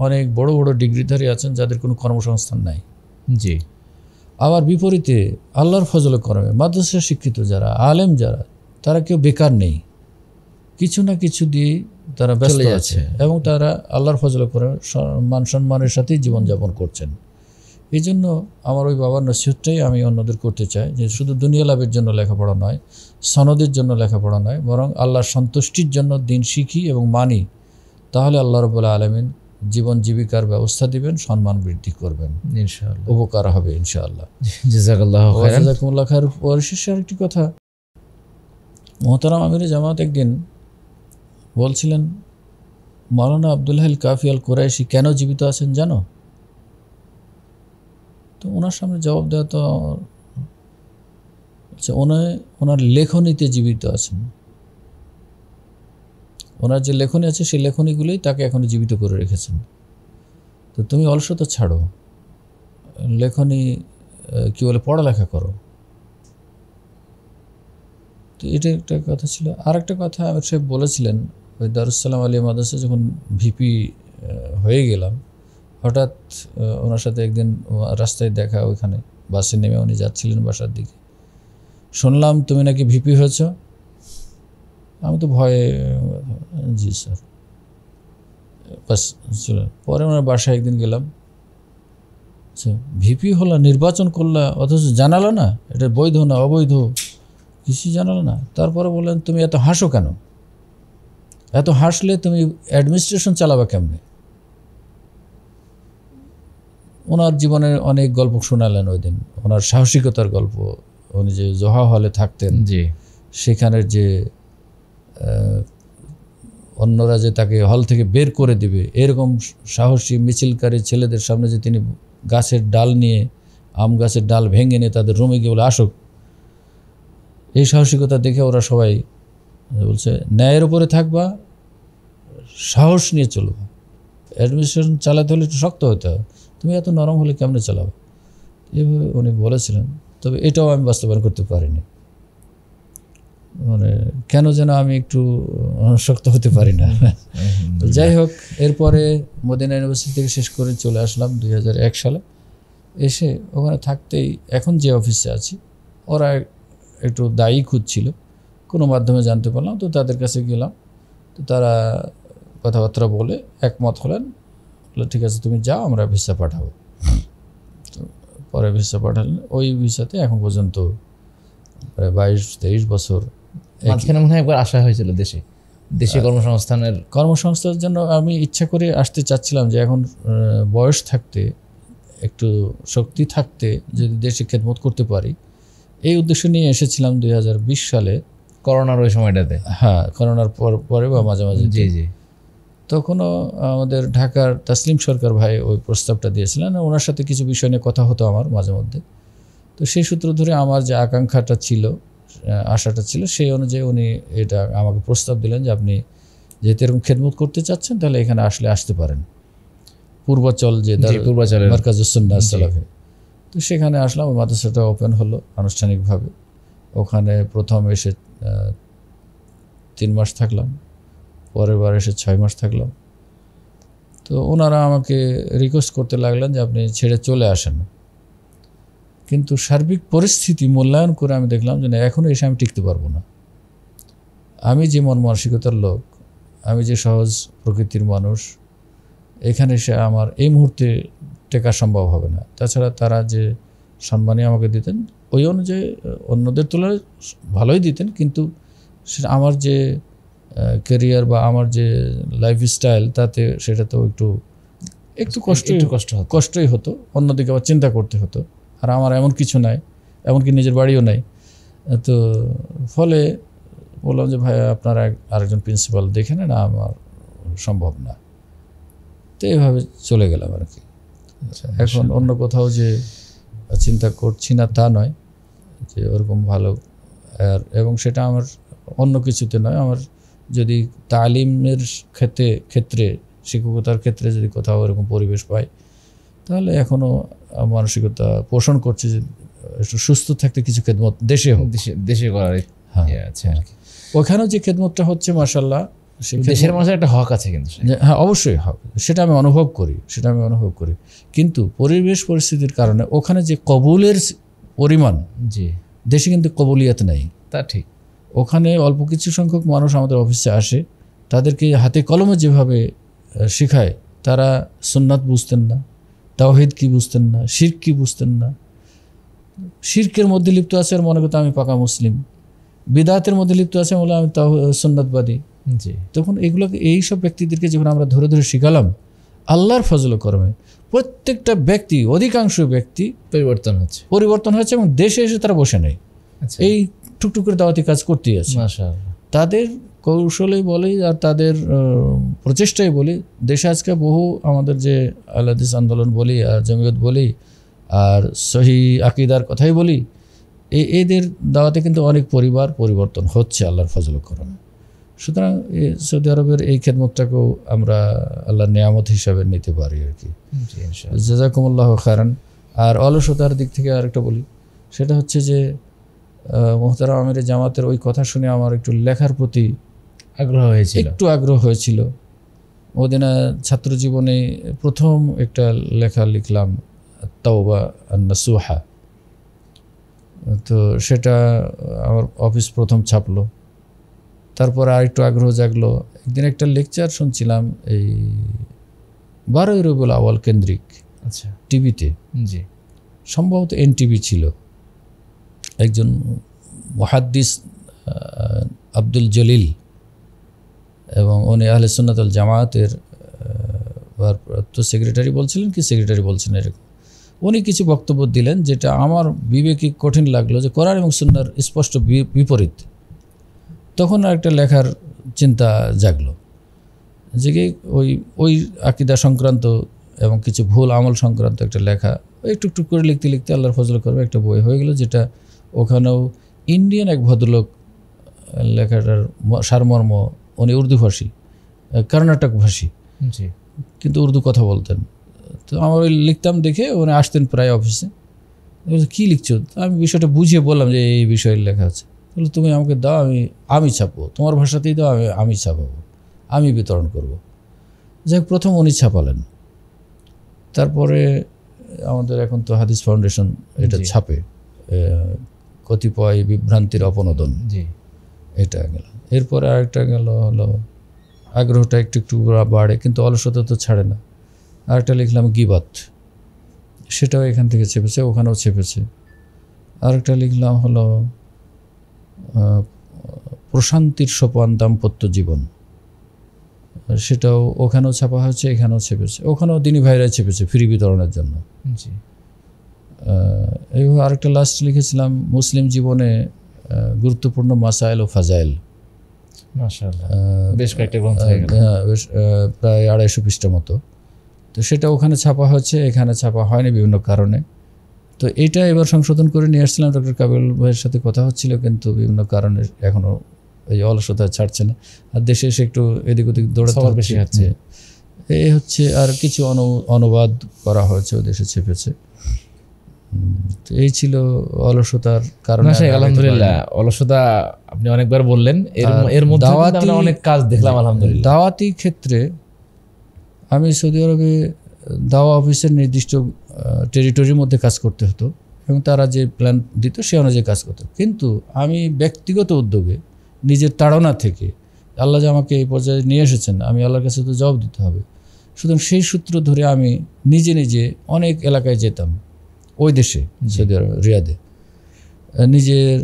অনেক বড় বড় ডিগ্রিধারী আছেন যাদের কোনো কর্মসংস্থান নাই। জি। আবার বিপরীতে আল্লাহর ফজলে করমে মাদ্রাসা শিক্ষিত যারা, আলেম যারা, তারা কেউ বেকার নেই, কিছু না কিছু দিয়ে তারা ব্যস্ত আছে এবং তারা আল্লাহর ফজলে করে মান সম্মানের সাথেই জীবনযাপন করছেন। এই জন্য আমার ওই বাবার নসিহতটাই আমি অন্যদের করতে চাই যে শুধু দুনিয়া লাভের জন্য লেখাপড়া নয়, সনদের জন্য লেখাপড়া নয়, বরং আল্লাহর সন্তুষ্টির জন্য দিন শিখি এবং মানি, তাহলে আল্লাহ রাব্বুল আলামিন জীবন জীবিকার ব্যবস্থা দিবেন, সম্মান বৃদ্ধি করবেন, ইনশাআল্লাহ উপকার হবে ইনশাআল্লাহ। জাযাকাল্লাহু খাইরান। জাযাকুমুল্লাহ খায়র। পরিশেষে আরেকটি কথা, মুহতারাম আমির জামাত একদিন বলছিলেন, মাওলানা আব্দুল হাই কাফি আল কুরাইশি কেন জীবিত আছেন জানো? তো ওনার সামনে জবাব দেওয়া তো ওনার লেখনীতে জীবিত আছেন। ওনার যে লেখনী আছে সেই লেখনীগুলোই তাকে এখনো জীবিত করে রেখেছেন। তো তুমি অলসতা ছাড়ো, লেখনী কি বলে পড়ালেখা করো। তো এটা একটা কথা ছিল। আর একটা কথা আমির সাহেব বলেছিলেন, ওই দারুসালাম আলিয়া মাদ্রাসা যখন ভিপি হয়ে গেলাম, হঠাৎ ওনার সাথে একদিন রাস্তায় দেখা, ওইখানে বাসে নেমে উনি যাচ্ছিলেন বাসার দিকে, শুনলাম তুমি নাকি ভিপি হয়েছ। আমি তো ভয়ে, জি স্যার, বাস চলে। পরে ওনার বাসায় একদিন গেলাম, আচ্ছা ভিপি হলো, নির্বাচন করলা, অথচ জানালো না এটা বৈধ না অবৈধ, কিছুই জানালো না। তারপরে বললেন তুমি এত হাসো কেন? এত হাসলে তুমি অ্যাডমিনিস্ট্রেশন চালাবা কেমনে? ওনার জীবনের অনেক গল্প শোনালেন ওই দিন, ওনার সাহসিকতার গল্প। উনি যে জোহা হলে থাকতেন, জি, সেখানের যে অন্যরা যে তাকে হল থেকে বের করে দিবে, এরকম সাহসী মিছিলকারী ছেলেদের সামনে যে তিনি গাছের ডাল নিয়ে, আম গাছের ডাল ভেঙে নিয়ে তাদের রুমে গিয়ে বলে আসুক, এই সাহসিকতা দেখে ওরা সবাই বলছে ন্যায়ের উপরে থাকবা, সাহস নিয়ে চলবা, অ্যাডমিনিস্ট্রেশন চালাতে হলে একটু শক্ত হতে হবে, তুমি এত নরম হলে কেমনে চালাবে, এইভাবে উনি বলেছিলেন। তবে এটাও আমি বাস্তবায়ন করতে পারিনি, মানে কেন যেন আমি একটু শক্ত হতে পারি না। যাই হোক, এরপরে মদিনা ইউনিভার্সিটি থেকে শেষ করে চলে আসলাম 2001 সালে। এসে ওখানে থাকতেই এখন যে অফিসে আছি, ওরা একটু দায়ী খুঁজছিল, কোনো মাধ্যমে জানতে পারলাম, তো তাদের কাছে গেলাম। তো তারা কথাবার্তা বলে একমত হলেন, ঠিক আছে তুমি যাও, আমরা ভিসা পাঠাবো। তো পরে ভিসা পাঠালেন, ওই ভিসাতে এখন পর্যন্ত প্রায় 22-23 বছর। মাঝখানে মনে হয় একবার আসা হয়েছিল দেশে কর্মসংস্থানের জন্য আমি ইচ্ছা করে আসতে চাচ্ছিলাম, যে এখন বয়স থাকতে, একটু শক্তি থাকতে যদি দেশে খেদমত করতে পারি, এই উদ্দেশ্য নিয়ে এসেছিলাম 2020 সালে, করোনার ওই সময়টাতে। হ্যাঁ, করোনার পরে বা মাঝামাঝি। জি জি। তখনও আমাদের ঢাকার তাসলিম সরকার ভাই ওই প্রস্তাবটা দিয়েছিলেন, ওনার সাথে কিছু বিষয় নিয়ে কথা হতো আমার মাঝে মধ্যে। তো সেই সূত্র ধরে আমার যে আকাঙ্ক্ষাটা ছিল, আশাটা ছিল, সেই অনুযায়ী উনি এটা আমাকে প্রস্তাব দিলেন যে আপনি যেহেতু এরকম খেদমত করতে চাচ্ছেন, তাহলে এখানে আসতে পারেন, পূর্বাচল যে মারকাজুস সুন্নাহ সালাফি। তো সেখানে আসলাম, ওই মাদ্রাসাটা ওপেন হলো আনুষ্ঠানিকভাবে। ওখানে প্রথম এসে 3 মাস থাকলাম, পরের বার এসে 6 মাস থাকলাম। তো ওনারা আমাকে রিকোয়েস্ট করতে লাগলেন যে আপনি ছেড়ে চলে আসেন, কিন্তু সার্বিক পরিস্থিতি মূল্যায়ন করে আমি দেখলাম যে না, এখনও এসে আমি টিকতে পারবো না। আমি যে মন মানসিকতার লোক, আমি যে সহজ প্রকৃতির মানুষ, এখানে এসে আমার এই মুহূর্তে টেকা সম্ভব হবে না। তাছাড়া তারা যে সম্মানই আমাকে দিতেন, ওই অনুযায়ী অন্যদের তুলনায় ভালোই দিতেন, কিন্তু সেটা আমার যে ক্যারিয়ার বা আমার যে লাইফস্টাইল, তাতে সেটা তো একটু কষ্টই হতো। অন্যদিকে আবার চিন্তা করতে হতো, আর আমার এমন কিছু নাই, এমনকি নিজের বাড়িও নাই। তো ফলে বললাম যে ভাই আপনারা আরেকজন প্রিন্সিপাল দেখে নেন, আমার সম্ভব না। তো এইভাবে চলে গেলাম আর কি। এখন অন্য কোথাও যে চিন্তা করছি না তা নয়, যে ওরকম ভালো, এবং সেটা আমার অন্য কিছুতে নয়, আমার যদি তালিমের ক্ষেত্রে শিক্ষকতার ক্ষেত্রে যদি কোথাও এরকম পরিবেশ পাই, তাহলে এখনও মানসিকতা পোষণ করছে যে একটু সুস্থ থাকতে কিছু খেদমত দেশে হোক, দেশে করার হ্যাঁ, আছে আর কি। ওখানেও যে খেদমতটা হচ্ছে মাশাআল্লাহ, দেশের মানুষের একটা হক আছে কিন্তু, হ্যাঁ অবশ্যই হক, সেটা আমি অনুভব করি। কিন্তু পরিবেশ পরিস্থিতির কারণে ওখানে যে কবুলের পরিমাণ, জি, দেশে কিন্তু কবুলিয়াত নাই। তা ঠিক। ওখানে অল্প কিছু সংখ্যক মানুষ আমাদের অফিসে আসে, তাদেরকে হাতে কলমে যেভাবে শেখায়, তারা সুন্নাত বুঝতেন না, তাওহীদ কি বুঝতেন না, শিরক কি বুঝতেন না, শিরকের মধ্যে লিপ্ত আছে আর মনে করতে আমি পাকা মুসলিম, বিদাতের মধ্যে লিপ্ত আছে বলে আমি তাও সুন্নাতবাদী। জি, তখন এগুলোকে, এইসব ব্যক্তিদেরকে যখন আমরা ধরে ধরে শিখালাম, আল্লাহর ফজল করমে প্রত্যেকটা ব্যক্তি, অধিকাংশ ব্যক্তি পরিবর্তন হয়েছে এবং দেশে এসে তারা বসে নেই, এই টুকটুক করে দাওয়াতি কাজ করতেই আছে। মাশাআল্লাহ। তাদের কৌশলেই বলি আর তাদের প্রচেষ্টাই বলি, দেশে আজকে বহু আমাদের যে আহলে হাদিস আন্দোলন বলি আর জমিয়ত বলি আর সহি আকীদার কথাই বলি, এদের দাওয়াতে কিন্তু অনেক পরিবার পরিবর্তন হচ্ছে আল্লাহর ফজল করমে। সুতরাং সৌদি আরবের এই খেদমতটাকেও আমরা আল্লাহর নিয়ামত হিসাবে নিতে পারি আর কি। জাযাকুমুল্লাহু খায়রান। আর অলসতার দিক থেকে আরেকটা বলি, সেটা হচ্ছে যে মুহতারাম আমিরে জামাতের ওই কথা শুনে আমার একটু লেখার প্রতি আগ্রহ হয়েছিল। ওদিনে ছাত্র জীবনে প্রথম একটা লেখা লিখলাম, তাওবা আন-নাসুহা। তো সেটা আমার অফিস প্রথম ছাপলো। তারপর আরেকটু আগ্রহ জাগলো, একদিন একটা লেকচার শুনছিলাম এই 12ই রবিউল আউয়াল কেন্দ্রিক, আচ্ছা, টিভিতে, জি, সম্ভবত এনটিভি ছিল। একজন মুহাদ্দিস আব্দুল জলিল, এবং উনি আহলে সুন্নাত ওয়াল জামায়াতের তো সেক্রেটারি বলছিলেন এরকম। উনি কিছু বক্তব্য দিলেন যেটা আমার বিবেকে কঠিন লাগলো, যে কোরআন এবং সুন্নাহর স্পষ্ট বিপরীত। তখন একটা লেখার চিন্তা জাগলো, যে ওই আকীদা সংক্রান্ত এবং কিছু ভুল আমল সংক্রান্ত একটা লেখা, ওই টুকটুক করে লিখতে লিখতে আল্লাহর ফজল করবে একটা বই হয়ে গেল, যেটা ওখানেও ইন্ডিয়ান এক ভদ্রলোক লেখাটার সারমর্ম, উনি উর্দুভাষী, কর্ণাটক ভাষী, কিন্তু উর্দু কথা বলতেন। তো আমার ওই লিখতাম দেখে উনি আসতেন প্রায় অফিসে, কী লিখছো? আমি বিষয়টা বুঝিয়ে বললাম যে এই বিষয়ের লেখা আছে। তাহলে তুমি আমাকে দাও, আমি ছাপবো, তোমার ভাষাতেই দাও, আমি ছাপাবো, আমি বিতরণ করব। যাই হোক, প্রথম উনি ছাপালেন। তারপরে আমাদের এখন তো হাদিস ফাউন্ডেশন এটা ছাপে, কতিপয় বিভ্রান্তির অপনোদন, এটা গেল। এরপরে আরেকটা গেল হলো, আগ্রহটা একটু একটু বাড়ে, কিন্তু অলসতা তো ছাড়ে না। আরেকটা লিখলাম গীবাত, সেটাও এখান থেকে ছেপেছে, ওখানেও ছেপেছে। আরেকটা লিখলাম হলো প্রশান্তির সোপান দাম্পত্য জীবন, সেটাও ওখানেও ছাপা হয়েছে, এখানেও ছেপেছে। ওখানেও দিনী ভাইরাই ছেপেছে ফ্রি বিতরণের জন্য। এইভাবে আরেকটা লাস্ট লিখেছিলাম মুসলিম জীবনে গুরুত্বপূর্ণ মাসাইল ও ফাজাইল, বেশ কয়েকটা গ্রন্থ, বেশ প্রায় 250 পৃষ্ঠা মতো। তো সেটা ওখানে ছাপা হয়েছে, এখানে ছাপা হয়নি বিভিন্ন কারণে। তো এইটা এবার সংশোধন করে নিয়ে আসছিলাম, ডক্টর কাবিল ভাইয়ের সাথে কথা হচ্ছিল, কিন্তু বিভিন্ন কারণে এখনও এই অলসতা ছাড়ছে না। আর দেশে এসে একটু এদিক ওদিক দৌড়াতে বেশি হচ্ছে, এই হচ্ছে। আর কিছু অনুবাদ করা হয়েছে, ও দেশে ছেপেছে। তো এই ছিল অলসতার কারণে। আলহামদুলিল্লাহ, অলসতা আপনি অনেকবার বললেন, এর মধ্যে আমরা অনেক কাজ দেখলাম আলহামদুলিল্লাহ। দাওয়াতি ক্ষেত্রে আমি সৌদি আরবে দাওয়া অফিসের নির্দিষ্ট টেরিটরির মধ্যে কাজ করতে হতো, এবং তারা যে প্ল্যান দিত সে অনুযায়ী কাজ করতো। কিন্তু আমি ব্যক্তিগত উদ্যোগে, নিজের তাড়না থেকে, আল্লাহ যে আমাকে এই পর্যায়ে নিয়ে এসেছেন, আমি আল্লাহর কাছে তো জবাব দিতে হবে। সুতরাং সেই সূত্র ধরে আমি নিজে নিজে অনেক এলাকায় যেতাম, ওই দেশে সৌদি আরব রিয়াদে। নিজের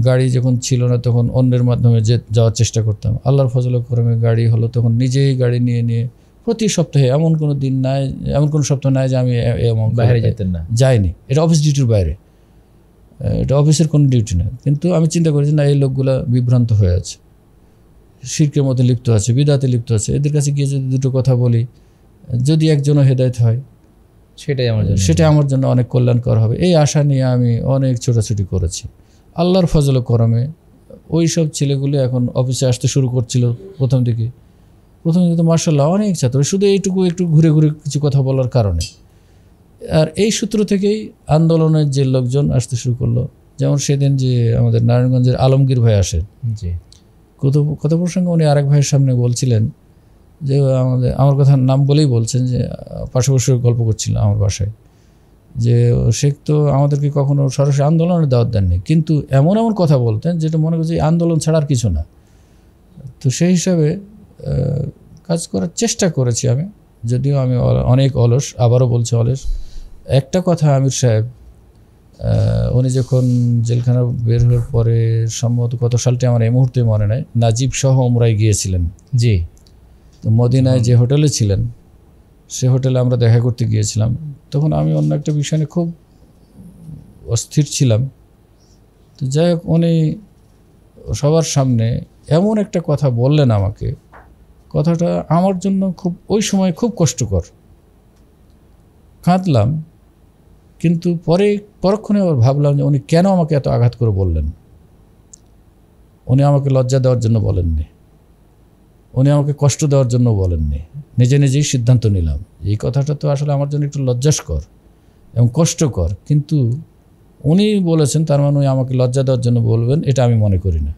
গাড়ি যখন ছিল না তখন অন্যের মাধ্যমে যাওয়ার চেষ্টা করতাম। আল্লাহর ফজল করমে গাড়ি হলো, তখন নিজেই গাড়ি নিয়ে প্রতি সপ্তাহে, এমন কোনো দিন নাই, এমন কোনো সপ্তাহ নাই যে আমি বাইরে যেতেন না, যাইনি। এটা অফিস ডিউটির বাইরে, এটা অফিসের কোনো ডিউটি না। কিন্তু আমি চিন্তা করেছি না, এই লোকগুলা বিভ্রান্ত হয়ে আছে, শিরকের মধ্যে লিপ্ত আছে, বিদাতে লিপ্ত আছে। এদের কাছে গিয়ে যদি দুটো কথা বলি, যদি একজনও হেদায়েত হয়, সেটাই আমার জন্য অনেক কল্যাণকর হবে। এই আশা নিয়ে আমি অনেক ছোটাছুটি করেছি। আল্লাহর ফজল করমে ওই সব ছেলেগুলো এখন অফিসে আসতে শুরু করছিল। প্রথম দিকে তো মাশাআল্লাহ অনেক ছাত্র, শুধু এইটুকু একটু ঘুরে ঘুরে কিছু কথা বলার কারণে আর এই সূত্র থেকেই আন্দোলনের যে লোকজন আসতে শুরু করলো, যেমন সেদিন যে আমাদের নারায়ণগঞ্জের আলমগীর ভাই আসেন, জি, কত প্রসঙ্গে উনি আরেক ভাইয়ের সামনে বলছিলেন যে আমার কথা নাম বলেই বলছেন যে পাশাপাশি গল্প করছিলেন আমার বাসায়, যে শেখ তো আমাদেরকে কখনো সরাসরি আন্দোলনের দাওয়াত দেননি, কিন্তু এমন এমন কথা বলতেন যেটা মনে করছে আন্দোলন ছাড়ার কিছু না। তো সেই হিসাবে কাজ করার চেষ্টা করেছি আমি, যদিও আমি অনেক অলস, আবারও বলছি অলস। একটা কথা আমির সাহেব, উনি যখন জেলখানা বের হওয়ার পরে সম্ভবত কত সালটি আমার এই মুহূর্তে মনে নাই, নাজিব সহ উমরায় গিয়েছিলেন। জি, তো মদিনায় যে হোটেলে ছিলেন সে হোটেলে আমরা দেখা করতে গিয়েছিলাম। তখন আমি অন্য একটা বিষয় নিয়ে খুব অস্থির ছিলাম। তো যাই হোক, উনি সবার সামনে এমন একটা কথা বললেন আমাকে, কথাটা আমার জন্য খুব ওই সময় খুব কষ্টকর, কাঁদলাম। কিন্তু পরক্ষণে আবার ভাবলাম যে উনি কেন আমাকে এত আঘাত করে বললেন। উনি আমাকে লজ্জা দেওয়ার জন্য বলেননি, উনি আমাকে কষ্ট দেওয়ার জন্য বলেননি, নিজেই সিদ্ধান্ত নিলাম। এই কথাটা তো আসলে আমার জন্য একটু লজ্জাস্কর এবং কষ্টকর, কিন্তু উনি বলেছেন, তার মানে উনি আমাকে লজ্জা দেওয়ার জন্য বলবেন এটা আমি মনে করি না,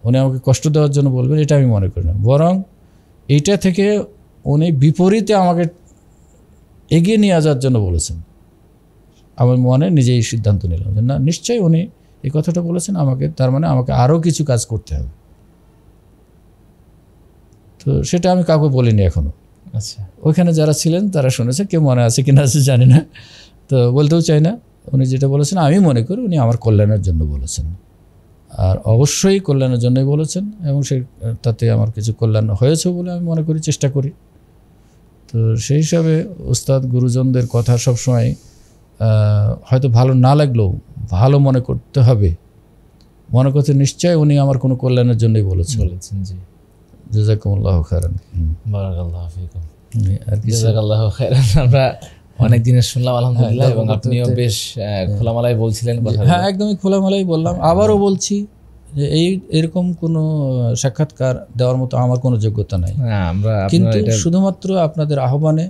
উনি আমাকে কষ্ট দেওয়ার জন্য বলবেন এটা আমি মনে করি না, বরং এইটা থেকে উনি বিপরীতে আমাকে এগিয়ে নিয়ে যাওয়ার জন্য বলেছেন। আমার মনে নিজেই সিদ্ধান্ত নিলাম যে না, নিশ্চয়ই উনি এই কথাটা বলেছেন আমাকে, তার মানে আমাকে আরও কিছু কাজ করতে হবে। তো সেটা আমি কাউকে বলিনি এখনো। আচ্ছা, ওইখানে যারা ছিলেন তারা শুনেছে, কেউ মনে আছে কিনা আছে জানি না, তো বলতেও চাই না। উনি যেটা বলেছেন আমি মনে করি উনি আমার কল্যাণের জন্য বলেছেন, আর অবশ্যই কল্যাণের জন্যই বলেছেন, এবং তাতে আমার কিছু কল্যাণ হয়েছে বলে আমি মনে করি, চেষ্টা করি। তো সেই হিসাবে উস্তাদ গুরুজনদের কথা সবসময় হয়তো ভালো না লাগলেও ভালো মনে করতে হবে, মনে করতে নিশ্চয়ই উনি আমার কোনো কল্যাণের জন্যই বলেছেন। জি, জাযাকুমুল্লাহু খায়রান। বারাকাল্লাহু ফিকুম। আর কিছু? জাযাকাল্লাহু খায়রান। আমরা অনেক দিনের শুনলাম আলহামদুলিল্লাহ, এবং আপনিও বেশ খোলামেলায় বলছিলেন কথা। হ্যাঁ, একদমই খোলামেলাই বললাম। আবারও বলছি যে এরকম কোনো সাক্ষাৎকার দেওয়ার মতো আমার কোনো যোগ্যতা নাই, কিন্তু শুধুমাত্র আপনাদের আহ্বানে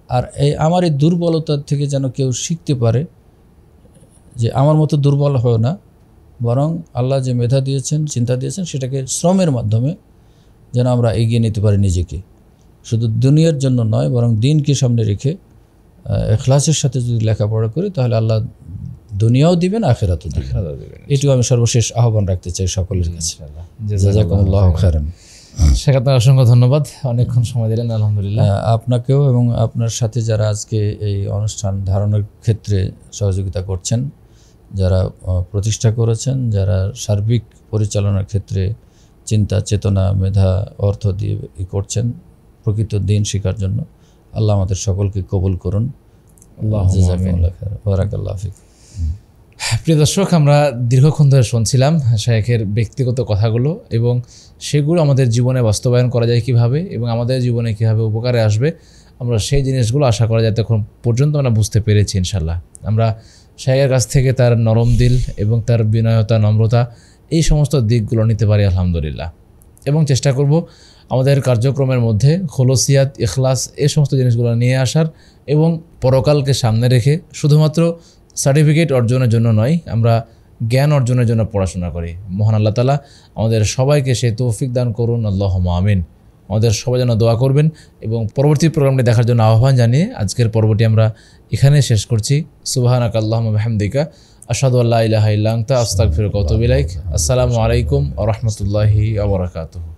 আর আমার এই দুর্বলতার থেকে যেন কেউ শিখতে পারে যে আমার মতো দুর্বল হয় না, বরং আল্লাহ যে মেধা দিয়েছেন, চিন্তা দিয়েছেন, সেটাকে শ্রমের মাধ্যমে যেন আমরা এগিয়ে নিতে পারি নিজেকে, শুধু দুনিয়ার জন্য নয় বরং দিনকে সামনে রেখে ইখলাসের সাথে যদি লেখাপড়া করি তাহলে আল্লাহ দুনিয়াও দিবেন, আখিরাতও দিবেন। এটুকু আমি সর্বশেষ আহ্বান রাখতে চাই সকলের কাছে। জাযাকুমুল্লাহু খায়রান। শেখ, আপনার অসংখ্য ধন্যবাদ, অনেকক্ষণ সময় দিলেন। আলহামদুলিল্লাহ, আপনাকেও এবং আপনার সাথে যারা আজকে এই অনুষ্ঠান ধারণের ক্ষেত্রে সহযোগিতা করছেন, যারা প্রতিষ্ঠা করেছেন, যারা সার্বিক পরিচালনার ক্ষেত্রে চিন্তা, চেতনা, মেধা, অর্থ দিয়ে করছেন প্রকৃত দিন শেখার জন্য, আল্লাহ আমাদের সকলকে কবুল করুন। বারাকাল্লাহু ফিক। প্রিয় দর্শক, আমরা দীর্ঘক্ষণ ধরে শুনছিলাম শায়েখের ব্যক্তিগত কথাগুলো, এবং সেগুলো আমাদের জীবনে বাস্তবায়ন করা যায় কিভাবে, এবং আমাদের জীবনে কীভাবে উপকারে আসবে, আমরা সেই জিনিসগুলো আশা করা যায় তখন পর্যন্ত আমরা বুঝতে পেরেছি ইনশাল্লাহ। আমরা শায়েখের কাছ থেকে তার নরম দিল এবং তার বিনয়তা, নম্রতা, এই সমস্ত দিকগুলো নিতে পারি আলহামদুলিল্লাহ, এবং চেষ্টা করব আমাদের কার্যক্রমের মধ্যে খলুসিয়াত, ইখলাস, এই সমস্ত জিনিসগুলো নিয়ে আসার, এবং পরকালকে সামনে রেখে শুধুমাত্র সার্টিফিকেট অর্জনের জন্য নয়, আমরা জ্ঞান অর্জনের জন্য পড়াশোনা করি। মহান আল্লাহ তাআলা আমাদের সবাইকে সেই তৌফিক দান করুন, আল্লাহুম্মা আমিন। আমাদের সবাই যেন দোয়া করবেন, এবং পরবর্তী প্রোগ্রামটি দেখার জন্য আহ্বান জানিয়ে আজকের পর্বটি আমরা এখানে শেষ করছি। সুবহানাকা আল্লাহুম্মা বিহামদিকা, আশহাদু আল্লা ইলাহা ইল্লা আনতা, আস্তাগফিরুকা ওয়া আতুবু ইলাইক। আসসালামু আলাইকুম ওয়া রাহমাতুল্লাহি ওয়া বারাকাতুহু।